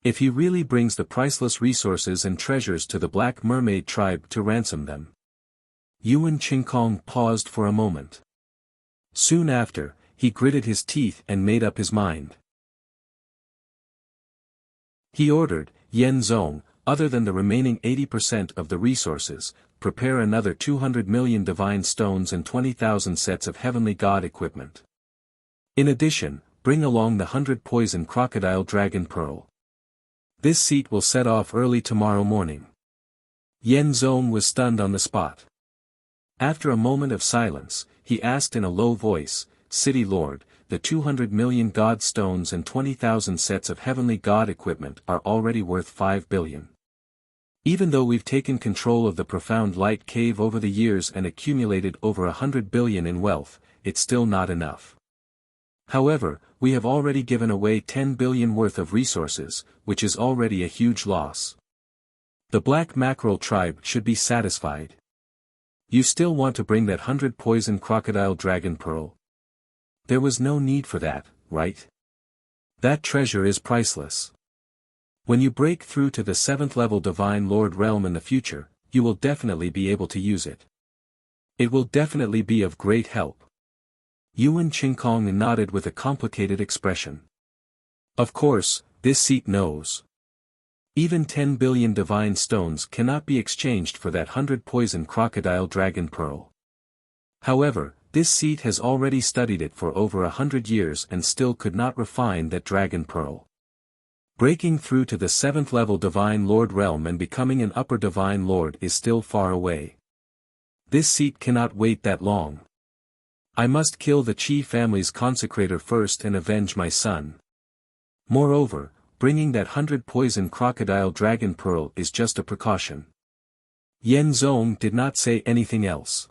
If he really brings the priceless resources and treasures to the Black Mermaid tribe to ransom them. Yuan Qingkong paused for a moment. Soon after, he gritted his teeth and made up his mind. He ordered, Yan Zong, other than the remaining 80% of the resources, prepare another 200 million divine stones and 20,000 sets of heavenly god equipment. In addition, bring along the 100 poison crocodile dragon pearl. This seat will set off early tomorrow morning. Yan Zong was stunned on the spot. After a moment of silence, he asked in a low voice, "City Lord, the 200 million god stones and 20,000 sets of heavenly god equipment are already worth 5 billion. Even though we've taken control of the profound light cave over the years and accumulated over 100 billion in wealth, it's still not enough. However, we have already given away 10 billion worth of resources, which is already a huge loss. The Black Mackerel tribe should be satisfied. You still want to bring that 100 poison crocodile dragon pearl? There was no need for that, right? That treasure is priceless. When you break through to the 7th level Divine Lord realm in the future, you will definitely be able to use it. It will definitely be of great help." Yuan Qingkong nodded with a complicated expression. Of course, this seat knows. Even 10 billion divine stones cannot be exchanged for that 100 poison crocodile dragon pearl. However, this seat has already studied it for over 100 years and still could not refine that dragon pearl. Breaking through to the 7th level Divine Lord realm and becoming an upper Divine Lord is still far away. This seat cannot wait that long. I must kill the Qi family's consecrator first and avenge my son. Moreover, bringing that 100 poison crocodile dragon pearl is just a precaution. Yan Zong did not say anything else.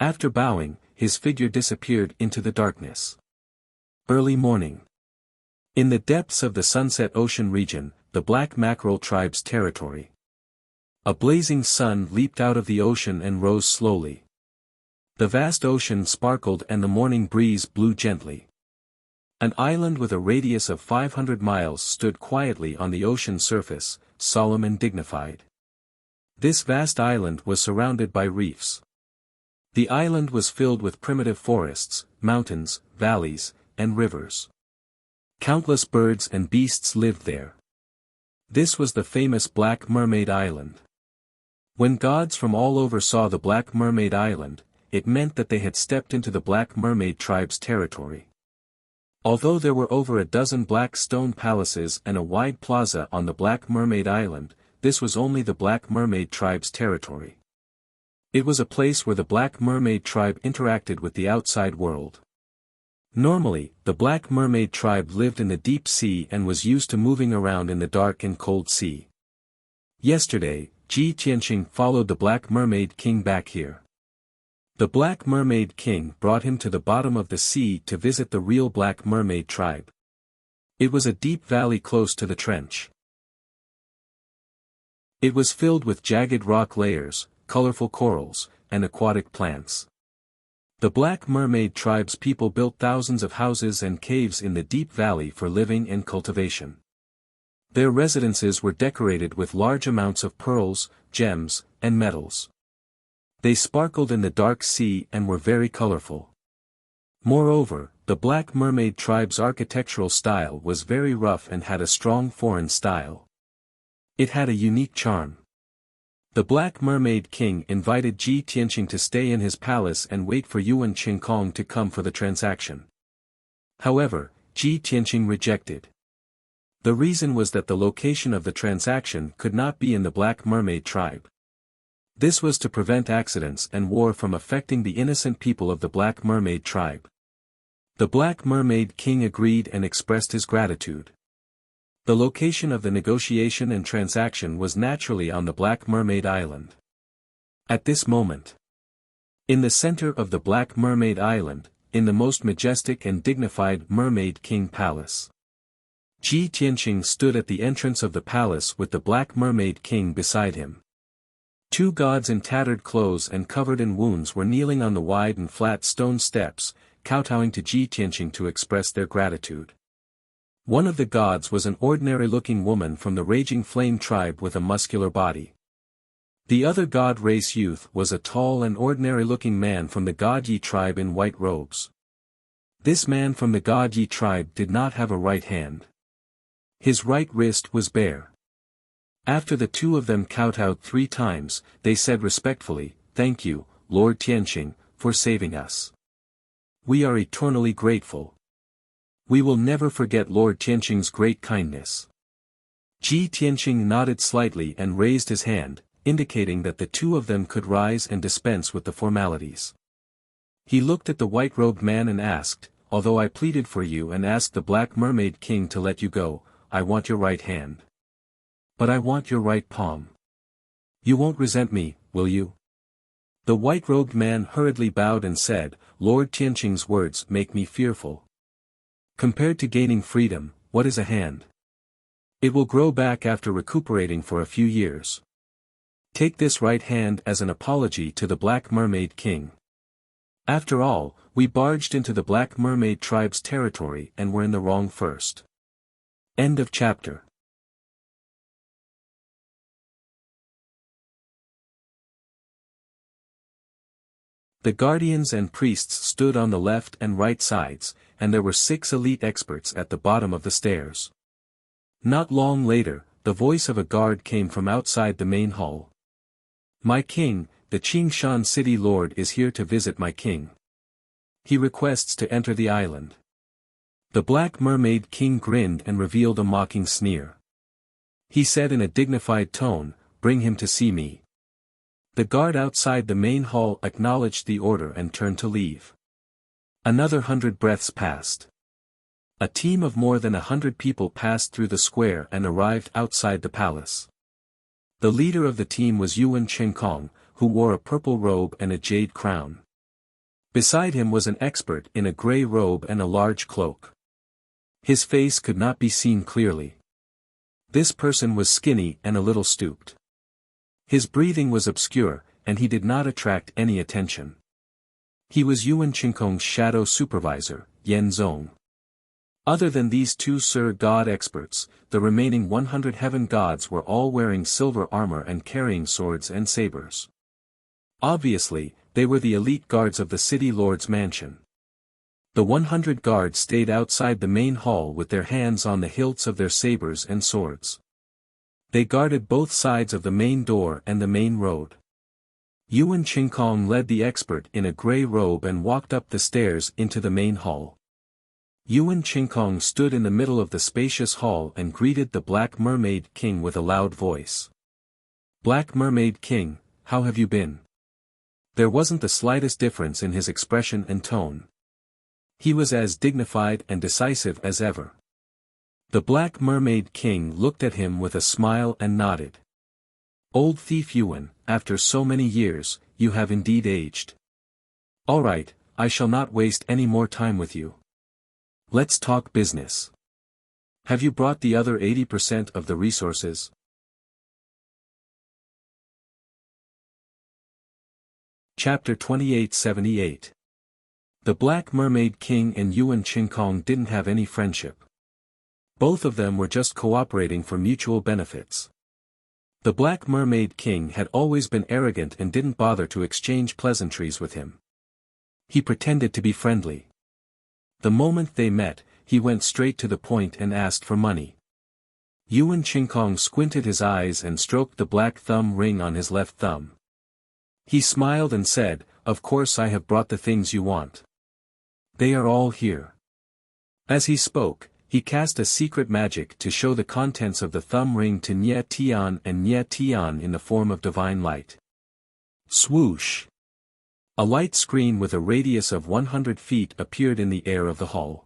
After bowing, his figure disappeared into the darkness. Early morning. In the depths of the Sunset Ocean region, the Black Mackerel tribe's territory. A blazing sun leaped out of the ocean and rose slowly. The vast ocean sparkled and the morning breeze blew gently. An island with a radius of 500 miles stood quietly on the ocean surface, solemn and dignified. This vast island was surrounded by reefs. The island was filled with primitive forests, mountains, valleys, and rivers. Countless birds and beasts lived there. This was the famous Black Mermaid Island. When gods from all over saw the Black Mermaid Island, it meant that they had stepped into the Black Mermaid tribe's territory. Although there were over a dozen black stone palaces and a wide plaza on the Black Mermaid Island, this was only the Black Mermaid tribe's territory. It was a place where the Black Mermaid tribe interacted with the outside world. Normally, the Black Mermaid tribe lived in the deep sea and was used to moving around in the dark and cold sea. Yesterday, Ji Tianqing followed the Black Mermaid King back here. The Black Mermaid King brought him to the bottom of the sea to visit the real Black Mermaid tribe. It was a deep valley close to the trench. It was filled with jagged rock layers, colorful corals, and aquatic plants. The Black Mermaid tribe's people built thousands of houses and caves in the deep valley for living and cultivation. Their residences were decorated with large amounts of pearls, gems, and metals. They sparkled in the dark sea and were very colorful. Moreover, the Black Mermaid tribe's architectural style was very rough and had a strong foreign style. It had a unique charm. The Black Mermaid King invited Ji Tianqing to stay in his palace and wait for Yuan Qingkong to come for the transaction. However, Ji Tianqing rejected. The reason was that the location of the transaction could not be in the Black Mermaid tribe. This was to prevent accidents and war from affecting the innocent people of the Black Mermaid tribe. The Black Mermaid King agreed and expressed his gratitude. The location of the negotiation and transaction was naturally on the Black Mermaid Island. At this moment, in the center of the Black Mermaid Island, in the most majestic and dignified Mermaid King Palace, Ji Tianqing stood at the entrance of the palace with the Black Mermaid King beside him. Two gods in tattered clothes and covered in wounds were kneeling on the wide and flat stone steps, kowtowing to Ji Tianqing to express their gratitude. One of the gods was an ordinary-looking woman from the Raging Flame tribe with a muscular body. The other god race youth was a tall and ordinary-looking man from the God Yi tribe in white robes. This man from the God Yi tribe did not have a right hand. His right wrist was bare. After the two of them kowtowed 3 times, they said respectfully, "Thank you, Lord Tianqing, for saving us. We are eternally grateful. We will never forget Lord Tianqing's great kindness." Ji Tianqing nodded slightly and raised his hand, indicating that the two of them could rise and dispense with the formalities. He looked at the white-robed man and asked, "Although I pleaded for you and asked the Black Mermaid King to let you go, I want your right hand. But I want your right palm. You won't resent me, will you?" The white-robed man hurriedly bowed and said, "Lord Tianqing's words make me fearful. Compared to gaining freedom, what is a hand? It will grow back after recuperating for a few years. Take this right hand as an apology to the Black Mermaid King. After all, we barged into the Black Mermaid tribe's territory and were in the wrong first." End of chapter. The guardians and priests stood on the left and right sides, and there were 6 elite experts at the bottom of the stairs. Not long later, the voice of a guard came from outside the main hall. "My king, the Qingshan city lord is here to visit my king. He requests to enter the island." The Black Mermaid King grinned and revealed a mocking sneer. He said in a dignified tone, "Bring him to see me." The guard outside the main hall acknowledged the order and turned to leave. Another 100 breaths passed. A team of more than 100 people passed through the square and arrived outside the palace. The leader of the team was Yuan Qingkong, who wore a purple robe and a jade crown. Beside him was an expert in a gray robe and a large cloak. His face could not be seen clearly. This person was skinny and a little stooped. His breathing was obscure, and he did not attract any attention. He was Yuan Qingkong's shadow supervisor, Yan Zong. Other than these 2 Sir God experts, the remaining 100 heaven gods were all wearing silver armor and carrying swords and sabers. Obviously, they were the elite guards of the city lord's mansion. The 100 guards stayed outside the main hall with their hands on the hilts of their sabers and swords. They guarded both sides of the main door and the main road. Yuan Qingkong led the expert in a gray robe and walked up the stairs into the main hall. Yuan Qingkong stood in the middle of the spacious hall and greeted the Black Mermaid King with a loud voice. "Black Mermaid King, how have you been?" There wasn't the slightest difference in his expression and tone. He was as dignified and decisive as ever. The Black Mermaid King looked at him with a smile and nodded. "Old thief Yuan, after so many years, you have indeed aged. All right, I shall not waste any more time with you. Let's talk business. Have you brought the other 80% of the resources?" Chapter 2878. The Black Mermaid King and Yuan Qingkong didn't have any friendship. Both of them were just cooperating for mutual benefits. The Black Mermaid King had always been arrogant and didn't bother to exchange pleasantries with him. He pretended to be friendly. The moment they met, he went straight to the point and asked for money. Yuan Qingkong squinted his eyes and stroked the black thumb ring on his left thumb. He smiled and said, "Of course I have brought the things you want. They are all here." As he spoke, he cast a secret magic to show the contents of the thumb ring to Nye Tian and Nye Tian in the form of divine light. Swoosh! A light screen with a radius of 100 feet appeared in the air of the hall.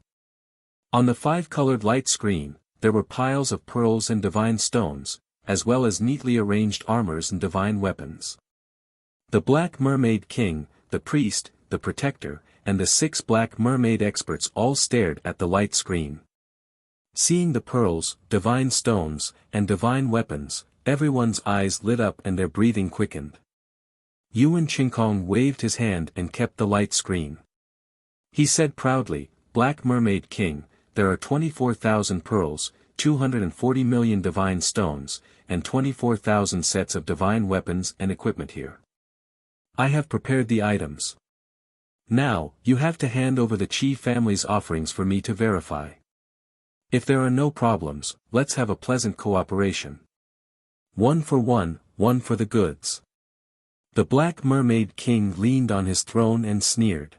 On the 5-colored light screen, there were piles of pearls and divine stones, as well as neatly arranged armors and divine weapons. The Black Mermaid King, the priest, the protector, and the 6 Black Mermaid experts all stared at the light screen. Seeing the pearls, divine stones, and divine weapons, everyone's eyes lit up and their breathing quickened. Yuan Qingkong waved his hand and kept the light screen. He said proudly, "Black Mermaid King, there are 24,000 pearls, 240 million divine stones, and 24,000 sets of divine weapons and equipment here. I have prepared the items. Now, you have to hand over the Qi family's offerings for me to verify. If there are no problems, let's have a pleasant cooperation. 1 for 1, 1 for the goods." The Black Mermaid King leaned on his throne and sneered.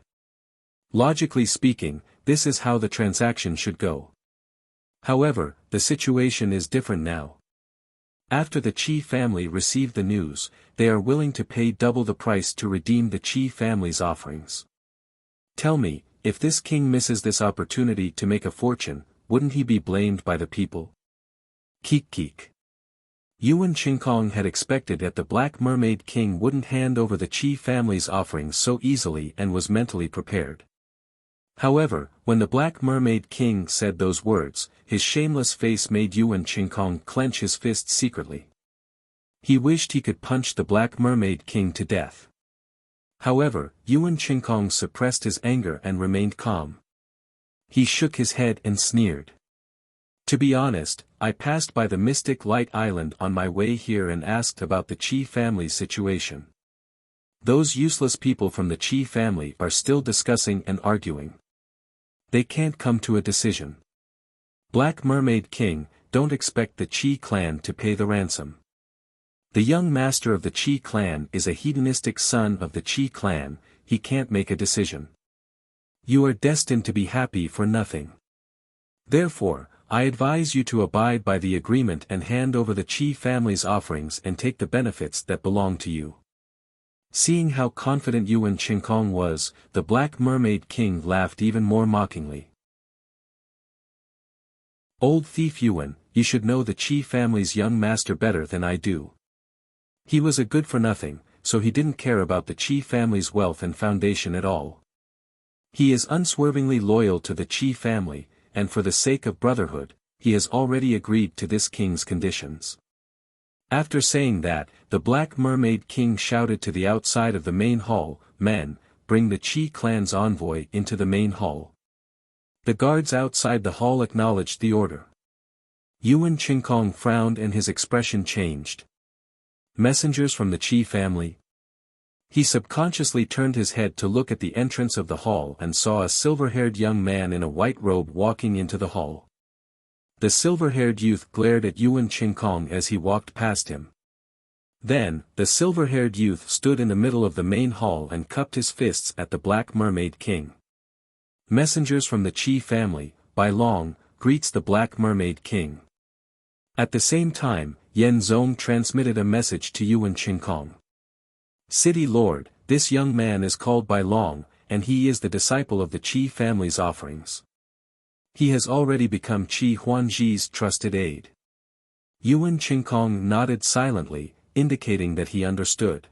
Logically speaking, this is how the transaction should go. However, the situation is different now. After the Qi family received the news, they are willing to pay double the price to redeem the Qi family's offerings. Tell me, if this king misses this opportunity to make a fortune, wouldn't he be blamed by the people? Keek keek. Yuan Qingkong had expected that the Black Mermaid King wouldn't hand over the Qi family's offerings so easily and was mentally prepared. However, when the Black Mermaid King said those words, his shameless face made Yuan Qingkong clench his fists secretly. He wished he could punch the Black Mermaid King to death. However, Yuan Qingkong suppressed his anger and remained calm. He shook his head and sneered. To be honest, I passed by the Mystic Light Island on my way here and asked about the Qi family's situation. Those useless people from the Qi family are still discussing and arguing. They can't come to a decision. Black Mermaid King, don't expect the Qi clan to pay the ransom. The young master of the Qi clan is a hedonistic son of the Qi clan, he can't make a decision. You are destined to be happy for nothing. Therefore, I advise you to abide by the agreement and hand over the Qi family's offerings and take the benefits that belong to you. Seeing how confident Yuan Qingkong was, the Black Mermaid King laughed even more mockingly. Old thief Yuan, you should know the Qi family's young master better than I do. He was a good-for-nothing, so he didn't care about the Qi family's wealth and foundation at all. He is unswervingly loyal to the Qi family, and for the sake of brotherhood, he has already agreed to this king's conditions. After saying that, the Black Mermaid King shouted to the outside of the main hall, "Men, bring the Qi clan's envoy into the main hall." The guards outside the hall acknowledged the order. Yuan Qingkong frowned and his expression changed. Messengers from the Qi family? He subconsciously turned his head to look at the entrance of the hall and saw a silver-haired young man in a white robe walking into the hall. The silver-haired youth glared at Yuan Qingkong as he walked past him. Then, the silver-haired youth stood in the middle of the main hall and cupped his fists at the Black Mermaid King. Messengers from the Qi family, by Long, greets the Black Mermaid King. At the same time, Yan Zong transmitted a message to Yuan Qingkong. City Lord, this young man is called Bai Long, and he is the disciple of the Qi family's offerings. He has already become Qi Huangji's trusted aide. Yuan Qingkong nodded silently, indicating that he understood.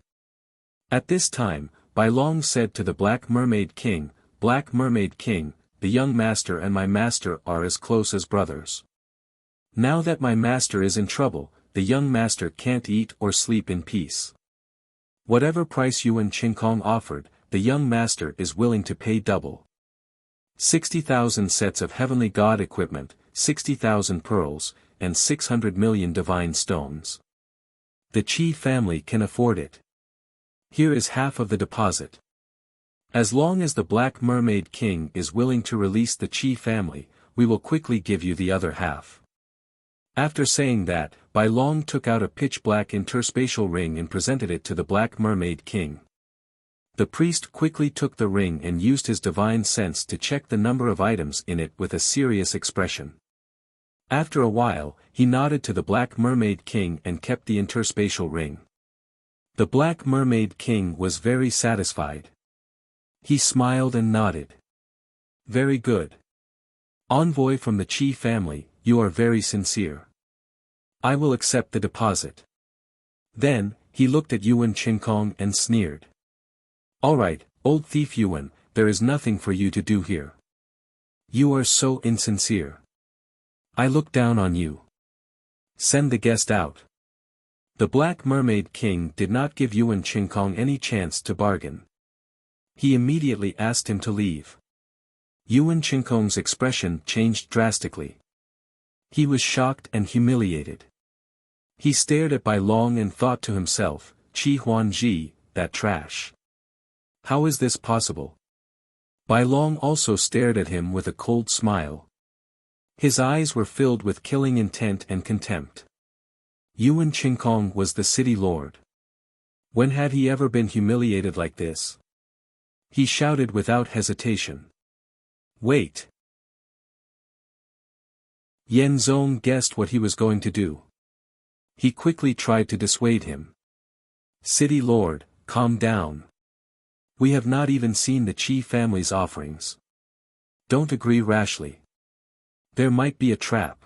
At this time, Bai Long said to the Black Mermaid King, "Black Mermaid King, the young master and my master are as close as brothers. Now that my master is in trouble, the young master can't eat or sleep in peace. Whatever price Yuan Qingkong offered, the young master is willing to pay double. 60,000 sets of heavenly god equipment, 60,000 pearls, and 600 million divine stones. The Qi family can afford it. Here is half of the deposit. As long as the Black Mermaid King is willing to release the Qi family, we will quickly give you the other half." After saying that, Bai Long took out a pitch-black interspatial ring and presented it to the Black Mermaid King. The priest quickly took the ring and used his divine sense to check the number of items in it with a serious expression. After a while, he nodded to the Black Mermaid King and kept the interspatial ring. The Black Mermaid King was very satisfied. He smiled and nodded. Very good. Envoy from the Qi family, you are very sincere. I will accept the deposit. Then, he looked at Yuan Qingkong and sneered. All right, old thief Yuan, there is nothing for you to do here. You are so insincere. I look down on you. Send the guest out. The Black Mermaid King did not give Yuan Qingkong any chance to bargain. He immediately asked him to leave. Yuan Qingkong's expression changed drastically. He was shocked and humiliated. He stared at Bai Long and thought to himself, Qi Huanji, that trash. How is this possible? Bai Long also stared at him with a cold smile. His eyes were filled with killing intent and contempt. Yuan Qingkong was the city lord. When had he ever been humiliated like this? He shouted without hesitation. Wait. Yan Zong guessed what he was going to do. He quickly tried to dissuade him. City lord, calm down. We have not even seen the Qi family's offerings. Don't agree rashly. There might be a trap.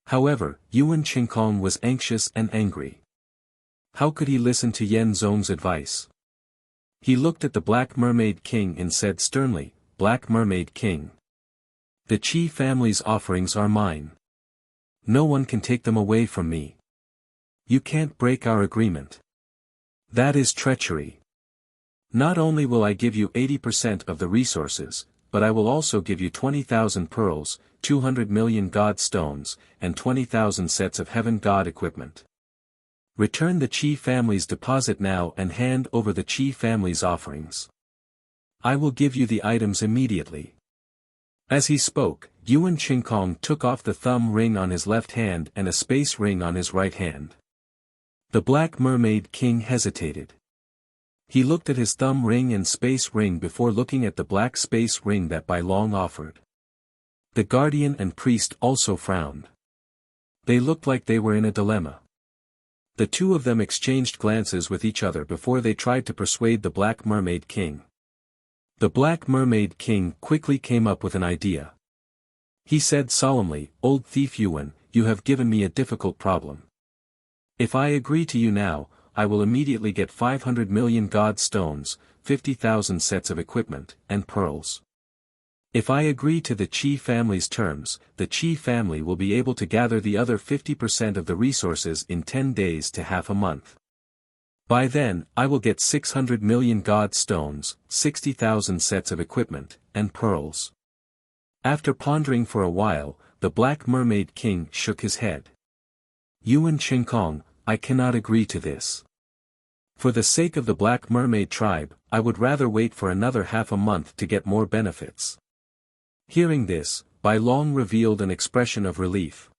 However, Yuan Qingkong was anxious and angry. How could he listen to Yan Zong's advice? He looked at the Black Mermaid King and said sternly, Black Mermaid King. The Qi family's offerings are mine. No one can take them away from me. You can't break our agreement. That is treachery. Not only will I give you 80% of the resources, but I will also give you 20,000 pearls, 200 million god stones, and 20,000 sets of heaven god equipment. Return the Qi family's deposit now and hand over the Qi family's offerings. I will give you the items immediately. As he spoke, Yuan Qingkong took off the thumb ring on his left hand and a space ring on his right hand. The Black Mermaid King hesitated. He looked at his thumb ring and space ring before looking at the black space ring that Bai Long offered. The guardian and priest also frowned. They looked like they were in a dilemma. The two of them exchanged glances with each other before they tried to persuade the Black Mermaid King. The Black Mermaid King quickly came up with an idea. He said solemnly, Old thief Yuan, you have given me a difficult problem. If I agree to you now, I will immediately get 500 million god stones, 50,000 sets of equipment, and pearls. If I agree to the Qi family's terms, the Qi family will be able to gather the other 50% of the resources in 10 days to half a month. By then, I will get 600 million god stones, 60,000 sets of equipment, and pearls. After pondering for a while, the Black Mermaid King shook his head. Yuan Qingkong, I cannot agree to this. For the sake of the Black Mermaid tribe, I would rather wait for another half a month to get more benefits. Hearing this, Bai Long revealed an expression of relief.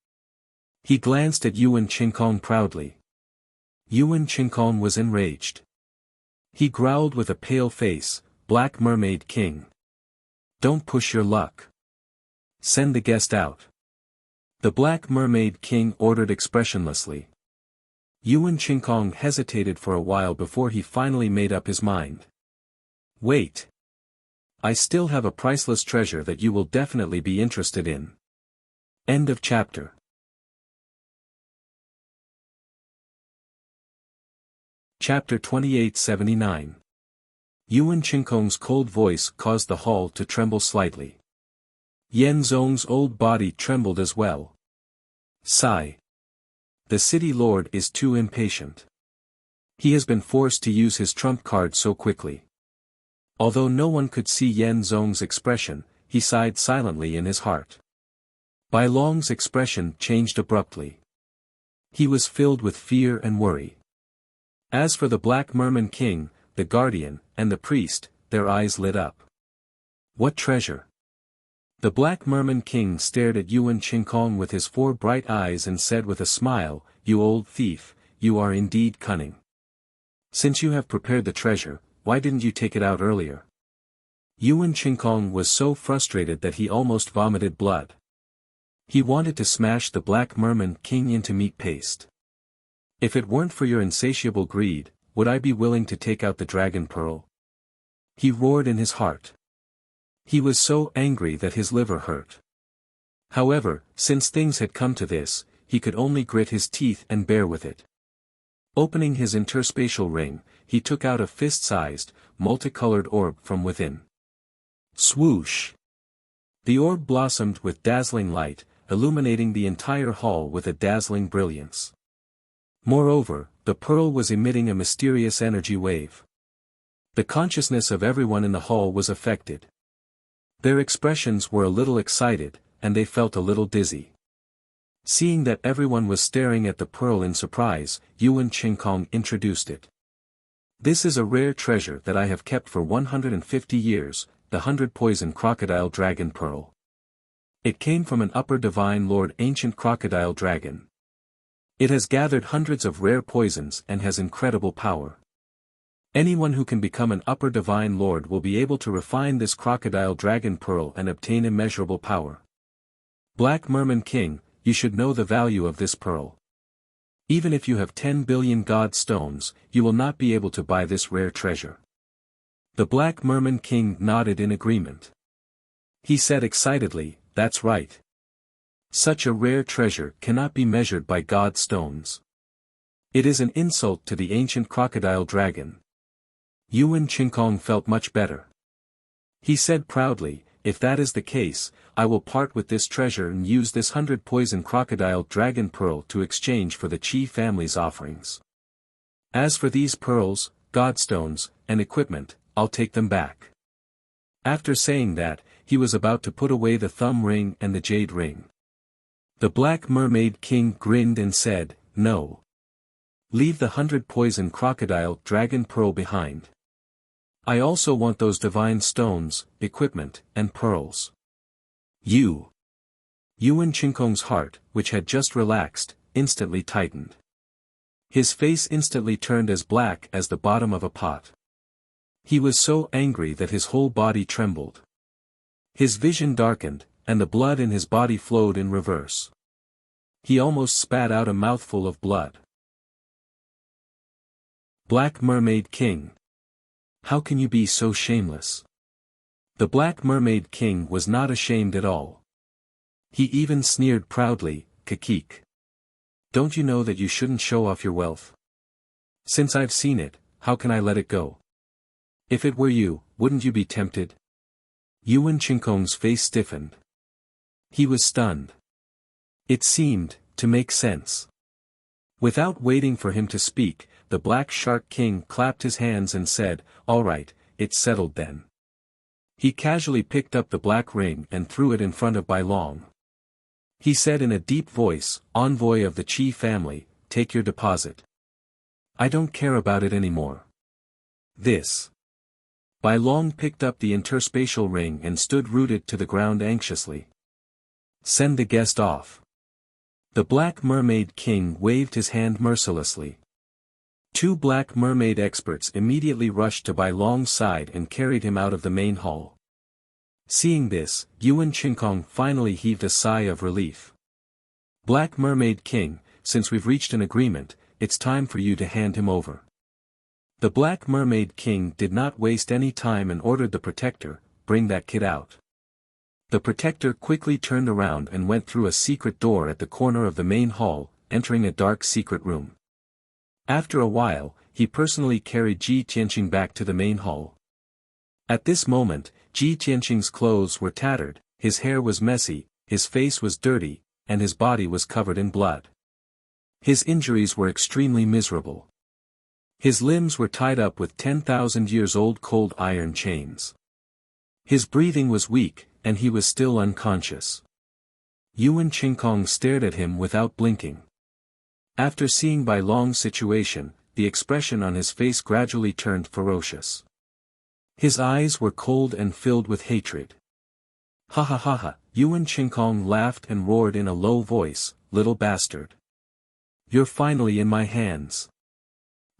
He glanced at Yuan Qingkong proudly. Yuan Qingkong was enraged. He growled with a pale face, Black Mermaid King. Don't push your luck. Send the guest out. The Black Mermaid King ordered expressionlessly. Yuan Qingkong hesitated for a while before he finally made up his mind. Wait. I still have a priceless treasure that you will definitely be interested in. End of chapter. Chapter 2879. Yuan Qingkong's cold voice caused the hall to tremble slightly. Yan Zong's old body trembled as well. Sigh. The city lord is too impatient. He has been forced to use his trump card so quickly. Although no one could see Yan Zong's expression, he sighed silently in his heart. Bai Long's expression changed abruptly. He was filled with fear and worry. As for the Black Merman King, the guardian, and the priest, their eyes lit up. What treasure? The Black Merman King stared at Yuan Qingkong with his 4 bright eyes and said with a smile, You old thief, you are indeed cunning. Since you have prepared the treasure, why didn't you take it out earlier? Yuan Qingkong was so frustrated that he almost vomited blood. He wanted to smash the Black Merman King into meat paste. If it weren't for your insatiable greed, would I be willing to take out the dragon pearl? He roared in his heart. He was so angry that his liver hurt. However, since things had come to this, he could only grit his teeth and bear with it. Opening his interspatial ring, he took out a fist-sized, multicolored orb from within. Swoosh! The orb blossomed with dazzling light, illuminating the entire hall with a dazzling brilliance. Moreover, the pearl was emitting a mysterious energy wave. The consciousness of everyone in the hall was affected. Their expressions were a little excited, and they felt a little dizzy. Seeing that everyone was staring at the pearl in surprise, Yuan Qingkong introduced it. This is a rare treasure that I have kept for 150 years, the 100-poison crocodile dragon pearl. It came from an upper divine lord ancient crocodile dragon. It has gathered hundreds of rare poisons and has incredible power. Anyone who can become an upper divine lord will be able to refine this crocodile dragon pearl and obtain immeasurable power. Black Merman King, you should know the value of this pearl. Even if you have 10 billion god stones, you will not be able to buy this rare treasure. The Black Merman King nodded in agreement. He said excitedly, that's right. Such a rare treasure cannot be measured by god stones. It is an insult to the ancient crocodile dragon. Yuan Qingkong felt much better. He said proudly, if that is the case, I will part with this treasure and use this 100-poison crocodile dragon pearl to exchange for the Qi family's offerings. As for these pearls, godstones, and equipment, I'll take them back. After saying that, he was about to put away the thumb ring and the jade ring. The Black Mermaid King grinned and said, no. Leave the 100-poison crocodile dragon pearl behind. I also want those divine stones, equipment, and pearls. Yuan Qingkong's heart, which had just relaxed, instantly tightened. His face instantly turned as black as the bottom of a pot. He was so angry that his whole body trembled. His vision darkened, and the blood in his body flowed in reverse. He almost spat out a mouthful of blood. Black Mermaid King. How can you be so shameless? The Black Mermaid King was not ashamed at all. He even sneered proudly, Kakik. Don't you know that you shouldn't show off your wealth? Since I've seen it, how can I let it go? If it were you, wouldn't you be tempted? Yuan Qingkong's face stiffened. He was stunned. It seemed to make sense. Without waiting for him to speak, the Black Shark King clapped his hands and said, all right, it's settled then. He casually picked up the black ring and threw it in front of Bai Long. He said in a deep voice, envoy of the Qi family, take your deposit. I don't care about it anymore. This. Bai Long picked up the interspatial ring and stood rooted to the ground anxiously. Send the guest off. The Black Mermaid King waved his hand mercilessly. Two Black Mermaid experts immediately rushed to Bai Long's side and carried him out of the main hall. Seeing this, Yuan Qingkong finally heaved a sigh of relief. Black Mermaid King, since we've reached an agreement, it's time for you to hand him over. The Black Mermaid King did not waste any time and ordered the Protector, bring that kid out. The Protector quickly turned around and went through a secret door at the corner of the main hall, entering a dark secret room. After a while, he personally carried Ji Tianqing back to the main hall. At this moment, Ji Tianqing's clothes were tattered, his hair was messy, his face was dirty, and his body was covered in blood. His injuries were extremely miserable. His limbs were tied up with 10,000 years old cold iron chains. His breathing was weak, and he was still unconscious. Yuan Qingkong stared at him without blinking. After seeing Bai Long's situation, the expression on his face gradually turned ferocious. His eyes were cold and filled with hatred. Ha ha ha ha, Yuan Qingkong laughed and roared in a low voice, little bastard. You're finally in my hands.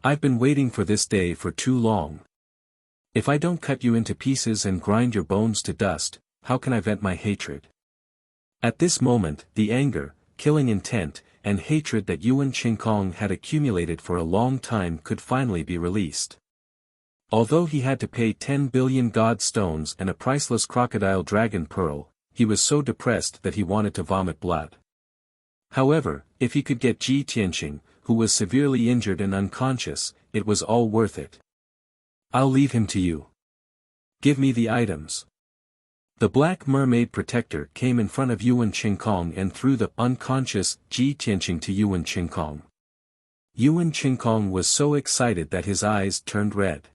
I've been waiting for this day for too long. If I don't cut you into pieces and grind your bones to dust, how can I vent my hatred? At this moment, the anger, killing intent, and hatred that Yuan Qingkong had accumulated for a long time could finally be released. Although he had to pay 10 billion god stones and a priceless crocodile dragon pearl, he was so depressed that he wanted to vomit blood. However, if he could get Ji Tianqing, who was severely injured and unconscious, it was all worth it. I'll leave him to you. Give me the items. The Black Mermaid Protector came in front of Yuan Qingkong and threw the unconscious Ji Tianqing to Yuan Qingkong. Yuan Qingkong was so excited that his eyes turned red.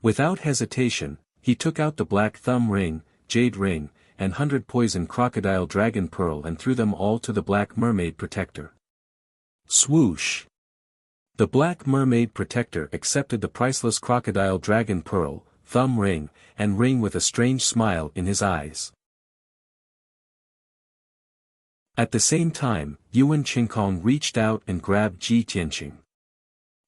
Without hesitation, he took out the black thumb ring, jade ring, and 100 poison crocodile dragon pearl and threw them all to the Black Mermaid Protector. Swoosh! The Black Mermaid Protector accepted the priceless crocodile dragon pearl, thumb ring, and ring with a strange smile in his eyes. At the same time, Yuan Qingkong reached out and grabbed Ji Tianqing.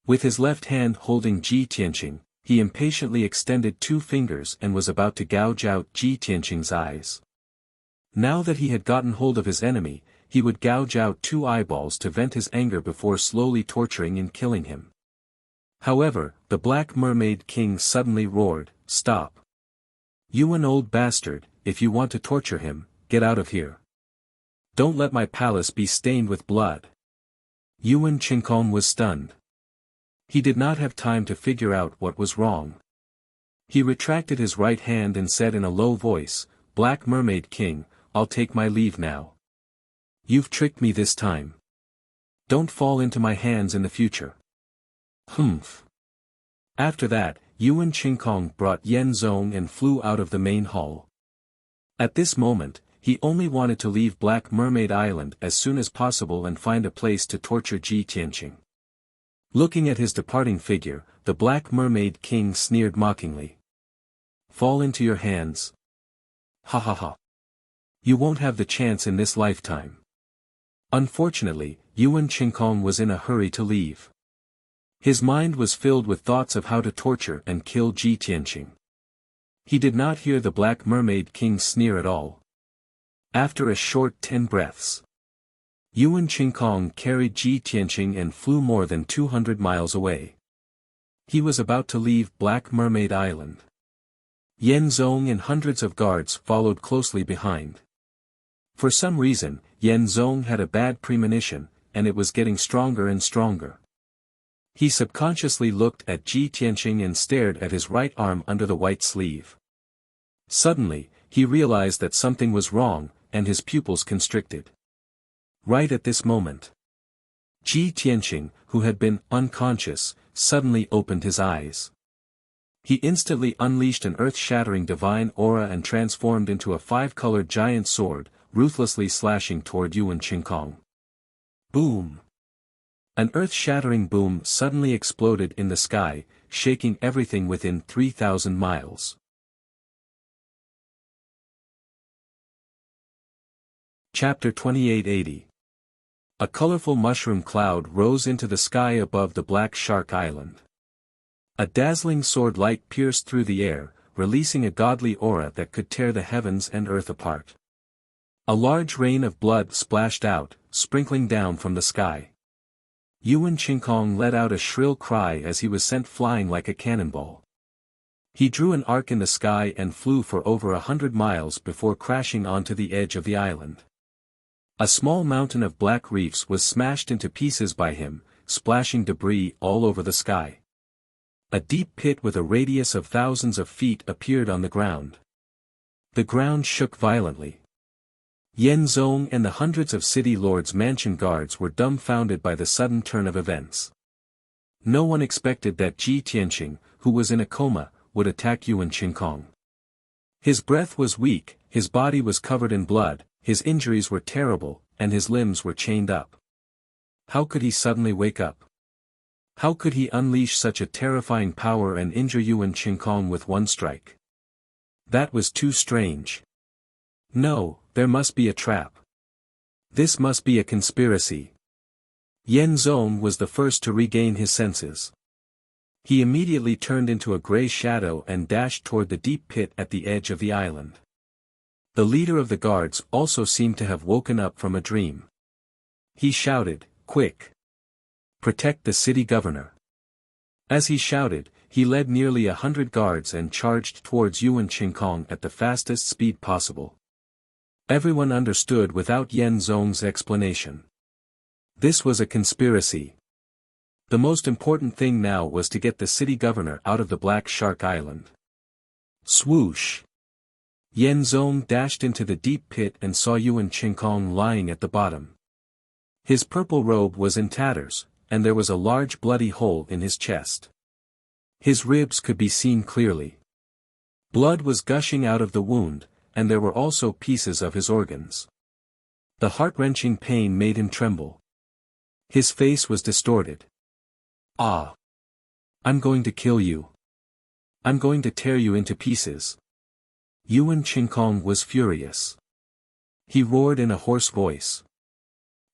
With his left hand holding Ji Tianqing, he impatiently extended 2 fingers and was about to gouge out Ji Tianqing's eyes. Now that he had gotten hold of his enemy, he would gouge out 2 eyeballs to vent his anger before slowly torturing and killing him. However, the Black Mermaid King suddenly roared, "Stop! You an old bastard, if you want to torture him, get out of here. Don't let my palace be stained with blood." Yuan Qingkong was stunned. He did not have time to figure out what was wrong. He retracted his right hand and said in a low voice, "Black Mermaid King, I'll take my leave now. You've tricked me this time. Don't fall into my hands in the future." Humph. After that, Yuan Qingkong brought Yan Zong and flew out of the main hall. At this moment, he only wanted to leave Black Mermaid Island as soon as possible and find a place to torture Ji Tianqing. Looking at his departing figure, the Black Mermaid King sneered mockingly. "Fall into your hands. Ha ha ha. You won't have the chance in this lifetime." Unfortunately, Yuan Qingkong was in a hurry to leave. His mind was filled with thoughts of how to torture and kill Ji Tianqing. He did not hear the Black Mermaid King sneer at all. After a short 10 breaths, Yuan Qingkong carried Ji Tianqing and flew more than 200 miles away. He was about to leave Black Mermaid Island. Yan Zong and hundreds of guards followed closely behind. For some reason, Yan Zong had a bad premonition, and it was getting stronger and stronger. He subconsciously looked at Ji Tianqing and stared at his right arm under the white sleeve. Suddenly, he realized that something was wrong, and his pupils constricted. Right at this moment, Ji Tianqing, who had been unconscious, suddenly opened his eyes. He instantly unleashed an earth-shattering divine aura and transformed into a 5-colored giant sword, ruthlessly slashing toward Yuan Qingkong. Boom! An earth-shattering boom suddenly exploded in the sky, shaking everything within 3,000 miles. Chapter 2880. A colorful mushroom cloud rose into the sky above the Black Shark Island. A dazzling sword light pierced through the air, releasing a godly aura that could tear the heavens and earth apart. A large rain of blood splashed out, sprinkling down from the sky. Yuan Qingkong let out a shrill cry as he was sent flying like a cannonball. He drew an arc in the sky and flew for over 100 miles before crashing onto the edge of the island. A small mountain of black reefs was smashed into pieces by him, splashing debris all over the sky. A deep pit with a radius of thousands of feet appeared on the ground. The ground shook violently. Yan Zong and the hundreds of city lords' mansion guards were dumbfounded by the sudden turn of events. No one expected that Ji Tianqing, who was in a coma, would attack Yuan Qingkong. His breath was weak, his body was covered in blood, his injuries were terrible, and his limbs were chained up. How could he suddenly wake up? How could he unleash such a terrifying power and injure Yuan Qingkong with one strike? That was too strange. No, there must be a trap. This must be a conspiracy. Yan Zong was the first to regain his senses. He immediately turned into a gray shadow and dashed toward the deep pit at the edge of the island. The leader of the guards also seemed to have woken up from a dream. He shouted, "Quick! Protect the city governor!" As he shouted, he led nearly 100 guards and charged towards Yuan Qingkong at the fastest speed possible. Everyone understood without Yan Zong's explanation. This was a conspiracy. The most important thing now was to get the city governor out of the Black Shark Island. Swoosh! Yan Zong dashed into the deep pit and saw Yuan Qingkong lying at the bottom. His purple robe was in tatters, and there was a large bloody hole in his chest. His ribs could be seen clearly. Blood was gushing out of the wound, and there were also pieces of his organs. The heart-wrenching pain made him tremble. His face was distorted. "Ah! I'm going to kill you. I'm going to tear you into pieces." Yuan Qingkong was furious. He roared in a hoarse voice.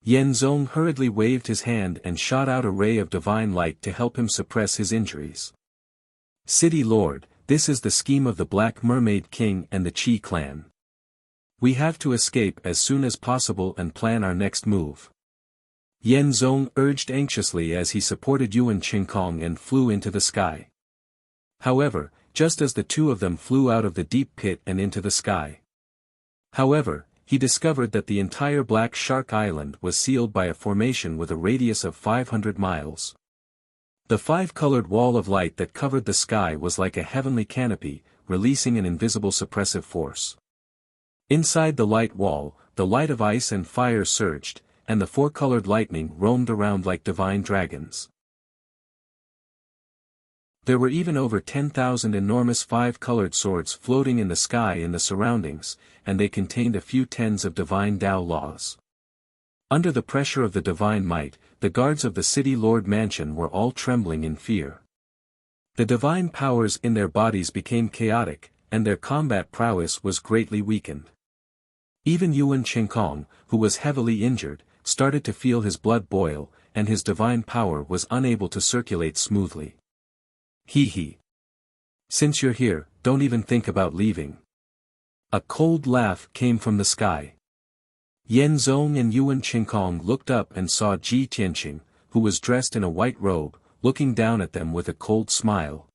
Yan Zong hurriedly waved his hand and shot out a ray of divine light to help him suppress his injuries. "City Lord, this is the scheme of the Black Mermaid King and the Qi clan. We have to escape as soon as possible and plan our next move." Yan Zong urged anxiously as he supported Yuan Qingkong and flew into the sky. However, just as the two of them flew out of the deep pit and into the sky. However, he discovered that the entire Black Shark Island was sealed by a formation with a radius of 500 miles. The five-colored wall of light that covered the sky was like a heavenly canopy, releasing an invisible suppressive force. Inside the light wall, the light of ice and fire surged, and the four-colored lightning roamed around like divine dragons. There were even over 10,000 enormous five-colored swords floating in the sky in the surroundings, and they contained a few tens of divine Tao laws. Under the pressure of the divine might, the guards of the city lord mansion were all trembling in fear. The divine powers in their bodies became chaotic, and their combat prowess was greatly weakened. Even Yuan Qingkong, who was heavily injured, started to feel his blood boil, and his divine power was unable to circulate smoothly. Hee. Since you're here, don't even think about leaving." A cold laugh came from the sky. Yan Zong and Yuan Qingkong looked up and saw Ji Tianqing, who was dressed in a white robe, looking down at them with a cold smile.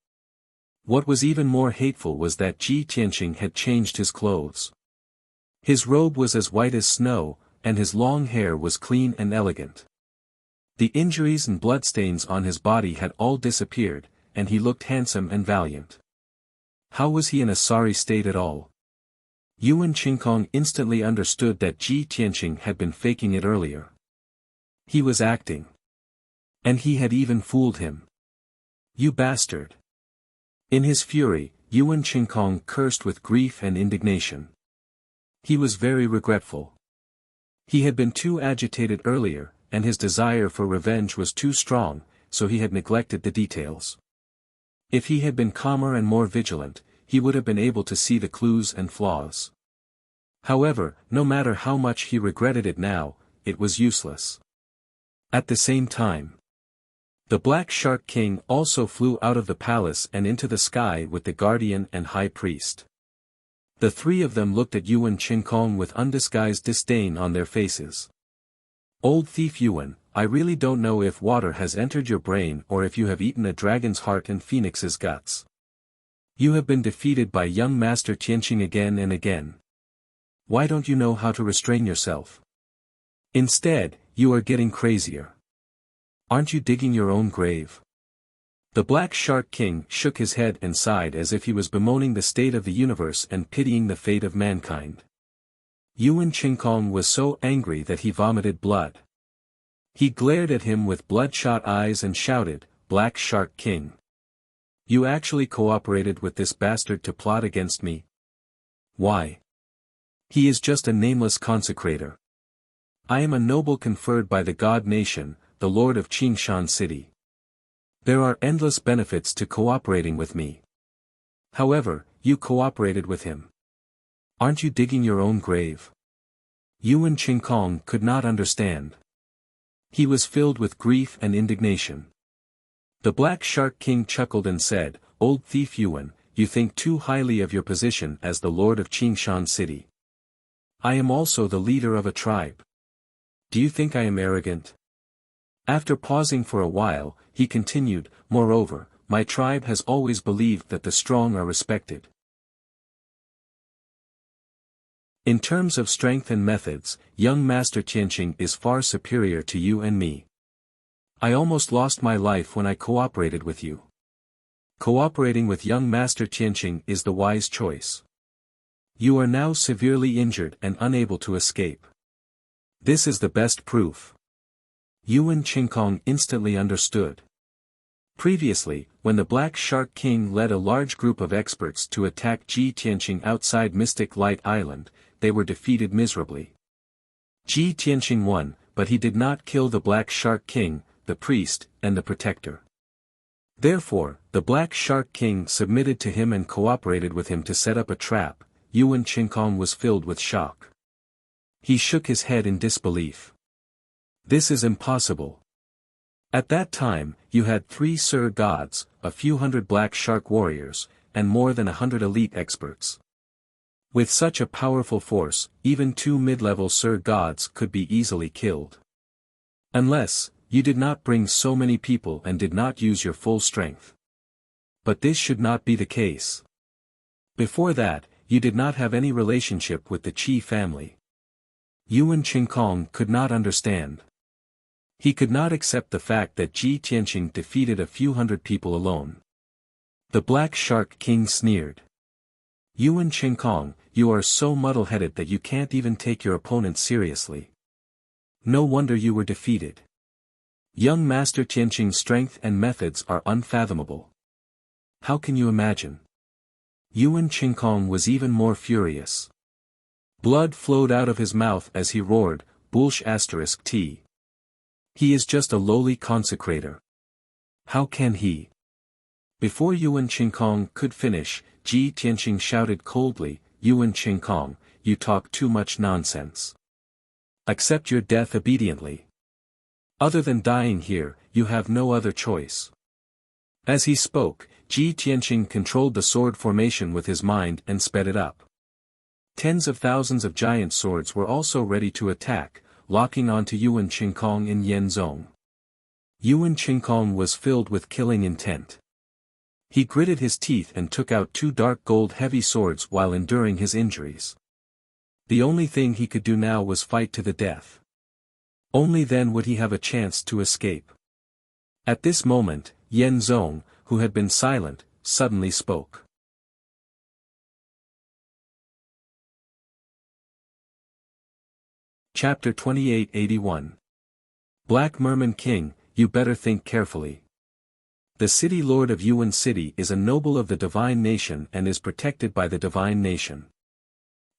What was even more hateful was that Ji Tianqing had changed his clothes. His robe was as white as snow, and his long hair was clean and elegant. The injuries and bloodstains on his body had all disappeared, and he looked handsome and valiant. How was he in a sorry state at all? Yuan Qingkong instantly understood that Ji Tianqing had been faking it earlier. He was acting. And he had even fooled him. "You bastard!" In his fury, Yuan Qingkong cursed with grief and indignation. He was very regretful. He had been too agitated earlier, and his desire for revenge was too strong, so he had neglected the details. If he had been calmer and more vigilant, he would have been able to see the clues and flaws. However, no matter how much he regretted it now, it was useless. At the same time, the Black Shark King also flew out of the palace and into the sky with the guardian and high priest. The three of them looked at Yuan Qingkong with undisguised disdain on their faces. "Old thief Yuan, I really don't know if water has entered your brain or if you have eaten a dragon's heart and phoenix's guts. You have been defeated by young Master Tianqing again and again. Why don't you know how to restrain yourself? Instead, you are getting crazier. Aren't you digging your own grave?" The Black Shark King shook his head and sighed as if he was bemoaning the state of the universe and pitying the fate of mankind. Yuan Qingkong was so angry that he vomited blood. He glared at him with bloodshot eyes and shouted, "Black Shark King! You actually cooperated with this bastard to plot against me? Why? He is just a nameless consecrator. I am a noble conferred by the God Nation, the Lord of Qingshan City. There are endless benefits to cooperating with me. However, you cooperated with him. Aren't you digging your own grave?" Yuan Qingkong could not understand. He was filled with grief and indignation. The Black Shark King chuckled and said, "Old thief Yuan, you think too highly of your position as the lord of Qingshan City. I am also the leader of a tribe. Do you think I am arrogant?" After pausing for a while, he continued, "Moreover, my tribe has always believed that the strong are respected. In terms of strength and methods, young Master Tianqing is far superior to you and me. I almost lost my life when I cooperated with you. Cooperating with young Master Tianqing is the wise choice. You are now severely injured and unable to escape. This is the best proof." Yuan Qingkong instantly understood. Previously, when the Black Shark King led a large group of experts to attack Ji Tianqing outside Mystic Light Island, they were defeated miserably. Ji Tianqing won, but he did not kill the Black Shark King, the priest, and the protector. Therefore, the Black Shark King submitted to him and cooperated with him to set up a trap. Yuan Qingkong was filled with shock. He shook his head in disbelief. This is impossible. At that time, you had 3 Sir Gods, a few hundred Black Shark warriors, and more than 100 elite experts. With such a powerful force, even 2 mid-level Sir Gods could be easily killed. Unless, you did not bring so many people and did not use your full strength. But this should not be the case. Before that, you did not have any relationship with the Qi family. Yuan Qingkong could not understand. He could not accept the fact that Ji Tianqing defeated a few hundred people alone. The Black Shark King sneered. "Yuan Qingkong, you are so muddle-headed that you can't even take your opponent seriously. No wonder you were defeated. Young Master Tianqing's strength and methods are unfathomable. How can you imagine?" Yuan Qingkong was even more furious. Blood flowed out of his mouth as he roared, "T. He is just a lowly consecrator. How can he?" Before Yuan Qingkong could finish, Ji Tianqing shouted coldly, "Yuan Qingkong, you talk too much nonsense. Accept your death obediently. Other than dying here, you have no other choice." As he spoke, Ji Tianqing controlled the sword formation with his mind and sped it up. Tens of thousands of giant swords were also ready to attack, locking onto Yuan Qingkong in Yenzong. Yuan Qingkong was filled with killing intent. He gritted his teeth and took out 2 dark gold heavy swords while enduring his injuries. The only thing he could do now was fight to the death. Only then would he have a chance to escape. At this moment, Yenzong, who had been silent, suddenly spoke. Chapter 2881. Black Merman King, you better think carefully. The city lord of Yuan City is a noble of the divine nation and is protected by the divine nation.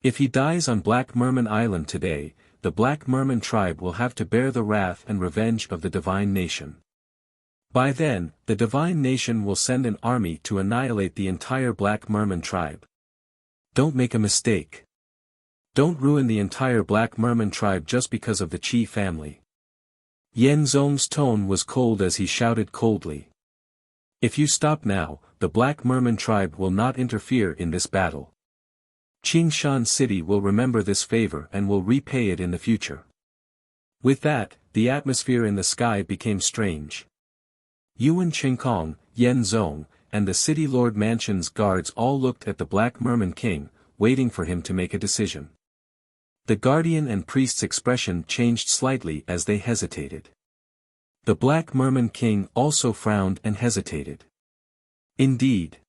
If he dies on Black Merman Island today, the Black Merman tribe will have to bear the wrath and revenge of the divine nation. By then, the divine nation will send an army to annihilate the entire Black Merman tribe. Don't make a mistake. Don't ruin the entire Black Merman tribe just because of the Qi family. Yenzong's tone was cold as he shouted coldly. If you stop now, the Black Merman tribe will not interfere in this battle. Qingshan City will remember this favor and will repay it in the future. With that, the atmosphere in the sky became strange. Yuan Qingkong, Yenzong, and the city lord mansion's guards all looked at the Black Merman King, waiting for him to make a decision. The guardian and priest's expression changed slightly as they hesitated. The Black Merman King also frowned and hesitated. Indeed.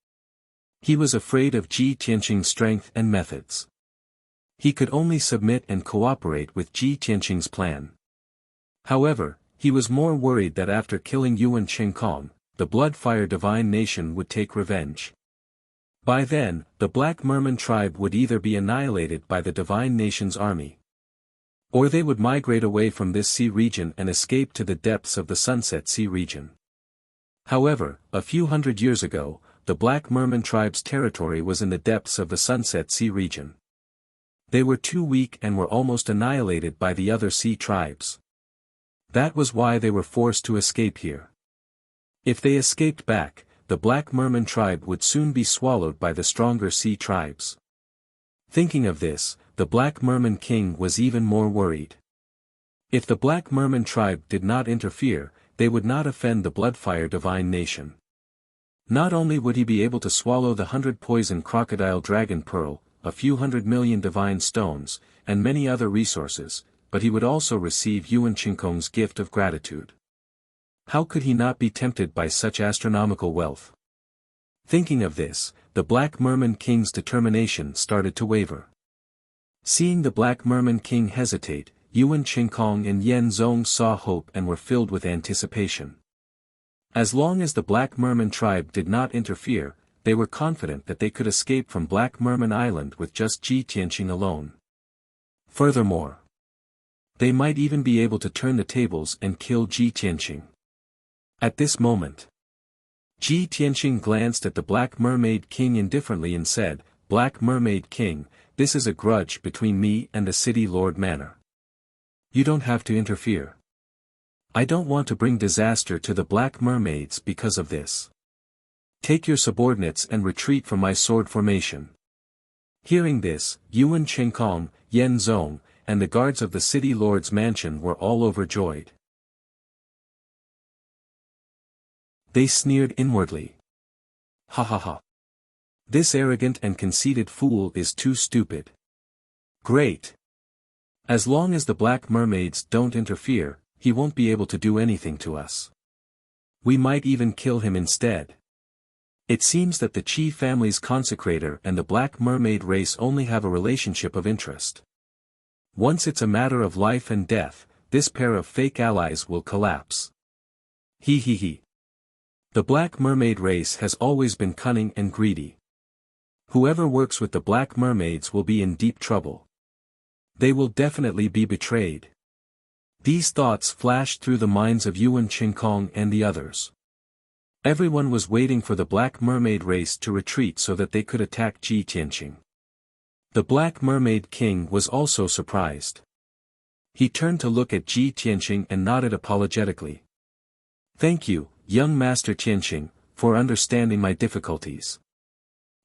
He was afraid of Ji Tianqing's strength and methods. He could only submit and cooperate with Ji Tianqing's plan. However, he was more worried that after killing Yuan Qingkong, the Bloodfire Divine Nation would take revenge. By then, the Black Merman tribe would either be annihilated by the Divine Nation's army, or they would migrate away from this sea region and escape to the depths of the Sunset Sea region. However, a few hundred years ago, the Black Merman tribe's territory was in the depths of the Sunset Sea region. They were too weak and were almost annihilated by the other sea tribes. That was why they were forced to escape here. If they escaped back, the Black Merman tribe would soon be swallowed by the stronger sea tribes. Thinking of this, the Black Merman king was even more worried. If the Black Merman tribe did not interfere, they would not offend the Bloodfire divine nation. Not only would he be able to swallow the 100 poison crocodile dragon pearl, a few 100 million divine stones, and many other resources, but he would also receive Yuan Qingkong's gift of gratitude. How could he not be tempted by such astronomical wealth? Thinking of this, the Black Merman king's determination started to waver. Seeing the Black Merman king hesitate, Yuan Qingkong and Yen Zong saw hope and were filled with anticipation. As long as the Black Merman tribe did not interfere, they were confident that they could escape from Black Merman Island with just Ji Tianqing alone. Furthermore, they might even be able to turn the tables and kill Ji Tianqing. At this moment, Ji Tianqing glanced at the Black Mermaid King indifferently and said, "Black Mermaid King, this is a grudge between me and the City Lord Manor. You don't have to interfere. I don't want to bring disaster to the Black Mermaids because of this. Take your subordinates and retreat from my sword formation." Hearing this, Yuan Qingkong, Yen Zong, and the guards of the City Lord's mansion were all overjoyed. They sneered inwardly. Ha ha ha. This arrogant and conceited fool is too stupid. Great. As long as the Black Mermaids don't interfere, he won't be able to do anything to us. We might even kill him instead. It seems that the Qi family's consecrator and the Black Mermaid race only have a relationship of interest. Once it's a matter of life and death, this pair of fake allies will collapse. He he he. The Black Mermaid race has always been cunning and greedy. Whoever works with the Black Mermaids will be in deep trouble. They will definitely be betrayed. These thoughts flashed through the minds of Yuan Qingkong and the others. Everyone was waiting for the Black Mermaid race to retreat so that they could attack Ji Tianqing. The Black Mermaid King was also surprised. He turned to look at Ji Tianqing and nodded apologetically. "Thank you, young Master Tianqing, for understanding my difficulties.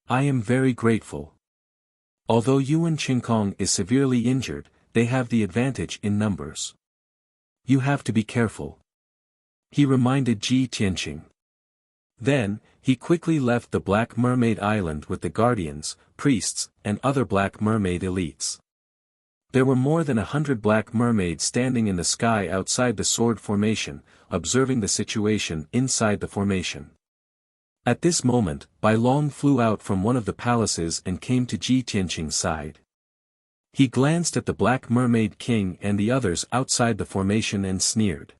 I am very grateful. Although Yuan Qingkong is severely injured, they have the advantage in numbers. You have to be careful," he reminded Ji Tianqing. Then, he quickly left the Black Mermaid Island with the guardians, priests, and other Black Mermaid elites. There were more than 100 Black Mermaids standing in the sky outside the sword formation, observing the situation inside the formation. At this moment, Bai Long flew out from one of the palaces and came to Ji Tianqing's side. He glanced at the Black Mermaid King and the others outside the formation and sneered.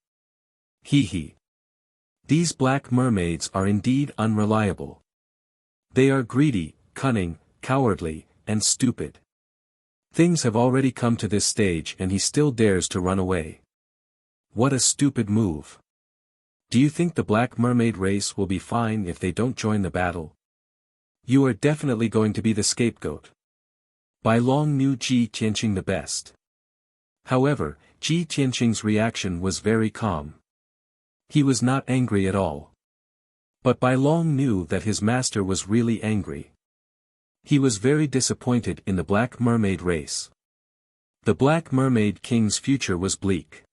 He he. These Black Mermaids are indeed unreliable. They are greedy, cunning, cowardly, and stupid. Things have already come to this stage and he still dares to run away. What a stupid move. Do you think the Black Mermaid race will be fine if they don't join the battle? You are definitely going to be the scapegoat. Bai Long knew Ji Tianqing the best. However, Ji Tianqing's reaction was very calm. He was not angry at all. But Bai Long knew that his master was really angry. He was very disappointed in the Black Mermaid race. The Black Mermaid King's future was bleak.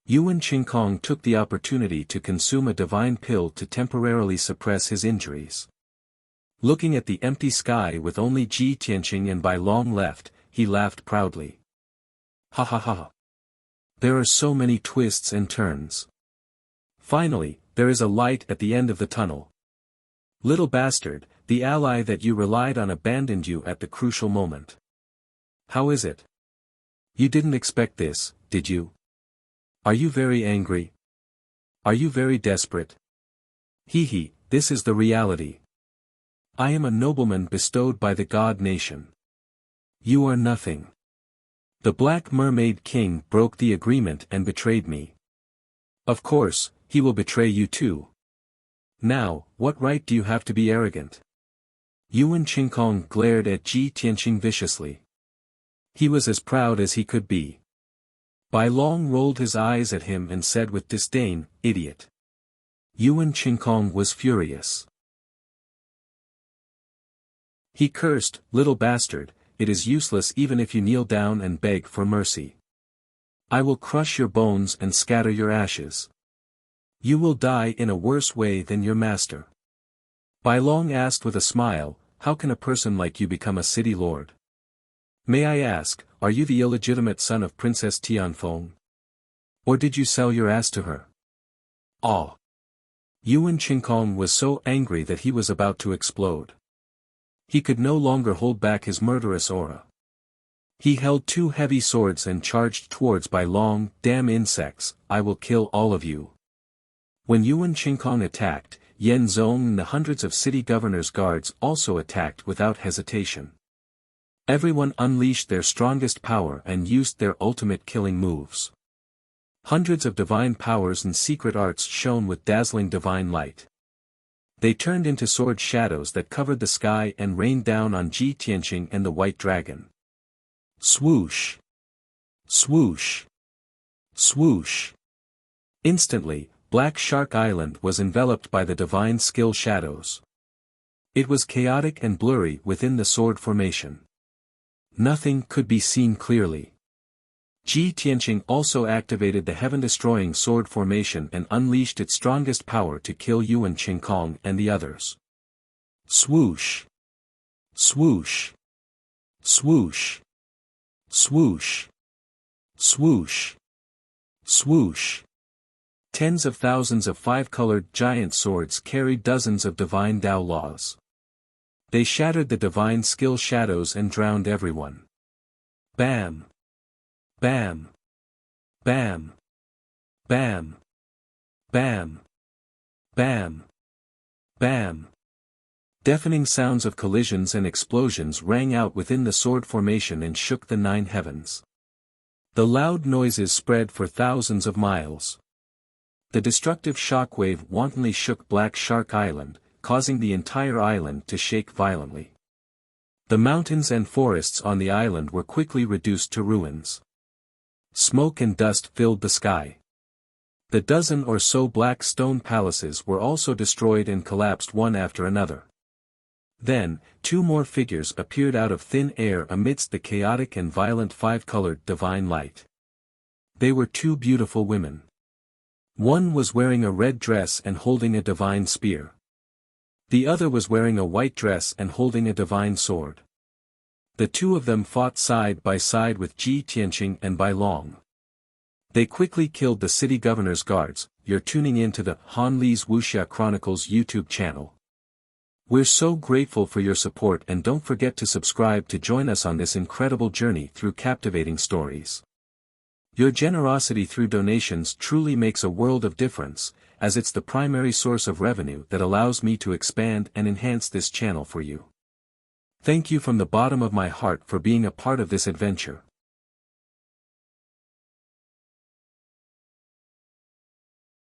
Yuan Qingkong took the opportunity to consume a divine pill to temporarily suppress his injuries. Looking at the empty sky with only Ji Tianqing and Bai Long left, he laughed proudly. Ha ha ha. There are so many twists and turns. Finally, there is a light at the end of the tunnel. Little bastard, the ally that you relied on abandoned you at the crucial moment. How is it? You didn't expect this, did you? Are you very angry? Are you very desperate? He he, this is the reality. I am a nobleman bestowed by the God nation. You are nothing. The Black Mermaid King broke the agreement and betrayed me. Of course, he will betray you too. Now, what right do you have to be arrogant? Yuan Qingkong glared at Ji Tianqing viciously. He was as proud as he could be. Bai Long rolled his eyes at him and said with disdain, "Idiot. Yuan Qingkong was furious. He cursed, "Little bastard, it is useless even if you kneel down and beg for mercy. I will crush your bones and scatter your ashes. You will die in a worse way than your master." Bai Long asked with a smile, "How can a person like you become a city lord? May I ask, are you the illegitimate son of Princess Tianfeng? Or did you sell your ass to her?" Ah! Yuan Qingkong was so angry that he was about to explode. He could no longer hold back his murderous aura. He held two heavy swords and charged towards Bai Long. "Damn insects, I will kill all of you." When Yuan Qingkong attacked, Yan Zong and the hundreds of city governor's guards also attacked without hesitation. Everyone unleashed their strongest power and used their ultimate killing moves. Hundreds of divine powers and secret arts shone with dazzling divine light. They turned into sword shadows that covered the sky and rained down on Ji Tianqing and the White Dragon. Swoosh! Swoosh! Swoosh! Instantly, Black Shark Island was enveloped by the divine skill shadows. It was chaotic and blurry within the sword formation. Nothing could be seen clearly. Ji Tianqing also activated the heaven-destroying sword formation and unleashed its strongest power to kill Yuan Qingkong and the others. Swoosh! Swoosh! Swoosh! Swoosh! Swoosh! Swoosh! Tens of thousands of five-colored giant swords carried dozens of divine Tao laws. They shattered the divine skill shadows and drowned everyone. Bam! Bam! Bam! Bam! Bam! Bam! Bam! Deafening sounds of collisions and explosions rang out within the sword formation and shook the nine heavens. The loud noises spread for thousands of miles. The destructive shockwave wantonly shook Black Shark Island, causing the entire island to shake violently. The mountains and forests on the island were quickly reduced to ruins. Smoke and dust filled the sky. The dozen or so black stone palaces were also destroyed and collapsed one after another. Then, two more figures appeared out of thin air amidst the chaotic and violent five-colored divine light. They were two beautiful women. One was wearing a red dress and holding a divine spear. The other was wearing a white dress and holding a divine sword. The two of them fought side by side with Ji Tianqing and Bai Long. They quickly killed the city governor's guards. You're tuning in to the Han Li's Wuxia Chronicles YouTube channel. We're so grateful for your support, and don't forget to subscribe to join us on this incredible journey through captivating stories. Your generosity through donations truly makes a world of difference, as it's the primary source of revenue that allows me to expand and enhance this channel for you. Thank you from the bottom of my heart for being a part of this adventure.